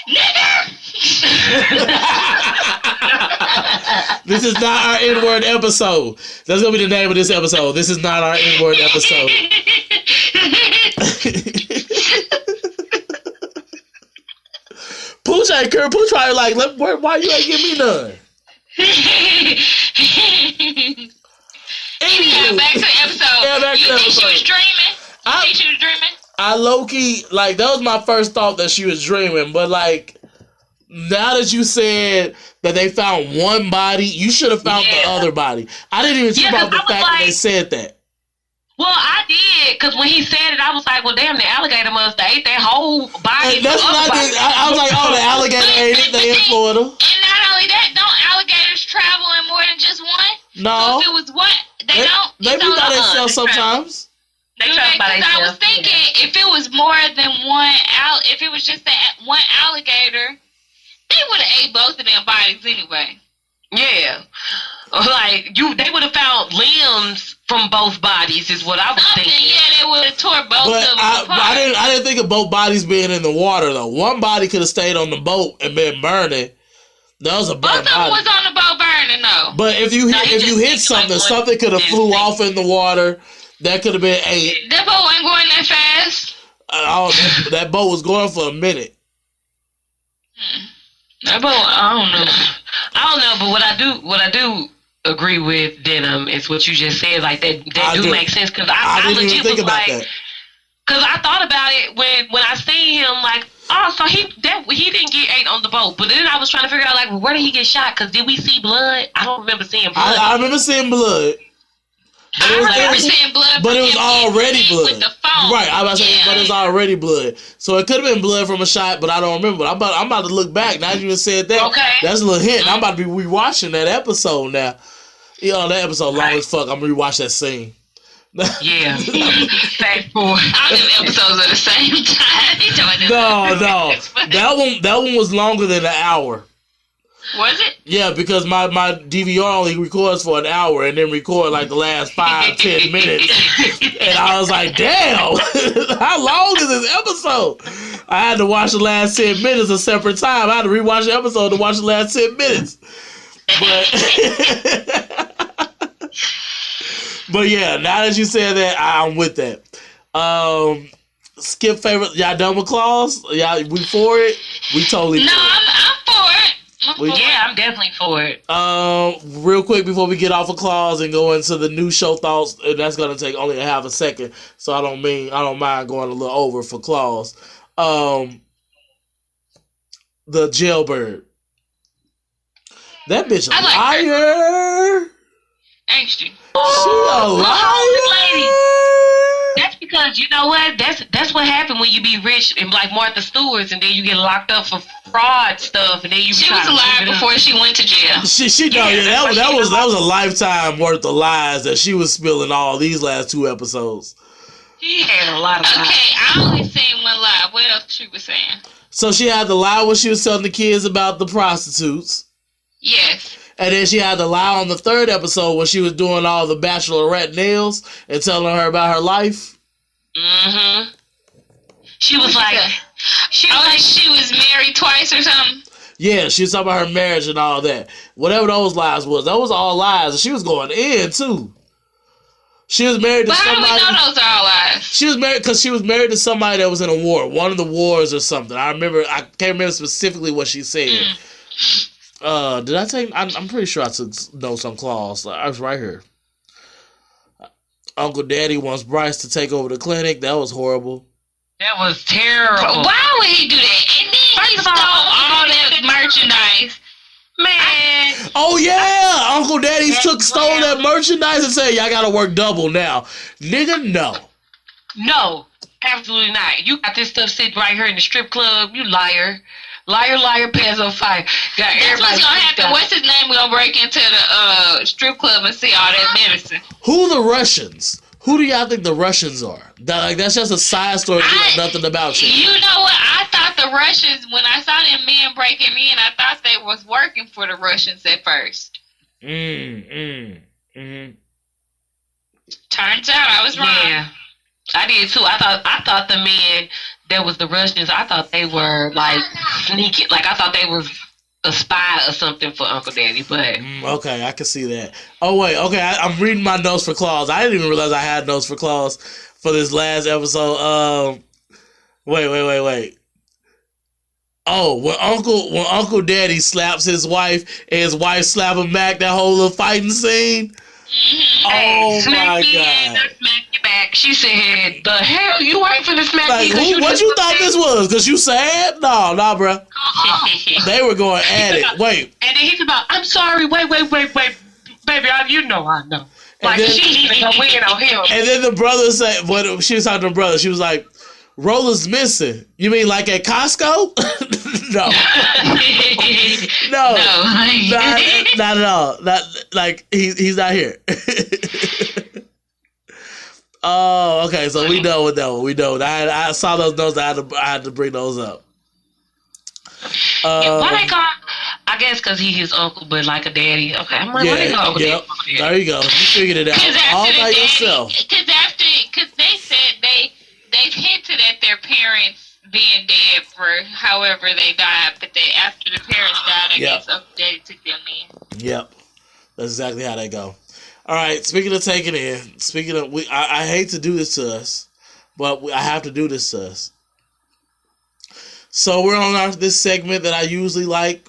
Nigga! This is not our N-word episode. That's gonna be the name of this episode. This is not our N-word episode. Pooch ain't care. Pooch probably like, why you ain't give me none? Anyhow, back to the episode. Yeah, back to the episode. Think she was dreaming? You think she was dreaming? I low-key, like, that was my first thought that she was dreaming, but, like, now that you said that they found one body, you should have found the other body. I didn't even think about the fact that they said that. Well, I did, because when he said it, I was like, well, damn, the alligator must have ate that whole body. And that's what I did. I was like, oh, the alligator ate it. They in Florida. And not only that, don't alligators travel in more than just one? No. So if it was one, they don't. They be by themselves sometimes. I was thinking if it was more than one if it was just that one alligator, they would have ate both of them bodies anyway. Yeah. Like they would have found limbs from both bodies, is what I was thinking. Yeah, they would have tore both But of them I apart. didn't think of both bodies being in the water though. One body could have stayed on the boat and been burning. That was a Both bad of them body. was on the boat burning though. But if you hit something, something could have flew off in the water. That could have been That boat wasn't going that fast. that boat was going for a minute. That boat, I don't know, but what I do agree with Denim is what you just said. Like that do make sense because I didn't legit even think was about like, that. because I thought about it when I seen him, like, oh, so he didn't get ate on the boat. But then I was trying to figure out, like, well, where did he get shot? Because did we see blood? I don't remember seeing blood. I remember seeing blood. I remember seeing blood, but it was already blood. With the phone. Right, I was about to say, but it's already blood. So it could have been blood from a shot, but I don't remember. I'm about to look back. Now you even said that. Okay. That's a little hint. I'm about to be rewatching that episode now. You know, that episode long as fuck. I'm gonna rewatch that scene. Yeah. Fast forward. All them episodes at the same time. No. That one was longer than an hour. Was it? Yeah, because my DVR only records for an hour and then record like the last 5-10 minutes. And I was like, damn, how long is this episode? I had to watch the last 10 minutes a separate time. I had to rewatch the episode to watch the last 10 minutes. But yeah, now that you said that, I'm with that. Skip favorite, y'all done with Claws? Y'all, we for it? We totally No, for it. I'm for it. Yeah, I'm definitely for it. Real quick before we get off of Claws and go into the new show thoughts, and that's gonna take only a half a second, so I don't mind going a little over for Claws. The Jailbird. That bitch a liar. Ain't she? She a liar. That's because you know what? That's what happened when you be rich and like Martha Stewart's, and then you get locked up for fraud stuff, and then you. She was alive before she went to jail. That was a lifetime worth of lies that she was spilling all these last 2 episodes. She had a lot of lies. Okay, I only seen one lie. What else she was saying? So she had the lie when she was telling the kids about the prostitutes. Yes. And then she had to lie on the 3rd episode when she was doing all the bachelorette nails and telling her about her life. Mm-hmm. She was like, she was married twice or something. Yeah, she was talking about her marriage and all that. Whatever those lies was, those all lies. And she was going in too. She was married to somebody. How do we know those are all lies? She was married because she was married to somebody that was in a war, one of the wars or something. I can't remember specifically what she said. Did I take? I'm pretty sure I took notes on Claws. I was right here. Uncle Daddy wants Bryce to take over the clinic. That was horrible. That was terrible. Why would he do that? And then he stole all that merchandise. Man. Oh yeah, Uncle Daddy stole that merchandise and said, "Y'all gotta work double now." Nigga, no. No, absolutely not. You got this stuff sitting right here in the strip club. You liar. Liar, liar, pants on fire. Got That's what's gonna happen. What's his name? We're gonna break into the strip club and see all that medicine. Who the Russians? Who do y'all think the Russians are? That's just a side story. Nothing about you. You know what? I thought the Russians, when I saw them men breaking in, I thought they was working for the Russians at first. Turns out I was wrong. Yeah, I did too. I thought the men that was the Russians. I thought they were like sneaky. Like I thought they was a spy or something for Uncle Daddy. But okay, I can see that. Oh wait, okay, I'm reading my notes for Claws. I didn't even realize I had notes for Claws for this last episode. Wait. Oh, when Uncle Daddy slaps his wife and his wife slap him back, that whole little fighting scene. Oh my God! Smack you back. She said, "The hell you ain't finna smack me." What you thought this was? Cause you sad? No, bro. They were going at it. Wait. And then he's about, "I'm sorry. Wait, baby. You know I know." Like then, she didn't even go in on him. And then the brother said, "What?" She was talking to the brother. She was like, "Roller's missing. You mean like at Costco?" No. No, not at all. Not like he's not here. Oh, okay. So we know with that one. We know. I saw those notes. I had to bring those up. What I I guess because he his uncle, but like a daddy. Okay, I'm like, what they go with yep. that? There you go. You figured it out all by yourself. Because they said they've hinted at their parents being dead for however they died, but after the parents died, I guess Uncle Daddy took them in. Yep, that's exactly how they go. All right. Speaking of taking in, I hate to do this to us, but I have to do this to us. So we're on this segment that I usually like,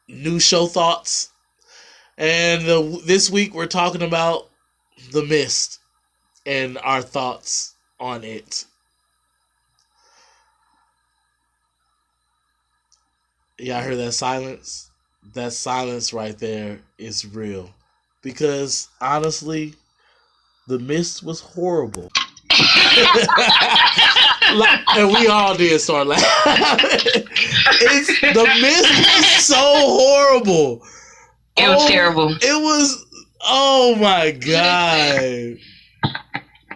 new show thoughts, and this week we're talking about The Mist and our thoughts on it. Yeah, I heard that silence. That silence right there is real, because honestly, The Mist was horrible. And we all did start laughing. The Mist was so horrible. It was terrible. It was. Oh my god.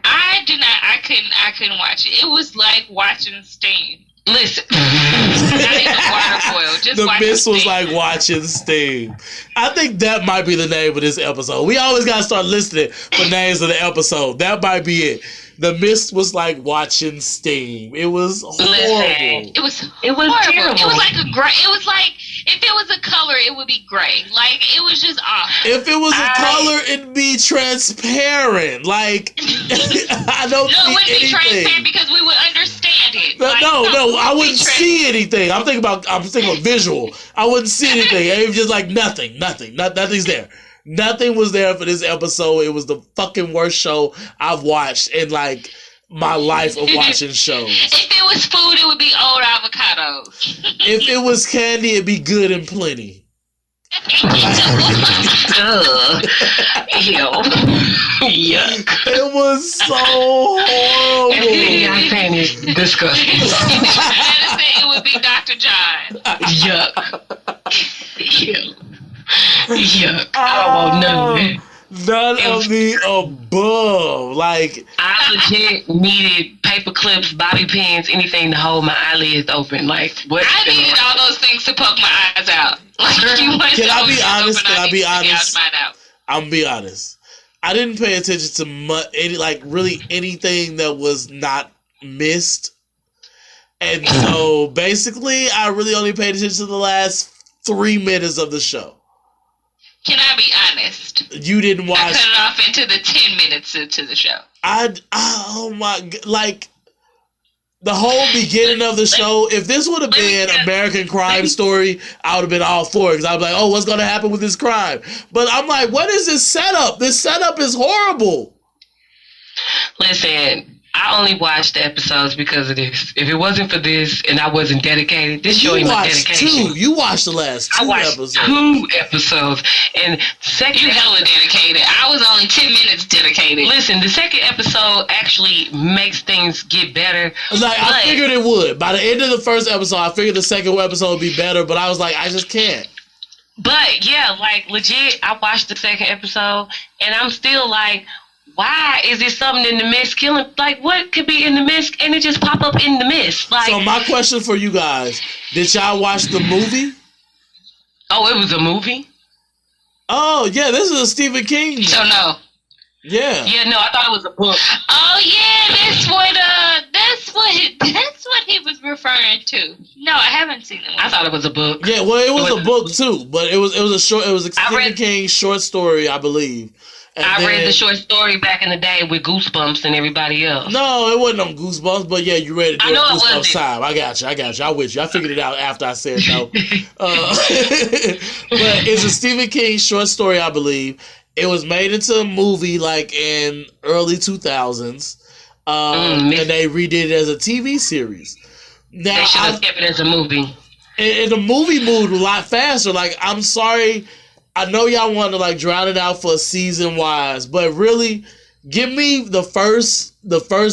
I couldn't watch it. It was like watching Steam. Listen, not even water boil. Just The Mist was Steam. like watching Steam. I think that might be the name of this episode. We always gotta start listening for names of the episode. That might be it. The Mist was like watching Steam. It was horrible. Listen, It was horrible. It was like a gray. It was like if it was a color, it would be gray. Like it was just off. If it was a color, it'd be transparent. Like I don't No, it see wouldn't be transparent anything. because we would understand it. No, Like, no, it I would wouldn't be see anything. I'm thinking about visual. I wouldn't see anything. It was just like nothing's there. Nothing was there for this episode. It was the fucking worst show I've watched in like my life of watching shows. If it was food, it would be old avocados. If it was candy, it'd be good and plenty. ugh, ew, yuck. It was so horrible. I'm saying it's disgusting. Medicine, it would be Dr. John. Yuck. Ew. Yuck. I don't want none of that. None of the above. Like, I legit needed paper clips, bobby pins, anything to hold my eyelids open. Like, what? I needed all those things to poke my eyes out. Like, you want Can to I be open honest? open, Can I be need to honest? gouge mine out. I'm gonna be honest. I didn't pay attention to really anything that was not missed. And so basically, I really only paid attention to the last 3 minutes of the show. Can I be honest? You didn't I watch. cut it off into the 10 minutes into the show. Oh my god! Like the whole beginning of the show. If this would have been American Crime Story, I would have been all for it because I'd be like, "Oh, what's gonna happen with this crime?" But I'm like, "What is this setup? This setup is horrible." Listen, I only watched the episodes because of this. If it wasn't for this and I wasn't dedicated, this show You ain't my watched dedication. two. You watched the last I two watched episodes. 2 episodes. And second You hella dedicated. I was only 10 minutes dedicated. Listen, the second episode actually makes things get better. Like, I But- figured it would. By the end of the first episode, I figured the second episode would be better, but I was like, I just can't. But yeah, like legit, I watched the second episode and I'm still like, why is it something in the mist killing? Like, what could be in the mist and it just pop up in the mist? Like, So my question for you guys, did y'all watch the movie? oh, it was a movie? Oh, yeah, this is a Stephen King. So no. Yeah. Yeah, no, I thought it was a book. Oh yeah, that's what he was referring to. No, I haven't seen it. I thought it was a book. Yeah, well, it was a book too, but it was a I Stephen read- King short story, I believe. And I read then- the short story back in the day with Goosebumps and everybody else. No, it wasn't on Goosebumps, but yeah, you read it I during know it Goosebumps wasn't. time. I got you. I'm with you. I figured it out after I said no. But it's a Stephen King short story, I believe. It was made into a movie like in early 2000s, and they redid it as a TV series. Now, They should have kept it as a movie. and the movie moved a lot faster. Like, I'm sorry, I know y'all want to like drown it out for season wise, but really, give me the first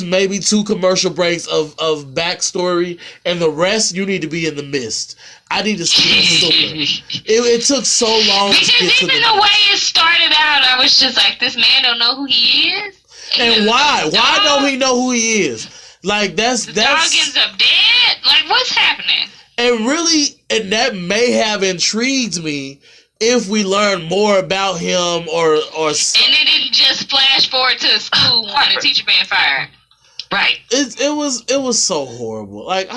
maybe 2 commercial breaks of backstory, and the rest you need to be in the mist. I need to see it sooner. It took so long to get Because to even the way it started out, I was just like, this man don't know who he is. And why? Why don't he know who he is? Like The dog ends up dead. Like, what's happening? And that may have intrigued me if we learn more about him or And it didn't just flash forward to school when the teacher being fired. Right. it was so horrible. Like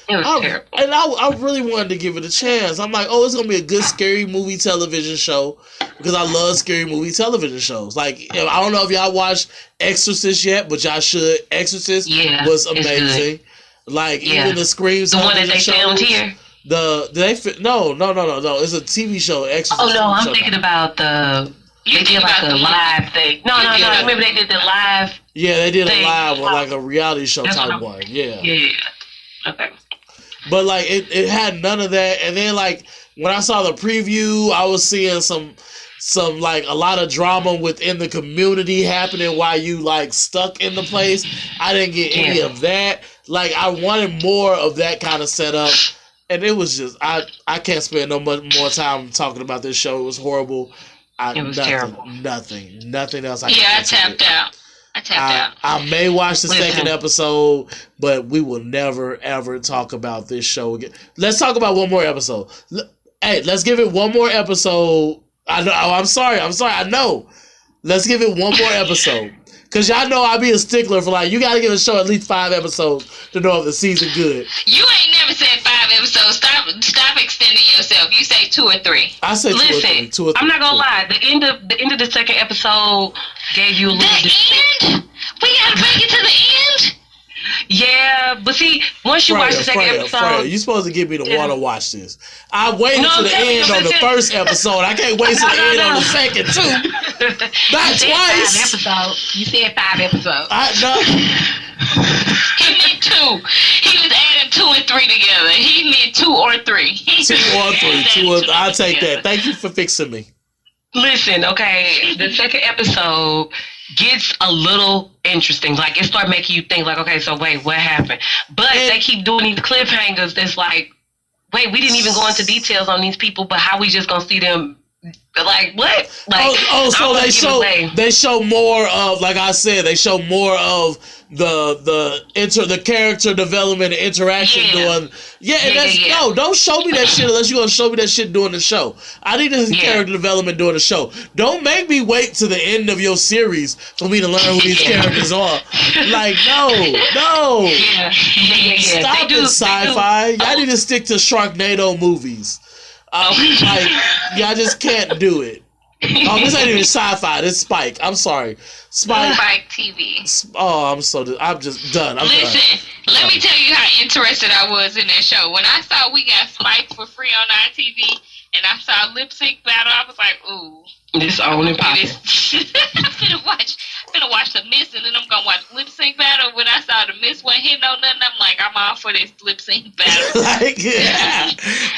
It was terrible. And I really wanted to give it a chance. I'm like, oh, it's gonna be a good scary movie television show because I love scary movie television shows. Like, I don't know if y'all watched Exorcist yet, but y'all should. Exorcist was it's amazing. Like even the Scream The one that they television filmed shows, here. No. It's a TV show. Exorcist. Oh no, I'm show. thinking about the. You They think did like about a the live thing. No. Remember they did the live. Yeah, they did a thing. live one, like a reality show That's type what I'm- one. Yeah. Yeah. Okay. But like it had none of that. And then like when I saw the preview, I was seeing some like a lot of drama within the community happening while you like stuck in the place. I didn't get any of that. Like I wanted more of that kind of setup. And it was just I can't spend no much more time talking about this show. It was horrible. It was terrible. Nothing else. I tapped out. I may watch the Listen. second episode, but we will never ever talk about this show again. Let's talk about one more episode. Hey, let's give it one more episode. I know. I'm sorry. I know. Let's give it one more episode. Cause y'all know I be a stickler for like you gotta give a show at least 5 episodes to know if the season good. You ain't never said 5 episodes. Stop extending yourself. You say 2 or 3. I said Listen, 2 or 3. I'm not gonna lie. The end of the second episode gave you a little. The end? We gotta make it to the end? Yeah, but see, once you watch the second episode, Freya, you supposed to get me to want to watch this. I waited to the end on the listen. first episode. I can't wait to the end on the second too. Not twice. You said 5 episodes. He meant 2. He was adding 2 and 3 together. He meant 2 or 3. 2 or 3. I'll take that. Thank you for fixing me. Listen, okay, the second episode gets a little interesting. Like, it started making you think, like, okay, so wait, what happened? But they keep doing these cliffhangers that's like, wait, we didn't even go into details on these people, but how we just gonna see them? Like, what? Like, so they show more of, like I said, they show more of the character development and interaction doing. No, don't show me that shit unless you're gonna show me that shit during the show. I need the character development during the show. Don't make me wait to the end of your series for me to learn who these characters are. Like, no. Stop it, sci-fi. Y'all need to stick to Sharknado movies. Like, y'all just can't do it. Oh, this ain't even sci-fi. This is Spike. I'm sorry. Spike TV. Oh, I'm just done. Listen, let me tell you how interested I was in that show. When I saw we got Spike for free on our TV, and I saw Lip Sync Battle, I was like, ooh. This on and popping. I'm gonna watch The Miss, and then I'm gonna watch Lip Sync Battle. When I saw The Miss wasn't hitting on nothing, I'm like, I'm all for this Lip Sync Battle. All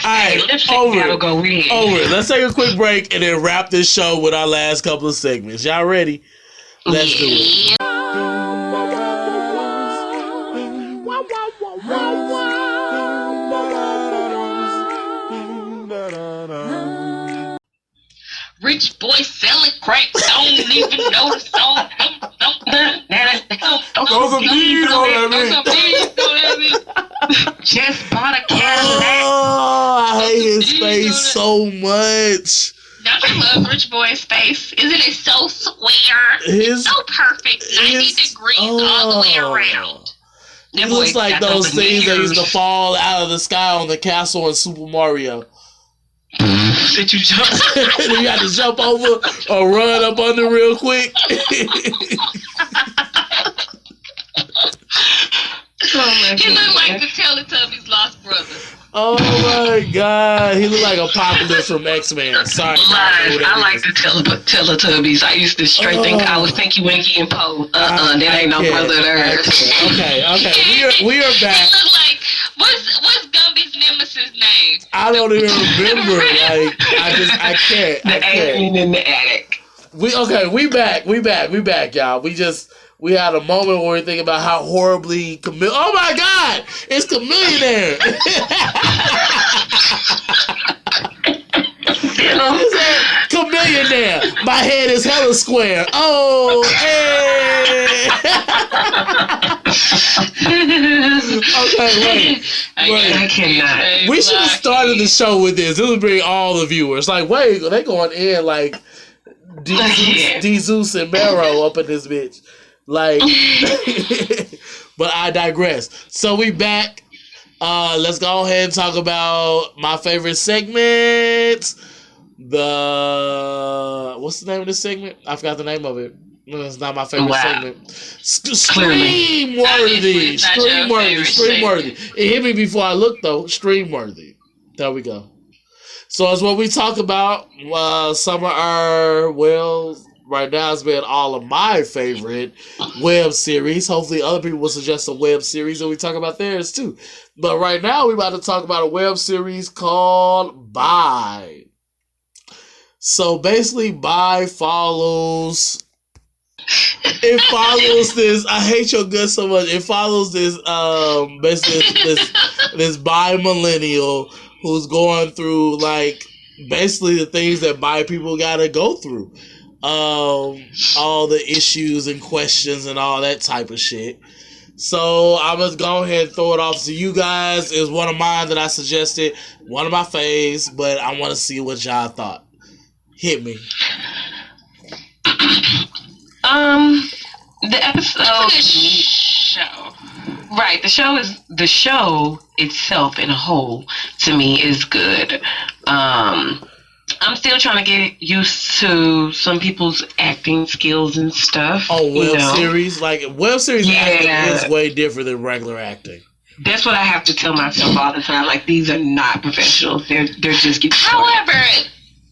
right, Lip Sync Battle go weird. Over it. Let's take a quick break and then wrap this show with our last couple of segments. Y'all ready? Let's do it. Rich boy selling crack, don't even know the song. Throw some bees on that Just bought a Cadillac. Oh, I hate his face so much. Don't you love Rich Boy's face? Isn't it so square? It's so perfect. 90 degrees all the way around. It looks like those things that used to fall out of the sky on the castle in Super Mario. Did you jump? You got to jump over or run up under real quick. He looked like the Teletubbies' lost brother. Oh my God, he looked like Apocalypse from X-Men. Sorry, I like the Teletubbies. I used to straight think I was Tinky Winky and Poe. That ain't no brother there. Okay, we are back. He looked like what's Gumby's nemesis name? I don't even remember. Like I can't. The alien in the attic. We back, y'all. We had a moment where we think about how horribly oh my God, it's Chameleonaire. Chameleonaire. My head is hella square. Oh, hey. Okay, wait. I cannot. We should have started the show with this. This would bring all the viewers. Like, wait, they going in like D-Zeus and Mero up in this bitch. Like, but I digress. So we back. Let's go ahead and talk about my favorite segment. What's the name of this segment? I forgot the name of it. No, it's not my favorite segment. Stream-worthy. Stream-worthy. It hit me before I looked, though. Stream-worthy. There we go. So it's what we talk about. Some of our, right now it's been all of my favorite web series. Hopefully other people will suggest a web series and we talk about theirs too. But right now we're about to talk about a web series called Bye. So basically Bye follows this, I hate your guts so much. It follows this basically this bi millennial who's going through like basically the things that bi people gotta go through. All the issues and questions and all that type of shit. So I'm just go ahead and throw it off to you guys. It was one of mine that I suggested, one of my faves, but I want to see what y'all thought. Hit me. The episode show. Right, the show itself in a whole to me is good. I'm still trying to get used to some people's acting skills and stuff. Oh, web series? Like, web series acting is way different than regular acting. That's what I have to tell myself all the time. Like, these are not professionals. They're just getting started. However,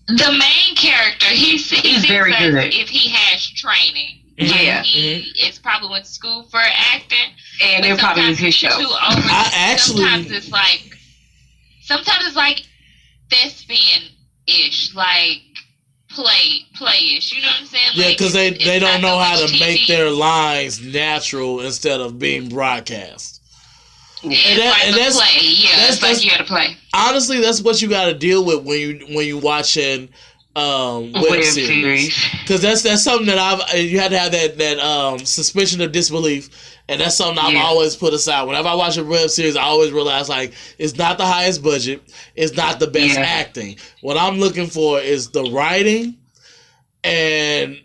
the main character, he's very good. If he has training. Yeah. He is probably went to school for acting. And it probably is his show. Sometimes it's like thespian-ish, like play-ish, you know what I'm saying? Yeah, because like, they don't know how to TV. make their lines natural instead of being broadcast. That's like you gotta play. Honestly, that's what you gotta deal with when you watching web series. Because that's something that you had to have that suspicion of disbelief, and that's something I've always put aside. Whenever I watch a web series, I always realize like it's not the highest budget, it's not the best acting. What I'm looking for is the writing, and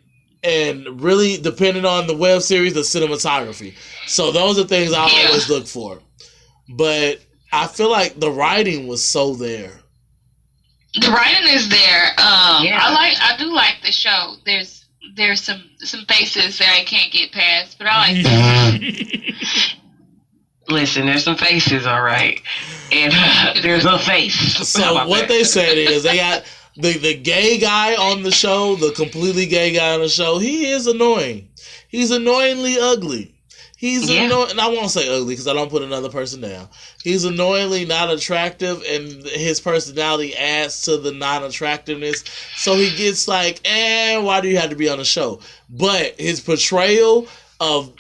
really depending on the web series, the cinematography. So those are things I always look for. But I feel like the writing was so there. The writing is there. I do like the show. There's some faces that I can't get past, but I like them. Listen, there's some faces, all right, and there's a face. So what they said is they got the gay guy on the show, the completely gay guy on the show. He is annoying. He's annoyingly ugly. He's annoying, and I won't say ugly because I don't put another person down. He's annoyingly not attractive, and his personality adds to the non-attractiveness. So he gets like, why do you have to be on the show? But his portrayal of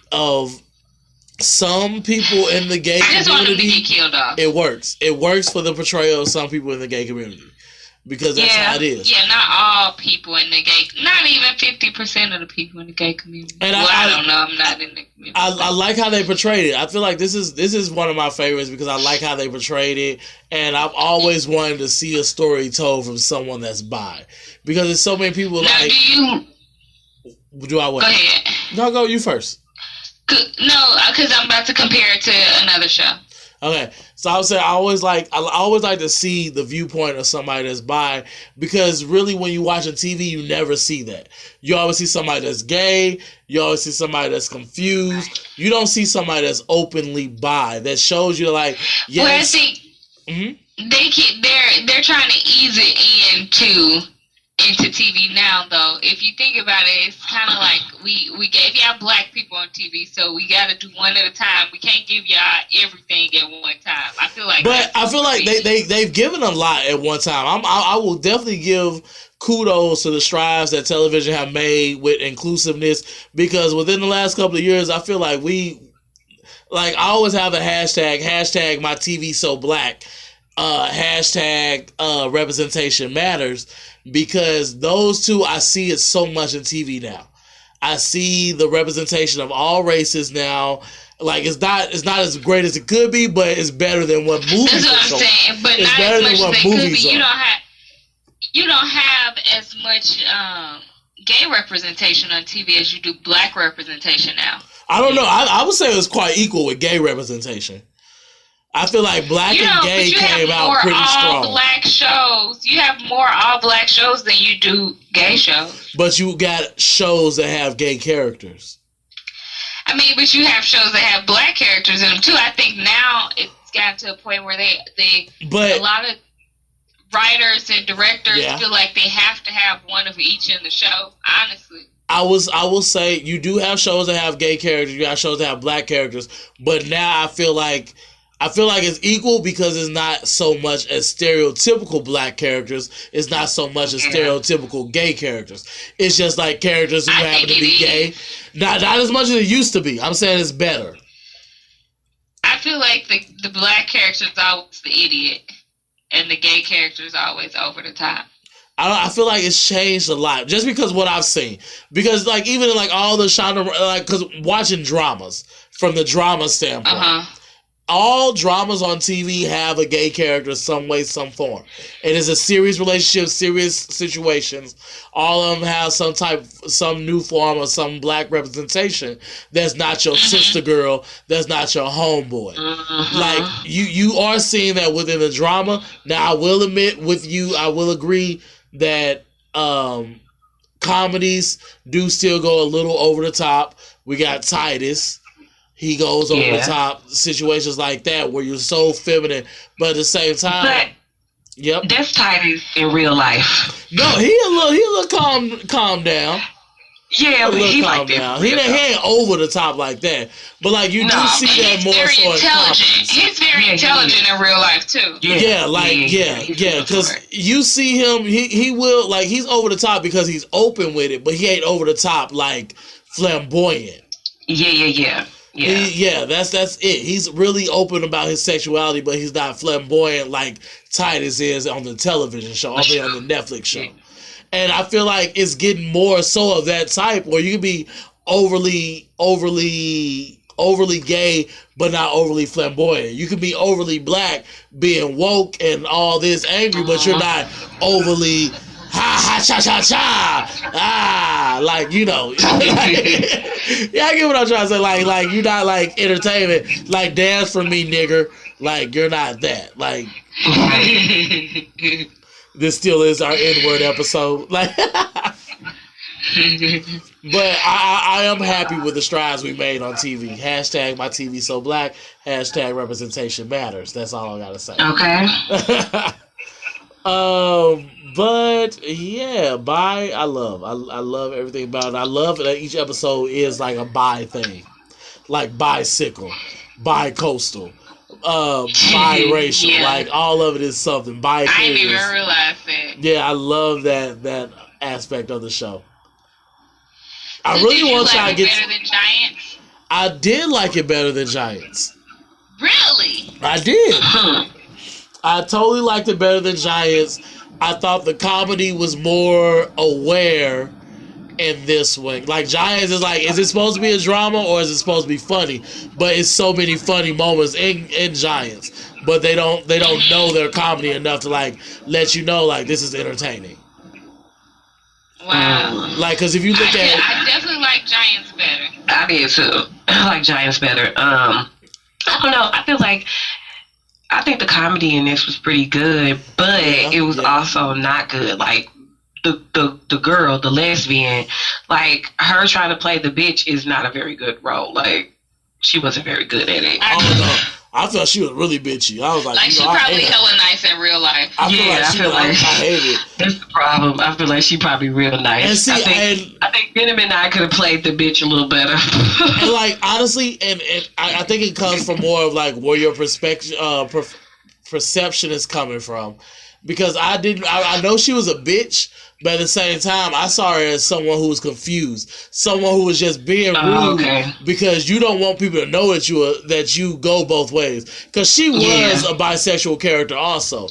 some people in the gay community, it works. It works for the portrayal of some people in the gay community. Because that's how it is. Yeah, not all people in the gay, not even 50% of the people in the gay community. And I don't know. I'm not in the community. I like how they portrayed it. I feel like this is one of my favorites because I like how they portrayed it, and I've always wanted to see a story told from someone that's bi, because there's so many people now, like. Do I what? Go ahead. No, go you first. No, because I'm about to compare it to another show. Okay, so I would say I always like to see the viewpoint of somebody that's bi, because really when you watch on TV, you never see that. You always see somebody that's gay. You always see somebody that's confused. You don't see somebody that's openly bi. That shows you like yes. Well, I think they're trying to ease it into TV now, though. If you think about it, it's kind of like we gave y'all black people on TV, so we got to do one at a time. We can't give y'all everything at one time. I feel like they've given a lot at one time. I will definitely give kudos to the strides that television have made with inclusiveness, because within the last couple of years, I feel like I always have the hashtag my TV so black. hashtag representation matters, because those two, I see it so much in TV now. I see the representation of all races now. Like, it's not as great as it could be, but it's better than what movies That's what are I'm showing. saying. But It's not better as than much what as they could movies be. are. You don't have as much gay representation on TV as you do black representation now. I don't know. I would say it was quite equal with gay representation. I feel like black and gay came out pretty strong. Black shows. You have more all black shows than you do gay shows. But you got shows that have gay characters. I mean, but you have shows that have black characters in them too. I think now it's gotten to a point where a lot of writers and directors feel like they have to have one of each in the show. Honestly, I will say you do have shows that have gay characters. You got shows that have black characters. But now I feel like it's equal, because it's not so much as stereotypical black characters. It's not so much as stereotypical gay characters. It's just like characters who happen to be gay. Not as much as it used to be. I'm saying it's better. I feel like the black character is always the idiot, and the gay character is always over the top. I feel like it's changed a lot, just because what I've seen. Because like even in like all the Shonda, like, because watching dramas from the drama standpoint, all dramas on TV have a gay character some way, some form. It is a serious relationship, serious situations. All of them have some new form of some black representation that's not your sister girl, that's not your homeboy. Like, you are seeing that within the drama. Now, I will admit with you, I will agree that comedies do still go a little over the top. We got Titus. He goes over the top, situations like that where you're so feminine, but at the same time, that's Titus in real life. No, he a little calm down. Yeah, but he like that. He ain't over the top like that, but like you do see that more so in comedies. He's very intelligent in real life too. Because you see him, he will, like, he's over the top because he's open with it, but he ain't over the top like flamboyant. Yeah, that's it. He's really open about his sexuality, but he's not flamboyant like Titus is on the television show, on the Netflix show. And I feel like it's getting more so of that type where you can be overly gay, but not overly flamboyant. You can be overly black, being woke and all this angry, but you're not overly ha cha cha cha like, you know. Yeah, I get what I'm trying to say. Like you're not like entertainment, like dance for me, nigger. Like, you're not that. Like, this still is our N-word episode. Like, but I am happy with the strides we made on TV. Hashtag my TV so black. Hashtag representation matters. That's all I gotta say. Okay. But yeah, bi I love everything about it. I love that each episode is like a bi thing, like bicycle, bi-coastal, biracial. Like, all of it is something. I didn't even realize that. Yeah, I love that aspect of the show. I really want y'all to get better than Giants. I did like it better than Giants. Really? I did. I totally liked it better than Giants. I thought the comedy was more aware in this one. Like, Giants is like, is it supposed to be a drama or is it supposed to be funny? But it's so many funny moments in Giants. But they don't know their comedy enough to like let you know like this is entertaining. Wow. Like, because if you look at I definitely like Giants better. I did too. I like Giants better. I don't know. I think the comedy in this was pretty good, but it was also not good. Like, the girl, the lesbian, like, her trying to play the bitch is not a very good role. Like, she wasn't very good at it. I felt she was really bitchy. I was like, she probably hella nice in real life. I hate it. That's the problem. I feel like she probably real nice. And see, I think Venom and I could have played the bitch a little better. And like, honestly, and I think it comes from more of like where your perception is coming from. because I know she was a bitch, but at the same time, I saw her as someone who was confused, someone who was just being rude because you don't want people to know that you go both ways. Because she was a bisexual character also,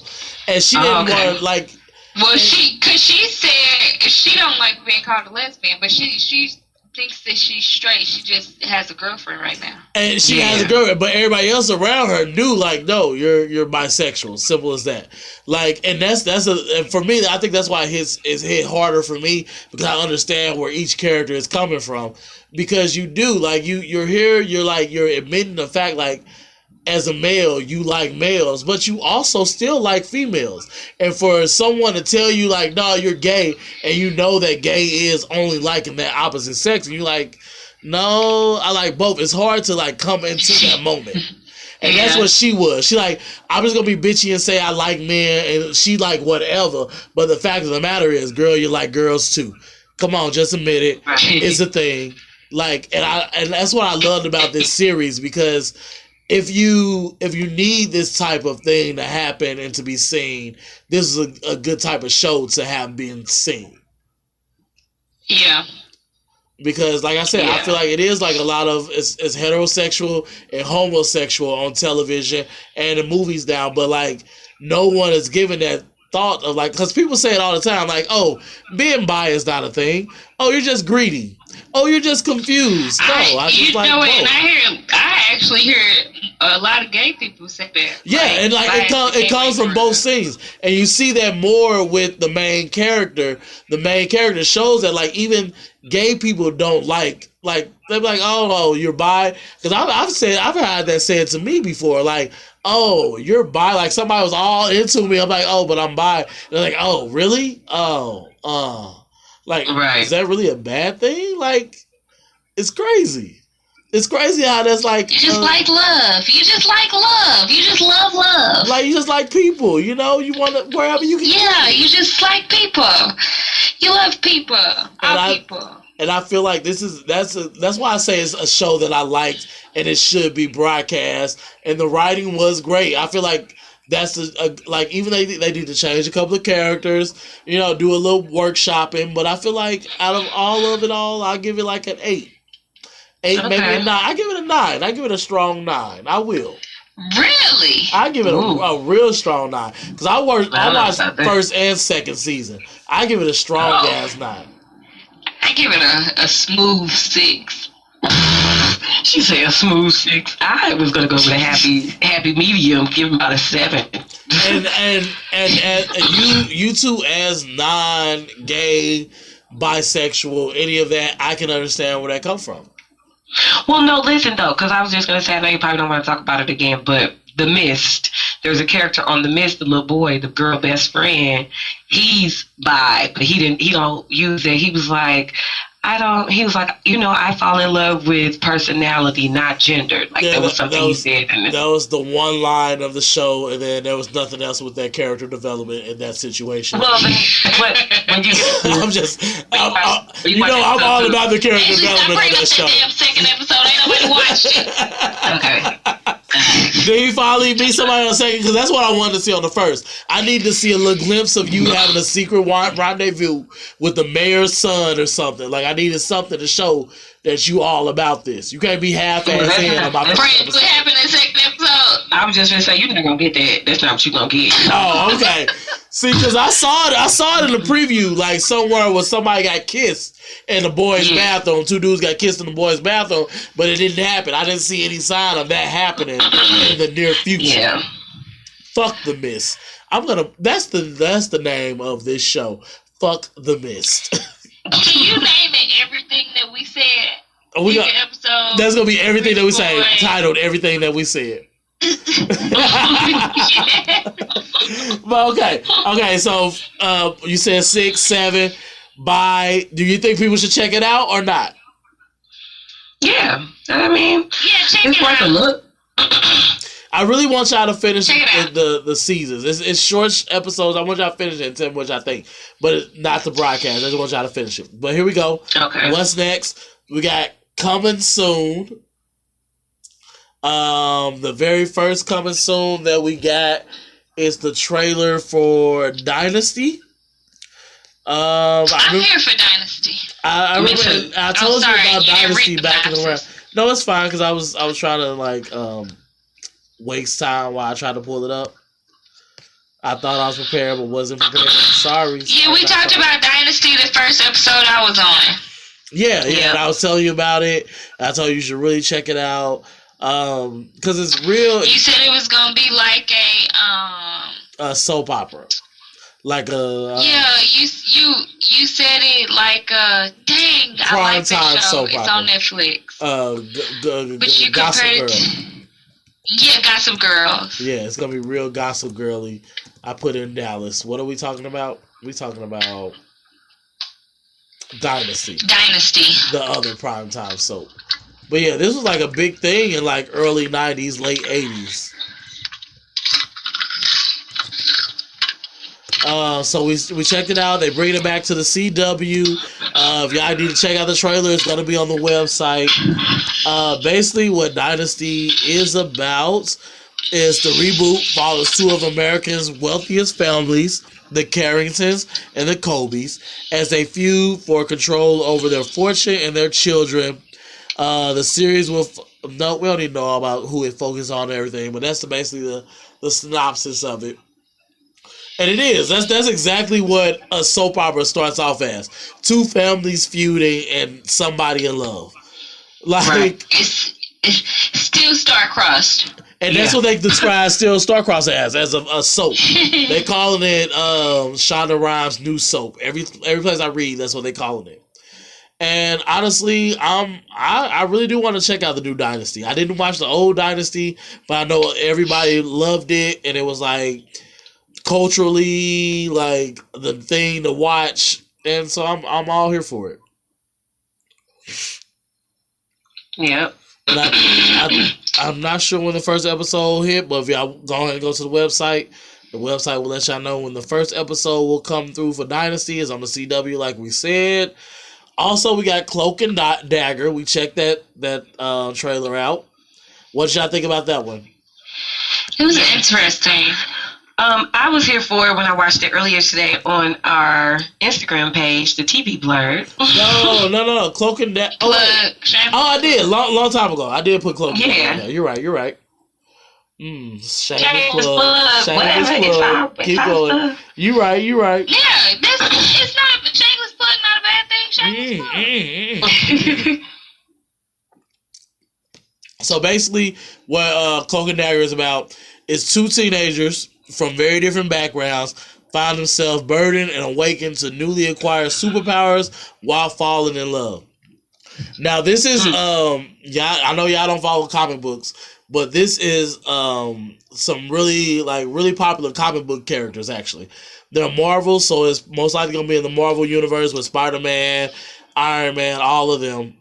and she didn't want like. Well, because she said she don't like being called a lesbian, but she thinks that she's straight. She just has a girlfriend right now. And she has a girlfriend, but everybody else around her knew, like, no, you're bisexual. Simple as that. Like, and and for me, I think that's why it's hit harder for me, because I understand where each character is coming from. Because you do, like, you're here, you're admitting the fact, like, as a male, you like males, but you also still like females. And for someone to tell you, like, no, you're gay, and you know that gay is only liking that opposite sex, and you're like, no, I like both. It's hard to, like, come into that moment. And that's what she was. She like, I'm just going to be bitchy and say I like men, and she like whatever. But the fact of the matter is, girl, you like girls too. Come on, just admit it. It's a thing. Like, and that's what I loved about this series, because if you need this type of thing to happen and to be seen, this is a good type of show to have been seen. Yeah. Because, like I said, I feel like it is like a lot of it's heterosexual and homosexual on television and in movies now, but like no one is given that thought of, like, because people say it all the time, like, oh, being bi is not a thing. Oh, you're just greedy. Oh, you're just confused. No, I just like both. And I actually hear a lot of gay people say that. Yeah, like, and like it comes from both scenes, and you see that more with the main character. The main character shows that, like, even gay people don't like they're like, oh, you're bi, because I've had that said to me before, like, oh, you're bi, like somebody was all into me. I'm like, oh, but I'm bi. And they're like, oh, really? Like, is that really a bad thing? Like, it's crazy. It's crazy how that's like... You just like love. You just like love. You just love love. Like, you just like people, you know? You want to... Wherever you can... Yeah, you just like people. You love people. People. And I feel like that's why I say it's a show that I liked, and it should be broadcast. And the writing was great. I feel like that's like, even they need to change a couple of characters, you know, do a little workshopping. But I feel like out of all of it all, I'll give it like an 8. 8, maybe a 9. I give it a 9. I give it a strong 9. I will. Really? I give it a real strong 9, because I watched first and second season. I give it a strong ass 9. I give it a smooth 6. She said a smooth 6. I was gonna go with a happy medium, give him about a 7. and you two as non-gay, bisexual, any of that, I can understand where that comes from. Well, no, listen though, because I was just gonna say, I know you probably don't want to talk about it again, but The Mist. There's a character on The Mist, the little boy, the girl best friend. He's bi, but he don't use it. He was like, I fall in love with personality, not gender. Like, that was something he said. That was the one line of the show, and then there was nothing else with that character development in that situation. Well, but when you I'm all about the character development on that show. Second episode, ain't nobody watched it. Okay. Did he finally meet somebody on the second? Because that's what I wanted to see on the first. I need to see a little glimpse of you having a secret rendezvous with the mayor's son or something. Like, I needed something to show that you all about this. You can't be half-assed in about this. What happened in the second episode? I was just going to say, you're not going to get that. That's not what you're going to get. Oh, okay. See, because I saw it in the preview, like somewhere where somebody got kissed in the boys' bathroom. 2 dudes got kissed in the boys' bathroom, but it didn't happen. I didn't see any sign of that happening in the near future. Yeah. Fuck The Mist. That's the name of this show. Fuck The Mist. Can you name it everything that we said? Episode. That's gonna be everything that we say. Titled everything that we said. But okay. So you said 6, 7. Do you think people should check it out or not? Yeah, I mean, check it's it worth out. a look. I really want y'all to finish the seasons. It's short episodes. I want y'all to finish it and tell me what y'all think, but not the broadcast. I just want y'all to finish it. But here we go. Okay. What's next? We got coming soon. The very first coming soon that we got is the trailer for Dynasty. I'm here for Dynasty. I Me remember too. I told you sorry, about you didn't Dynasty read the back in the round. synopsis. No, it's fine because I was trying to like waste time while I tried to pull it up. I thought I was prepared, but wasn't prepared. Sorry. Yeah, we talked about Dynasty the first episode I was on. Yeah. Yeah. And I was telling you about it. I told you should really check it out because it's real. You said it was gonna be like A soap opera, like a yeah, you said it like dang, I like Primetime that show. soap It's opera. on Netflix. But you Gossip compared Girl. Yeah, Gossip Girls. Yeah, it's gonna be real gossip girly. I put in Dallas. What are we talking about? We talking about Dynasty, Dynasty. the other primetime soap. But yeah, this was like a big thing in like early '90s, late '80s. So we checked it out. They bring it back to the CW. If y'all need to check out the trailer, it's gonna be on the website. Basically, what Dynasty is about is the reboot follows two of America's wealthiest families, the Carringtons and the Colbys, as they feud for control over their fortune and their children. The series will no, we don't even know about who it focuses on and everything, but that's basically the synopsis of it. And it is. That's exactly what a soap opera starts off as. Two families feuding and somebody in love. Like, Right. It's still star-crossed. and that's Yeah. what they describe still Starcross as a soap. They calling it Shonda Rhimes' new soap. Every place I read, that's what they calling it. And honestly, I really do want to check out the new Dynasty. I didn't watch the old Dynasty, but I know everybody loved it, and it was like culturally like the thing to watch, and so I'm all here for it. Yep. And I'm not sure when the first episode hit, but if y'all go ahead and go to the website will let y'all know when the first episode will come through for Dynasty. Is on the CW, like we said. Also, we got Cloak and Dagger. We checked that trailer out. What y'all think about that one? It was interesting. I was here for it when I watched it earlier today on our Instagram page, the TV Blurred. No. Cloak and Dagger. Plug. I did long time ago. I did put Cloak and Yeah. Dagger. You're right. Shameless Shameless plug. plug. Shameless Whatever. plug. Keep going. You right. Yeah, it's not a shameless plug, not a bad thing. Shameless plug. So basically, what Cloak and Dagger is about is two teenagers from very different backgrounds find themselves burdened and awakened to newly acquired superpowers while falling in love. Now, this is I know y'all don't follow comic books, but this is some really popular comic book characters. Actually, they're Marvel, so it's most likely gonna be in the Marvel universe with Spider-Man, Iron Man, all of them.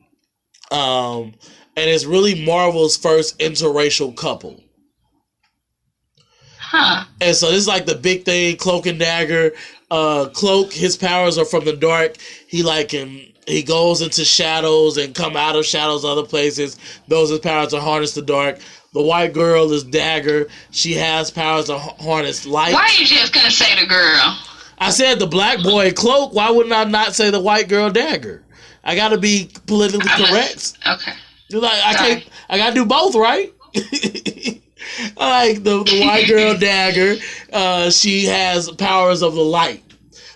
And it's really Marvel's first interracial couple. Huh. And so this is like the big thing, Cloak and Dagger. Cloak, his powers are from the dark. He goes into shadows and come out of shadows other places. Those his powers are harness the dark. The white girl is Dagger. She has powers to harness light. Why you just gonna say the girl? I said the black boy Cloak. Why wouldn't I not say the white girl Dagger? I gotta be politically correct. Okay. You're like, Sorry. I gotta do both, right? I like the white girl Dagger. She has powers of the light.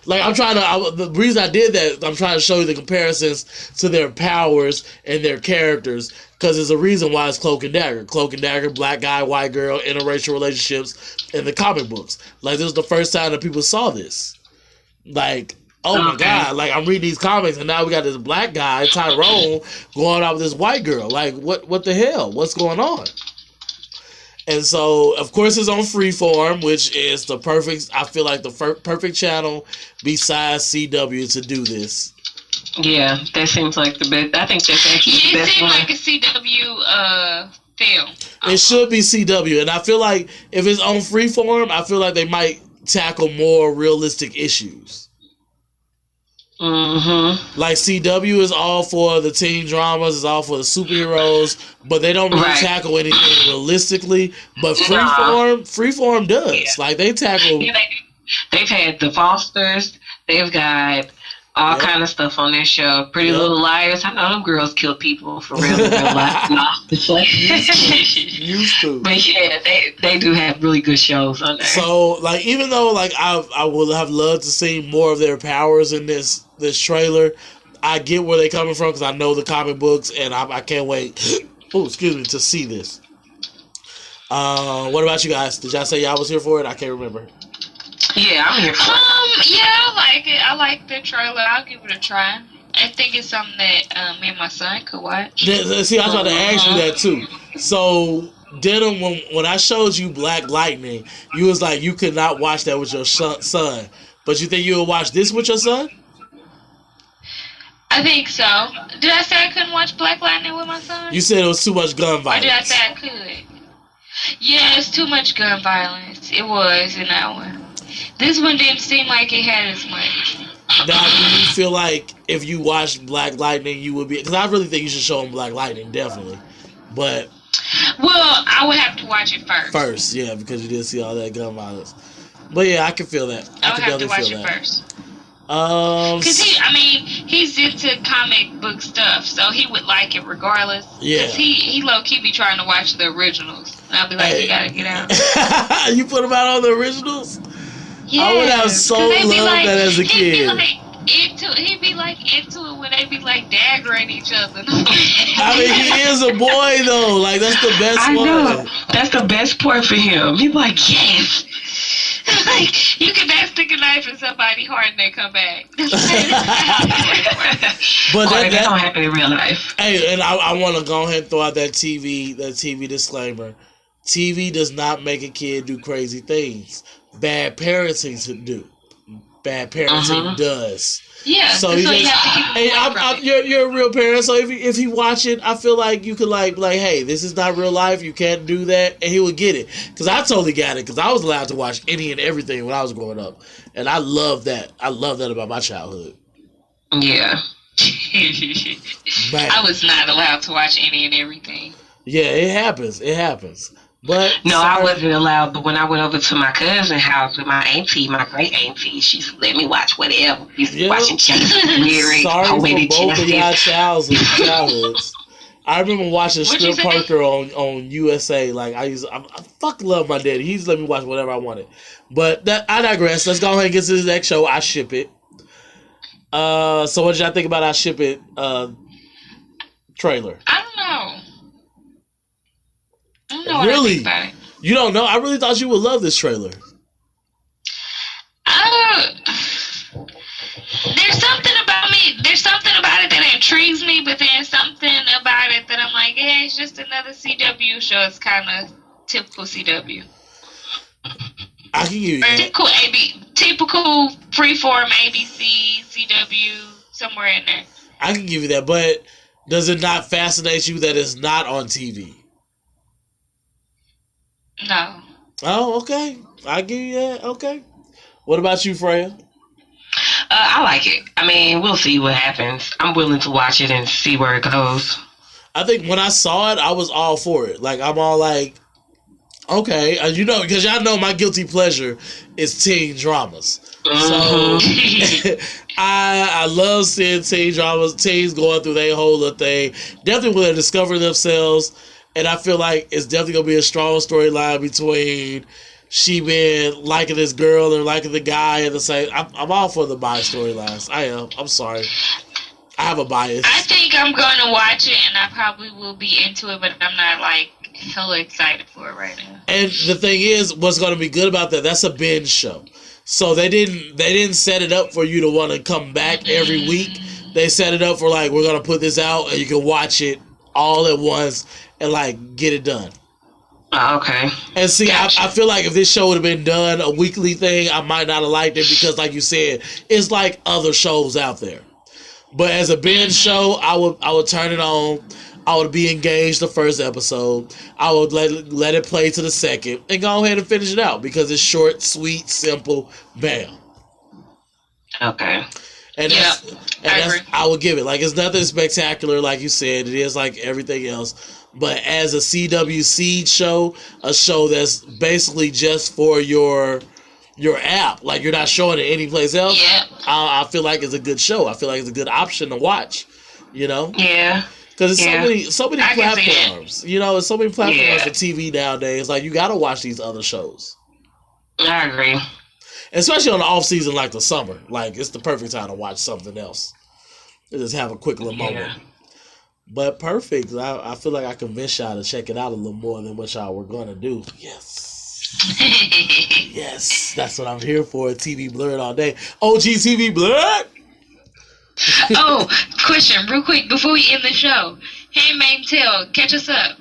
Like the reason I did that, I'm trying to show you the comparisons to their powers and their characters, because there's a reason why it's Cloak and Dagger. Cloak and Dagger, black guy, white girl, interracial relationships in the comic books. Like, this was the first time that people saw this. Like, oh my God, like, I'm reading these comics and now we got this black guy, Tyrone, going out with this white girl. Like, what the hell? What's going on? And so, of course, it's on Freeform, which is the perfect channel besides CW to do this. Yeah, that seems like the best. I think that's actually the It best seemed one. like a CW film. It should be CW, and I feel like if it's on Freeform, I feel like they might tackle more realistic issues. Mm-hmm. Like CW is all for the teen dramas, is all for the superheroes, but they don't really Right. tackle anything realistically. But Nah. Freeform does. Yeah. Like they tackle. Yeah, they've had the Fosters. They've got all Yep. kind of stuff on their show. Pretty Yep. Little Liars. I know them girls kill people for real in real life. No, it's like, Used to. but yeah, they do have really good shows on there. So like even though like I would have loved to see more of their powers in this trailer, I get where they're coming from because I know the comic books and I can't wait. Oh, excuse me, to see this. What about you guys? Did y'all say y'all was here for it? I can't remember. Yeah, I'm here for it. Yeah, I like it. I like the trailer. I'll give it a try. I think it's something that me and my son could watch. See, I was about to ask you that too. So, Denim, when I showed you Black Lightning, you was like you could not watch that with your son, but you think you would watch this with your son? I think so. Did I say I couldn't watch Black Lightning with my son? You said it was too much gun Or did I violence. say I could? Yeah, it's too much gun violence. It was in that one. This one didn't seem like it had as much. Now, do you feel like if you watched Black Lightning, you would be? Because I really think you should show him Black Lightning, definitely. But Well, I would have to watch it first. first, yeah, because you did see all that gun violence. But yeah, I can feel that. I I would can have to definitely watch feel it that. first. Um, Cause he's into comic book stuff, so he would like it regardless. Yeah. Cause he low key be trying to watch the originals, and I'll be like, Hey. you gotta get out. you put him out on the originals? Yeah, I would have so 'cause they be loved that as a kid. He'd be like into it when they be like daggering each other. I mean, he is a boy though. Like that's the best I one. know. That's the best part for him. He's like, yes. Like you can not stick a knife in somebody hard and they come back. But Or that, that don't happen in real life. hey, and I want to go ahead and throw out that TV disclaimer. TV does not make a kid do crazy things. Bad parenting to do. Bad parenting does. Yeah, So so you you just, have to keep hey, away from it. you're a real parent. So if he watch it, I feel like you could like, hey, this is not real life. You can't do that, and he would get it. Because I totally got it. Because I was allowed to watch any and everything when I was growing up, and I love that. I love that about my childhood. Yeah. Man. I was not allowed to watch any and everything. Yeah, it happens. It happens. But No, sorry. I wasn't allowed. But when I went over to my cousin's house with my auntie, my great auntie, she let me watch whatever. We was Yeah. watching Jason Mary, Sorry for Poetic both of y'all Justice. childhoods. I remember watching What'd you Strip say? Poker on USA. Like I fucking love my daddy. He used to let me watch whatever I wanted. But I digress. Let's go ahead and get to this next show. I Ship It. So what did y'all think about I Ship It trailer? I don't know. I don't know what I Really? think about it. You don't know? I really thought you would love this trailer. There's something about me. There's something about it that intrigues me, but there's something about it that I'm like, hey, it's just another CW show. It's kind of typical CW. I can give you that. Typical freeform ABC, CW, somewhere in there. I can give you that. But does it not fascinate you that it's not on TV? No. Oh, okay. I give you that. Okay. What about you, Freya? I like it. I mean, we'll see what happens. I'm willing to watch it and see where it goes. I think when I saw it, I was all for it. Like, I'm all like, okay. You know, because y'all know my guilty pleasure is teen dramas. So, I love seeing teen dramas, teens going through their whole little thing. Definitely when they discover themselves. And I feel like it's definitely going to be a strong storyline between she being liking this girl and liking the guy and the same. I'm all for the bi storylines. I am. I'm sorry. I have a bias. I think I'm going to watch it, and I probably will be into it, but I'm not, like, hella excited for it right now. And the thing is, what's going to be good about that, that's a binge show. So they didn't set it up for you to want to come back every week. They set it up for, like, we're going to put this out and you can watch it all at once and, like, get it done. Okay. And see, Gotcha. I feel like if this show would have been done a weekly thing, I might not have liked it because, like you said, it's like other shows out there. But as a binge show, I would turn it on. I would be engaged the first episode. I would let it play to the second and go ahead and finish it out because it's short, sweet, simple, bam. Okay. And Yeah, I would give it. Like, it's nothing spectacular, like you said. It is like everything else. But as a CWC show, a show that's basically just for your app, like you're not showing it anyplace else. Yeah. I feel like it's a good show. I feel like it's a good option to watch. You know, Yeah. because it's so many I can see that. platforms. You know, there's so many platforms Yeah. for TV nowadays. Like, you got to watch these other shows, I agree. especially on the off season, like the summer. Like, it's the perfect time to watch something else. Just have a quick little moment. Yeah. But perfect. I feel like I convinced y'all to check it out a little more than what y'all were going to do. Yes. Yes. That's what I'm here for. TV Blurred all day. OG TV Blurred. Oh, question, real quick, before we end the show. Handmaid's Tale, catch us up.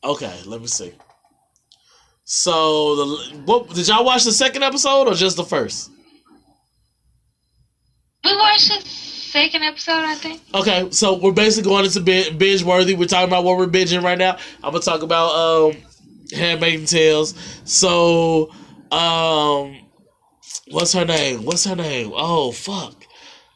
Okay, let me see. So, what did y'all watch the second episode or just the first? We watched the second episode, I think. Okay, so we're basically going into binge worthy. We're talking about what we're binging right now. I'm gonna talk about Handmaid's Tales. So, what's her name? Oh fuck,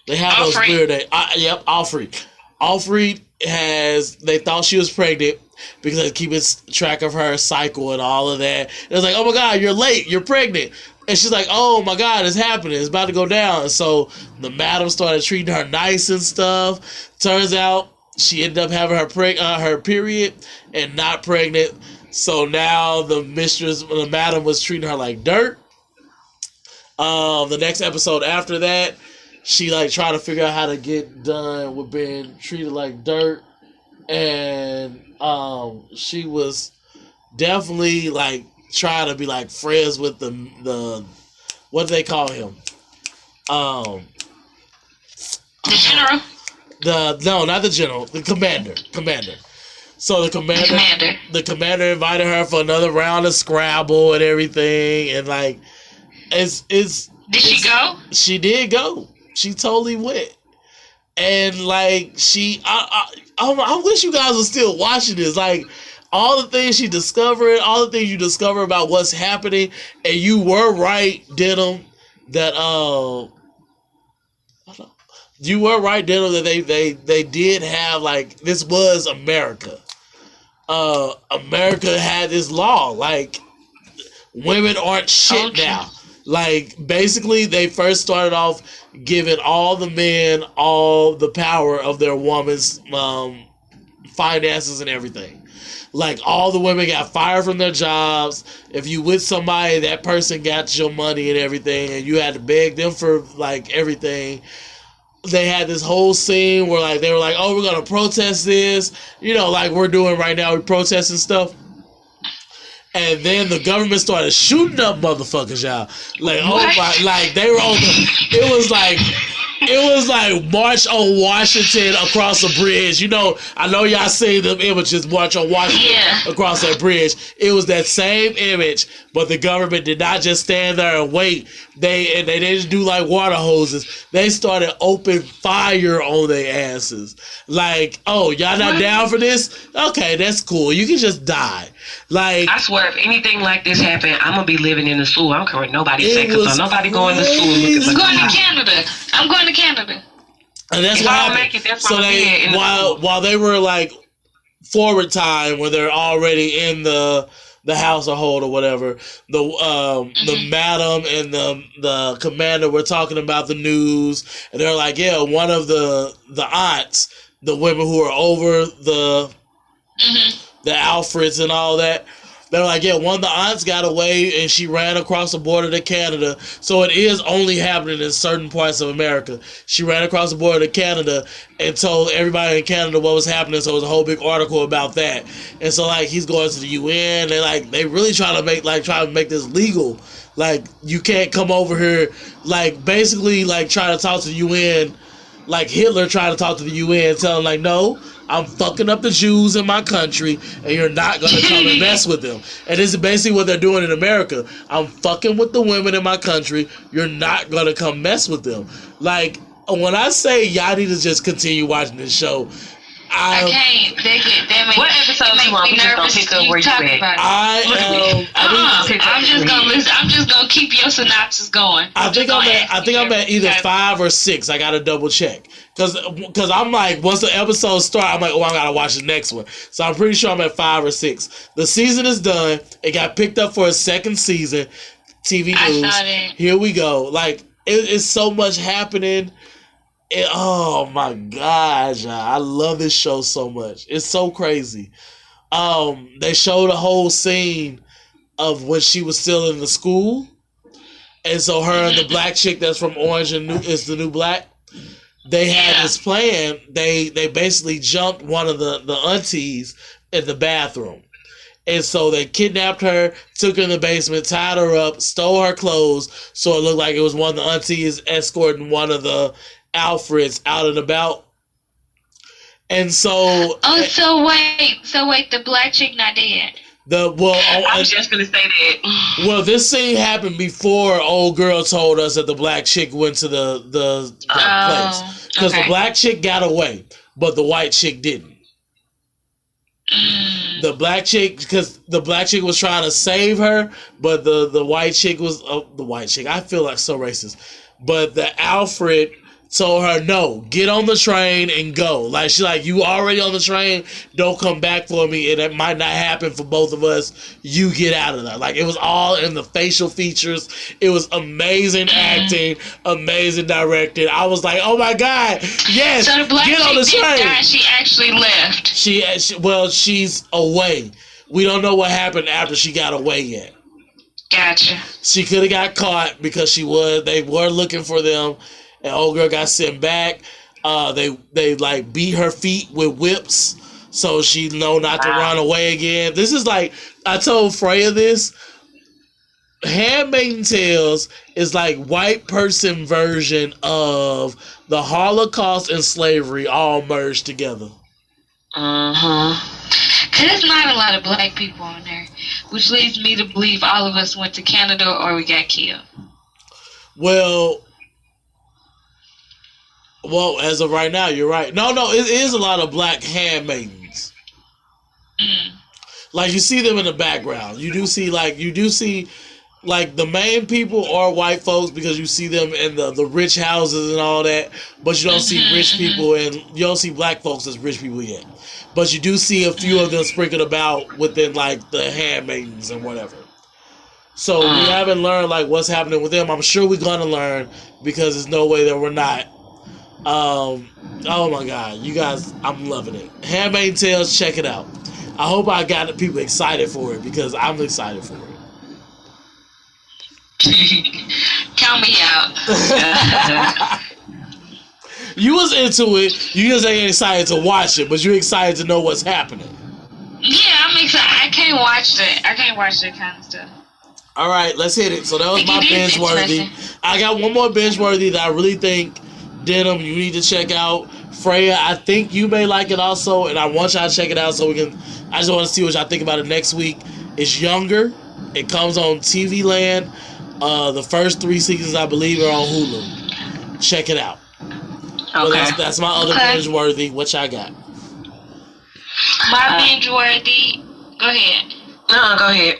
they have those Alfred. weird names. Yep, Alfred. Alfred they thought she was pregnant because they keep track of her cycle and all of that. It was like, oh my god, you're late, you're pregnant. And she's like, oh my god, it's happening, it's about to go down. And so the madam started treating her nice and stuff. Turns out she ended up having her period and not pregnant. So now the madam was treating her like dirt. The next episode after that, she like tried to figure out how to get done with being treated like dirt. And she was definitely like trying to be like friends with the what do they call him? The general? No, not the general, the commander. So the commander invited her for another round of Scrabble and everything, and like it's Did she go? She did go. She totally went. And like I wish you guys were still watching this. Like, all the things she discovered, all the things you discover about what's happening, and you were right, Denim, that you were right, Denim, that they did have, like, this was America. America had this law, like, women aren't shit now. Like, basically, they first started off giving all the men all the power of their woman's finances and everything. Like, all the women got fired from their jobs. If you with somebody, that person got your money and everything, and you had to beg them for, like, everything. They had this whole scene where, like, they were like, oh, we're going to protest this. You know, like we're doing right now, we're protesting stuff. And then the government started shooting up motherfuckers, y'all. Like, oh my, like, they were on it was like March on Washington across a bridge. You know, I know y'all seen them images, March on Washington across that bridge. It was that same image, but the government did not just stand there and wait. They didn't do like water hoses. They started open fire on their asses. Like, oh, y'all not down for this? Okay, that's cool. You can just die. Like, I swear, if anything like this happened, I'm gonna be living in the sewer. I don't care what nobody say, because nobody going to the sewer looking I'm like going a to Canada. I'm going to Canada. and that's If what I don't happened. make it, that's So why I'm they in the sewer. while they were like forward time, where they're already in the household or whatever, the madam and the commander were talking about the news, and they're like, yeah, one of the aunts, the women who are over the Alfreds and all that, they're like, yeah, one of the aunts got away and she ran across the border to Canada. So it is only happening in certain parts of America. She ran across the border to Canada and told everybody in Canada what was happening. So it was a whole big article about that. And so, like, he's going to the UN. They really try to make this legal. Like, you can't come over here, like, basically, like, trying to talk to the UN, like Hitler trying to talk to the UN, telling, like, no, I'm fucking up the Jews in my country, and you're not going to come and mess with them. And this is basically what they're doing in America. I'm fucking with the women in my country. You're not going to come mess with them. Like, when I say y'all need to just continue watching this show, I can't. That makes, What episode it makes you want? me We just gonna nervous. pick up You where you talk at. about it. I'm just gonna listen. I'm just gonna keep your synopsis going. I think I'm at either 5 or 6. I gotta double check because I'm like, once the episode start, I'm like, oh, I gotta watch the next one. So I'm pretty sure I'm at 5 or 6. The season is done. It got picked up for a second season. TV I news. saw that. Here we go. Like it's so much happening. Oh my gosh, I love this show so much. It's so crazy. They showed a whole scene of when she was still in the school, and so her and the black chick that's from Orange and is the New Black. They had this plan. They basically jumped one of the aunties in the bathroom. And so they kidnapped her, took her in the basement, tied her up, stole her clothes, so it looked like it was one of the aunties escorting one of the Alfreds out and about. And so... So wait, the black chick not dead? I was just gonna say that. Well, this scene happened before old girl told us that the black chick went to the place. Because the black chick got away, but the white chick didn't. The black chick, because the black chick was trying to save her, but the white chick was the white chick. I feel like so racist, but the Alfred told her, no, get on the train and go. Like she's like, you already on the train, don't come back for me, and it might not happen for both of us. You get out of there. Like it was all in the facial features. It was amazing acting, amazing directing. I was like, oh my god, yes, so the black get on the chick train. didn't die, she actually left. She's away. We don't know what happened after she got away yet. Gotcha. She could have got caught because they were looking for them. And old girl got sent back. They like beat her feet with whips, so she know not to run away again. This is like, I told Freya this. Handmaid's Tales is like white person version of the Holocaust and slavery all merged together. Cause there's not a lot of black people on there, which leads me to believe all of us went to Canada or we got killed. Well, as of right now, you're right. No, it is a lot of black handmaidens. Like you see them in the background. You do see like the main people are white folks because you see them in the rich houses and all that, but you don't see rich people and you don't see black folks as rich people yet. But you do see a few of them sprinkled about within like the handmaidens and whatever. So we haven't learned like what's happening with them. I'm sure we're gonna learn because there's no way that we're not. Oh my god, you guys, I'm loving it. Handmaid's Tales, check it out. I hope I got people excited for it because I'm excited for it. Count me out. You was into it. You just ain't excited to watch it, but you're excited to know what's happening. Yeah, I'm excited. I can't watch that kind of stuff. All right, let's hit it. So that was my binge worthy. I got one more binge worthy that I really think Denim you need to check out. Freya, I think you may like it also, and I want y'all to check it out so we can. I just want to see what y'all think about it next week. It's Younger. It comes on TV Land. The first 3 seasons, I believe, are on Hulu. Check it out. Okay. That's my other binge worthy. What y'all got? My binge worthy. Go ahead. No, go ahead.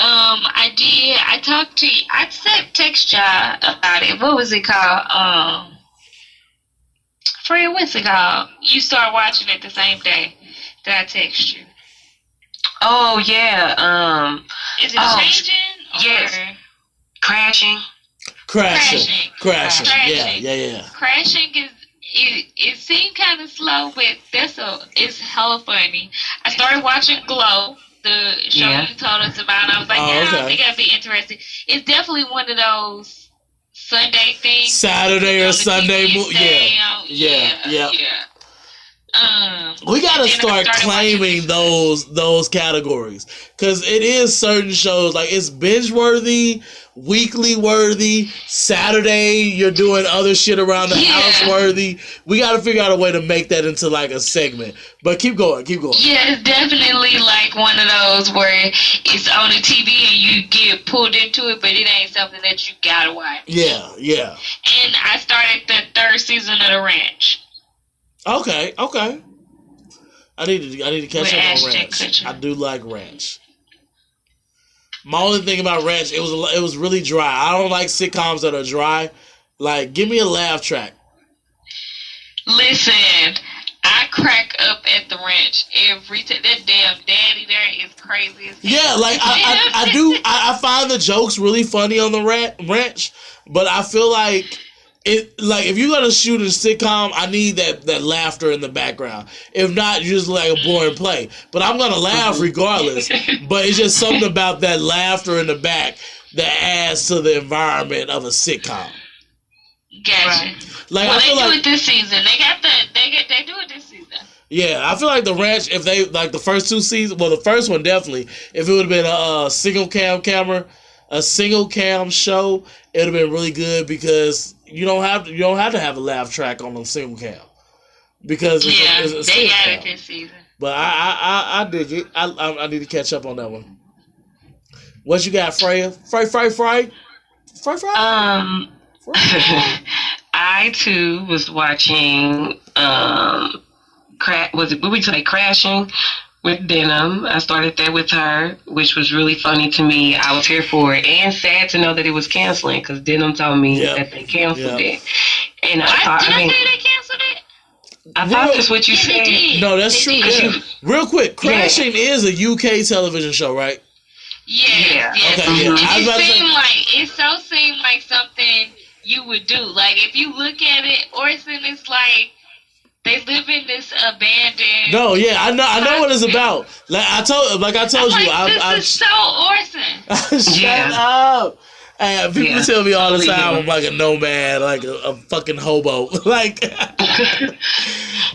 I talked to you. I text y'all about it. What was it called? Freya, what's it called? You start watching it the same day that I text you. Oh yeah. Is it changing? Yes. Crashing. Yeah. Crashing it seemed kind of slow, but it's hella funny. I started watching Glow, the show you told us about, and I was like, I think that'd be interesting. It's definitely one of those Sunday things. Saturday or Sunday movie. Yeah. We gotta start claiming those categories because it is certain shows like it's binge worthy, weekly worthy, Saturday you're doing other shit around the house worthy. We gotta figure out a way to make that into like a segment. But keep going. Yeah, it's definitely like one of those where it's on the TV and you get pulled into it, but it ain't something that you gotta watch. Yeah. And I started the 3rd season of The Ranch. Okay, okay. I need to catch With up on Ashton Ranch. Kutcher. I do like Ranch. My only thing about Ranch, it was really dry. I don't like sitcoms that are dry. Like, give me a laugh track. Listen, I crack up at the ranch every time. That damn daddy there is crazy as hell. Yeah, like I do. I find the jokes really funny on the Ranch, but I feel like it. Like if you're gonna shoot a sitcom, I need that laughter in the background. If not, you just like a boring play. But I'm gonna laugh regardless. But it's just something about that laughter in the back that adds to the environment of a sitcom. Gotcha. Like Well, I they feel do like it this season. They do it this season. yeah, I feel like the Ranch, if they like the first two seasons, well, the first one definitely, if it would have been a single cam show, it would have been really good because you don't have to have a laugh track on a single cam because it's a they single got cam. it this season. But I dig it. I need to catch up on that one. What you got, Freya? Frey? I too was watching. Was it movie today? Crashing with Denim. I started that with her, which was really funny to me. I was here for it, and sad to know that it was canceling because Denim told me that they canceled it. And I thought, Did I say they canceled it? I thought that's what you Yeah, they said. did. No, that's true. They did. Yeah. Real quick, Crashing is a UK television show, right? Yes. Okay, yeah. I was about to say- It seemed like something you would do. Like if you look at it, Orson is like they live in this abandoned. No, yeah, I know what it's about. Like I told you, this is so Orson. Shut up. And people tell me all the Totally time do. I'm like a nomad, like a fucking hobo. Like,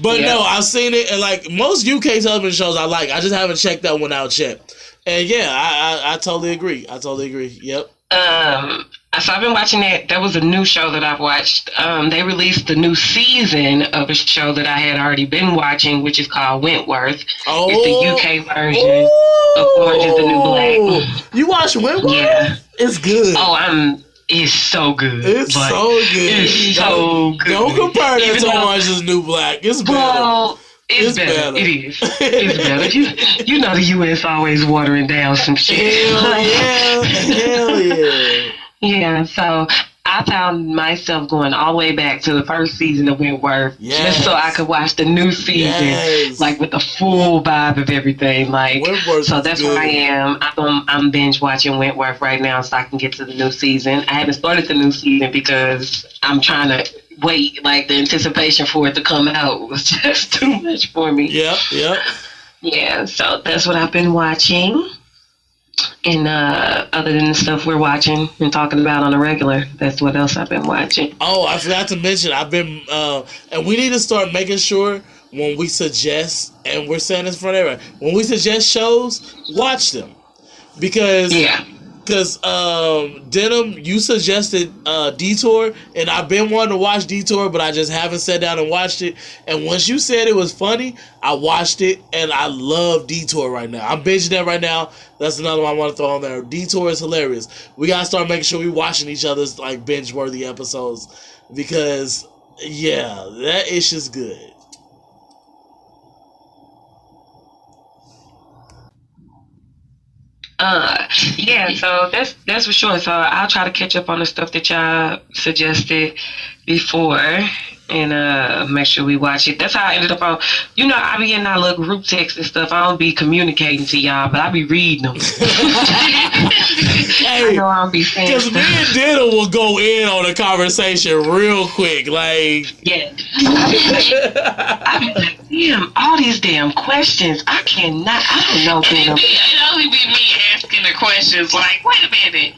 but no, I've seen it, and like most UK television shows I like. I just haven't checked that one out yet. And yeah, I totally agree. Yep. So I've been watching that. That was a new show that I've watched. They released the new season of a show that I had already been watching, which is called Wentworth. Oh, It's the UK version of Orange is the New Black. You watch Wentworth? Yeah. It's good. It's so good. It's Like, so good. It's so good. Don't compare that Even to though- Orange is the New Black. It's better. Well, it's better. It is. It's better. You know the U.S. always watering down some shit. Hell yeah. Yeah, so I found myself going all the way back to the first season of Wentworth just so I could watch the new season, like with the full vibe of everything. Like, so that's where I am. I'm binge watching Wentworth right now so I can get to the new season. I haven't started the new season because I'm trying to wait. Like the anticipation for it to come out was just too much for me. Yep. Yeah, so that's what I've been watching. And other than the stuff we're watching and talking about on a regular, that's what else I've been watching. Oh, I forgot to mention, I've been, and we need to start making sure when we suggest, and we're saying this for everybody, when we suggest shows, watch them. Because Denim, you suggested Detour, and I've been wanting to watch Detour, but I just haven't sat down and watched it. And once you said it was funny, I watched it, and I love Detour right now. I'm binging that right now. That's another one I want to throw on there. Detour is hilarious. We gotta start making sure we watching each other's like binge-worthy episodes because, yeah, that ish is good. Yeah, so that's for sure. So I'll try to catch up on the stuff that y'all suggested before and make sure we watch it. That's how I ended up on, I be in our little group text and stuff. I don't be communicating to y'all, but I be reading them. I know I don't be saying Because me and Diddle will go in on a conversation real quick. Like, yeah. I be like, damn, all these damn questions. I don't know. It only be me asking the questions like, wait a minute.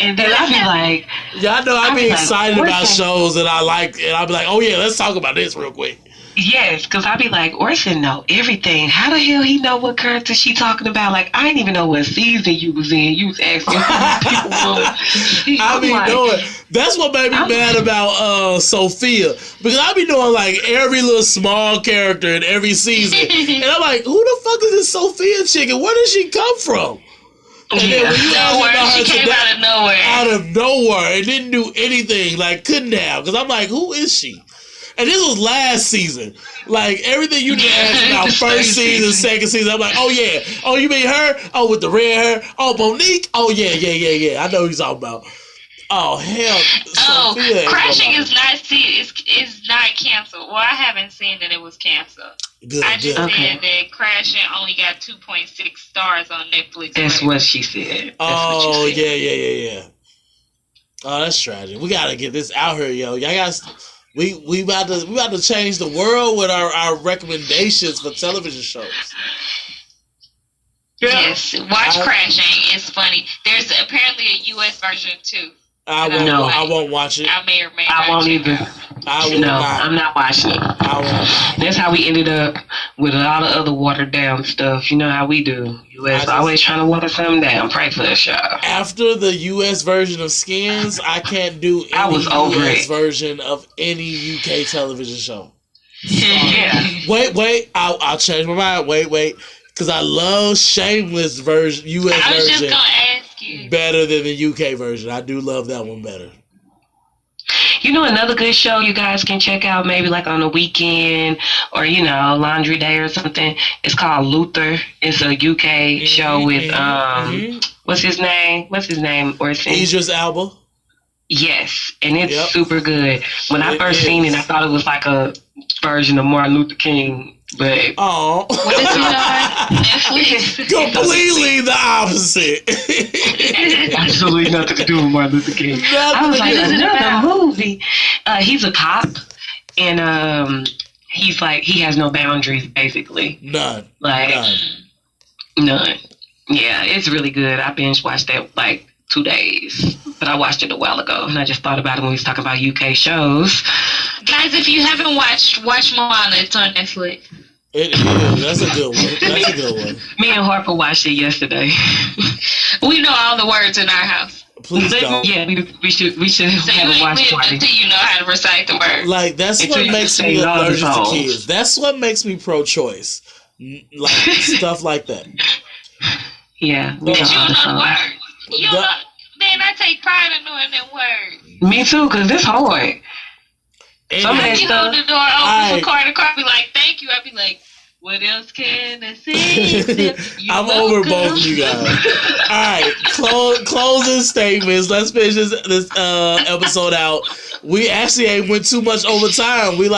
And then I be like, y'all know I be excited like, about shows that I like, and I'll be like, oh yeah, let's talk about this real quick. yes, because I be like, Orson know everything. How the hell he know what character she talking about? Like, I didn't even know what season you was in. You was asking people. I be doing. That's what made me mad about Sophia, because I be doing like every little small character in every season, and I'm like, who the fuck is this Sophia chick, and where did she come from? And then when you ask me about her She came today, out of nowhere. out of nowhere, and didn't do anything, like couldn't have, because I'm like, who is she? And this was last season. Like, everything you just asked about first season, second season, I'm like, oh, yeah. Oh, you mean her? Oh, with the red hair? Oh, Monique? Oh, yeah. I know who he's talking about. Oh, hell. Sophia ain't Crashing nobody. is not canceled. Well, I haven't seen that it was canceled. Good, I just good. said that Crashing only got 2.6 stars on Netflix. That's right? what she said. Oh, yeah. Oh, that's tragic. We gotta get this out here, yo. Y'all got we about to change the world with our recommendations for television shows. Yes, watch Crashing. It's funny. There's apparently a U.S. version too. I won't watch it. I may or may I not won't check either. out. I will No, not. I'm not watching it. I will not. That's how we ended up with a lot of other watered down stuff. You know how we do. US always trying to water something down. Pray for us, y'all. After the U.S. version of Skins, I can't do any I was over U.S. it. version of any U.K. television show. Yeah. Wait. I'll change my mind. Wait. Because I love Shameless version, U.S. I was just version gonna ask you. better than the U.K. version. I do love that one better. You know another good show you guys can check out maybe like on the weekend or, you know, laundry day or something. It's called Luther. It's a UK show with, what's his name? Orson? Idris Elba. Yes, and it's Yep. super good. When I It first is. seen it, I thought it was like a version of Martin Luther King, but Oh. What is it on Netflix? Completely the opposite. absolutely nothing to do with Martin Luther King. I was like, What is it another about? movie. He's a cop, and he's like, he has no boundaries, basically. None. Like, none. Yeah, it's really good. I binge watched that like 2 days, but I watched it a while ago, and I just thought about it when we was talking about UK shows. Guys, if you haven't watch Moana. It's on Netflix. It is. That's a good one. Me and Harper watched it yesterday. We know all the words in our house. Please don't. Yeah, we should So have you a ain't watch lived party. until you know how to recite the words. Like, that's Until what you makes say me all the allergic to songs. kids. That's what makes me pro-choice. Like, stuff like that. Yeah, But you don't know the songs. word. You don't know. Man, I take pride in knowing them words. Me too, cause it's hard. Some of I that be stuff. holding the door open for Carter be like, thank you. I be like, what else can I say? except you're I'm over welcome? both of you guys. All right, closing statements. Let's finish this episode out. We actually ain't went too much over time. We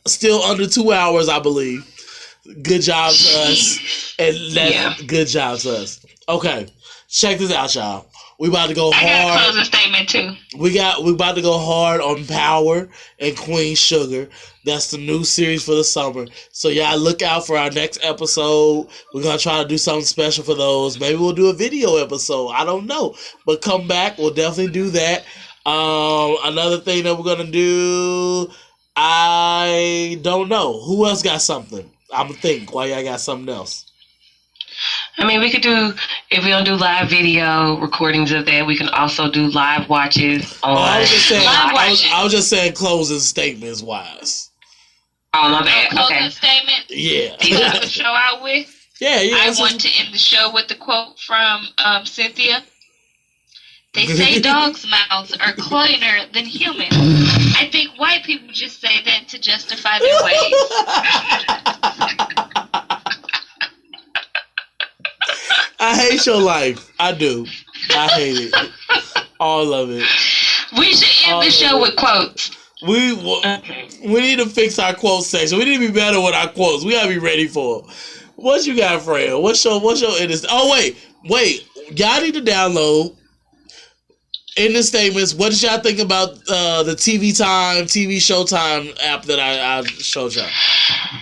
still under 2 hours, I believe. Good job to us, and good job to us. Okay, check this out, y'all. We about to go I got a hard. closing statement too. We about to go hard on Power and Queen Sugar. That's the new series for the summer. So y'all look out for our next episode. We're gonna try to do something special for those. Maybe we'll do a video episode. I don't know. But come back, we'll definitely do that. Another thing that we're gonna do, I don't know. Who else got something? I'm gonna think while y'all got something else. I mean, we could do, if we don't do live video recordings of that, we can also do live watches on. I was just saying. Live I was just saying closing statements wise. Oh, my bad. Closing Okay. statement. Yeah. To end the show out with. Yeah. I that's want to end the show with the quote from Cynthia. They say dogs' mouths are cleaner than humans. I think white people just say that to justify their ways. I hate your life. I do. I hate it. All of it. We should end the show with quotes. We need to fix our quote section. We need to be better with our quotes. We gotta be ready for them. What you got, Freya? What's your Oh wait. Y'all need to download in the statements. What did y'all think about the TV Showtime app that I showed y'all?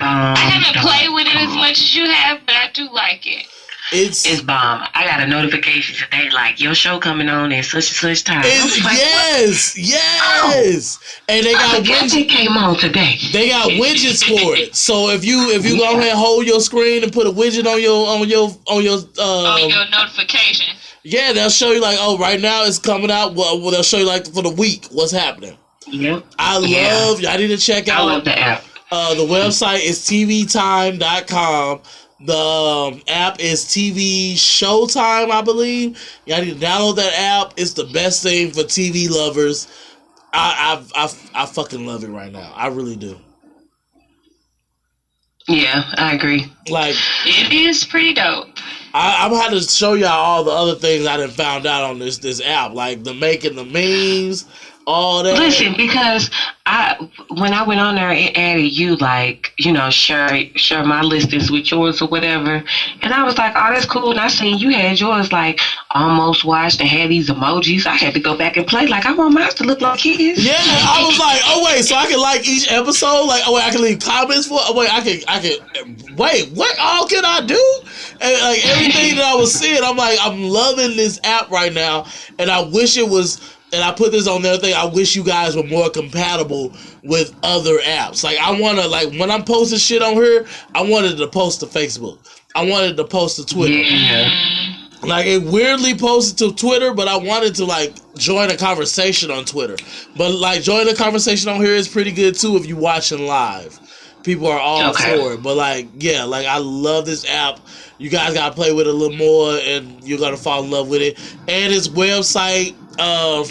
I haven't played with it as much as you have, but I do like it. It's bomb. I got a notification today, like, your show coming on at such and such time. I was like, yes. And they got widgets. It came on today. They got widgets for it. So if you go ahead and hold your screen and put a widget on your notification. Yeah, they'll show you like, oh, right now it's coming out. Well, they'll show you like for the week what's happening. Yep. I need to check out. I love the app. The website is tvtime.com. The app is TV Showtime, I believe. Y'all need to download that app. It's the best thing for TV lovers. I fucking love it right now. I really do. Yeah, I agree. Like, It is pretty dope. I'm gonna have to show y'all all the other things I done found out on this app, like the making the memes, all that. Listen, because when I went on there, it added you, like, share my listings with yours or whatever, and I was like, oh, that's cool. And I seen you had yours like almost watched and had these emojis. I had to go back and play. Like, I want mine to look like his. Yeah, I was like, oh wait, so I can like each episode, like, oh wait, I can leave comments for, oh wait, I can wait, what all can I do? And like everything that I was seeing, I'm like, I'm loving this app right now, and I wish it was. And I put this on there thing. I wish you guys were more compatible with other apps. Like, I want to, like, when I'm posting shit on here, I wanted to post to Facebook. I wanted to post to Twitter. Yeah. Like, it weirdly posted to Twitter, but I wanted to, like, join a conversation on Twitter. But, like, joining a conversation on here is pretty good, too, if you're watching live. People are all for it. But, like, yeah, like, I love this app. You guys got to play with it a little more, and you're going to fall in love with it. And its website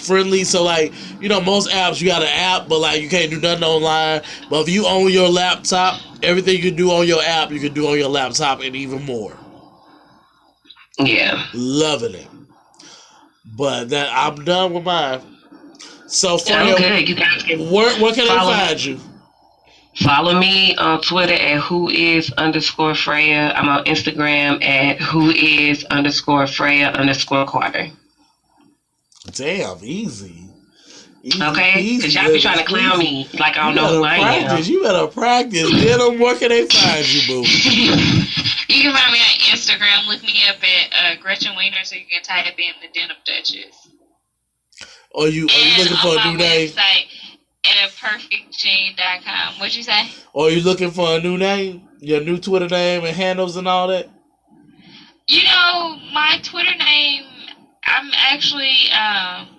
friendly, so like, most apps, you got an app, but like, you can't do nothing online. But if you own your laptop, everything you can do on your app, you can do on your laptop, and even more. Yeah. Loving it. But that I'm done with mine. So for good. You guys can where can they find you? Follow me on Twitter at whois_Freya. I'm on Instagram at whois_Freya_Carter. Damn, easy. Okay, because y'all be trying to clown me like I don't know who I am. You better practice. Get them. Where can they find you, boo? You can find me on Instagram. Look me up at Gretchen Wiener, so you can type in the Den of Duchess. Are you looking for a new name? Website at perfectgene.com. What'd you say? Or are you looking for a new name? Your new Twitter name and handles and all that? My Twitter name, I'm actually,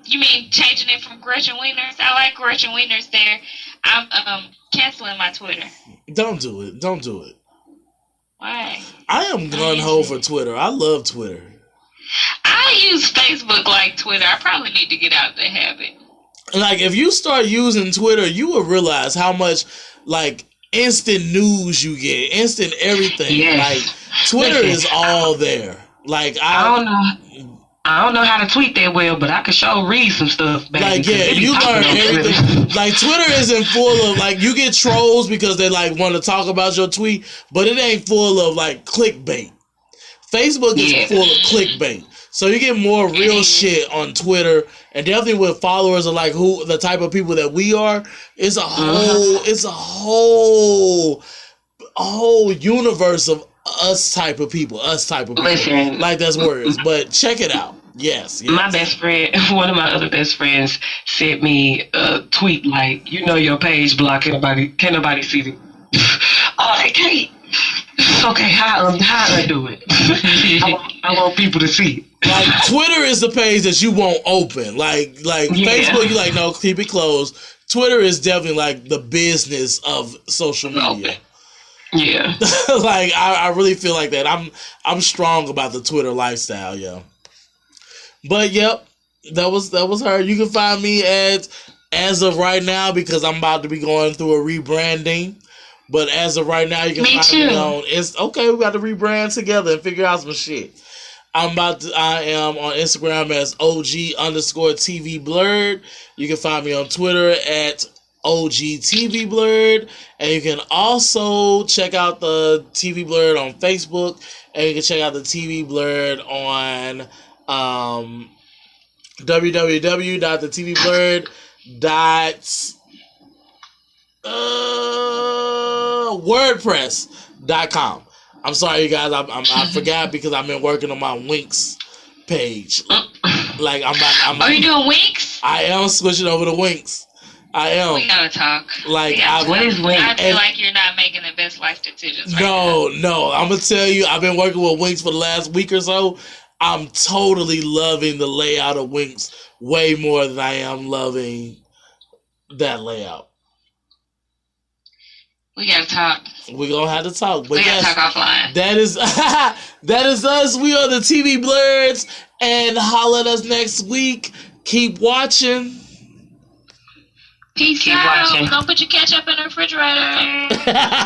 you mean changing it from Gretchen Wieners? I like Gretchen Wieners there. I'm canceling my Twitter. Don't do it. Don't do it. Why? I am gun-ho for Twitter. I love Twitter. I use Facebook like Twitter. I probably need to get out of the habit. Like, if you start using Twitter, you will realize how much, like, instant news you get. Instant everything. Yes. Like, Twitter is all there. Like, I don't know how to tweet that well, but I can sure read some stuff, baby. Like, yeah, you learn everything. Like, Twitter isn't full of, like, you get trolls because they, like, want to talk about your tweet, but it ain't full of, like, clickbait. Facebook is full of clickbait. So you get more real shit on Twitter, and definitely with followers of, like, who the type of people that we are. It's a whole universe of us type of people. Listen, like, that's words, but check it out. Yes. My best friend, one of my other best friends, sent me a tweet like, your page blocked. Can't nobody see it. Oh, they can't. Okay, how I do it? I want people to see it. Like, Twitter is the page that you won't open. Like Facebook, you're like, no, keep it closed. Twitter is definitely like the business of social media. Yeah. Like, I really feel like that. I'm strong about the Twitter lifestyle, yo. But yep, that was her. You can find me as of right now, because I'm about to be going through a rebranding. But as of right now, you can find me on. It's okay. We got to rebrand together and figure out some shit. I am on Instagram as OG_TV Blurred. You can find me on Twitter at OGTV Blurred, and you can also check out the TV Blurred on Facebook, and you can check out the TV Blurred on www.thetvblurred.wordpress.com. I'm sorry, you guys. I forgot because I've been working on my Winks page. Like, Are you doing Winks? I am switching over to Winks. I am. We gotta talk. Like, what is Winks? I feel like you're not making the best life decisions. Right No. I'm gonna tell you, I've been working with Winks for the last week or so. I'm totally loving the layout of Winks way more than I am loving that layout. We gotta talk. We're gonna have to talk. But we gotta talk offline. That is us. We are the TV Blurreds, and holler at us next week. Keep watching. Peace Keep out. watching. Don't put your ketchup in the refrigerator.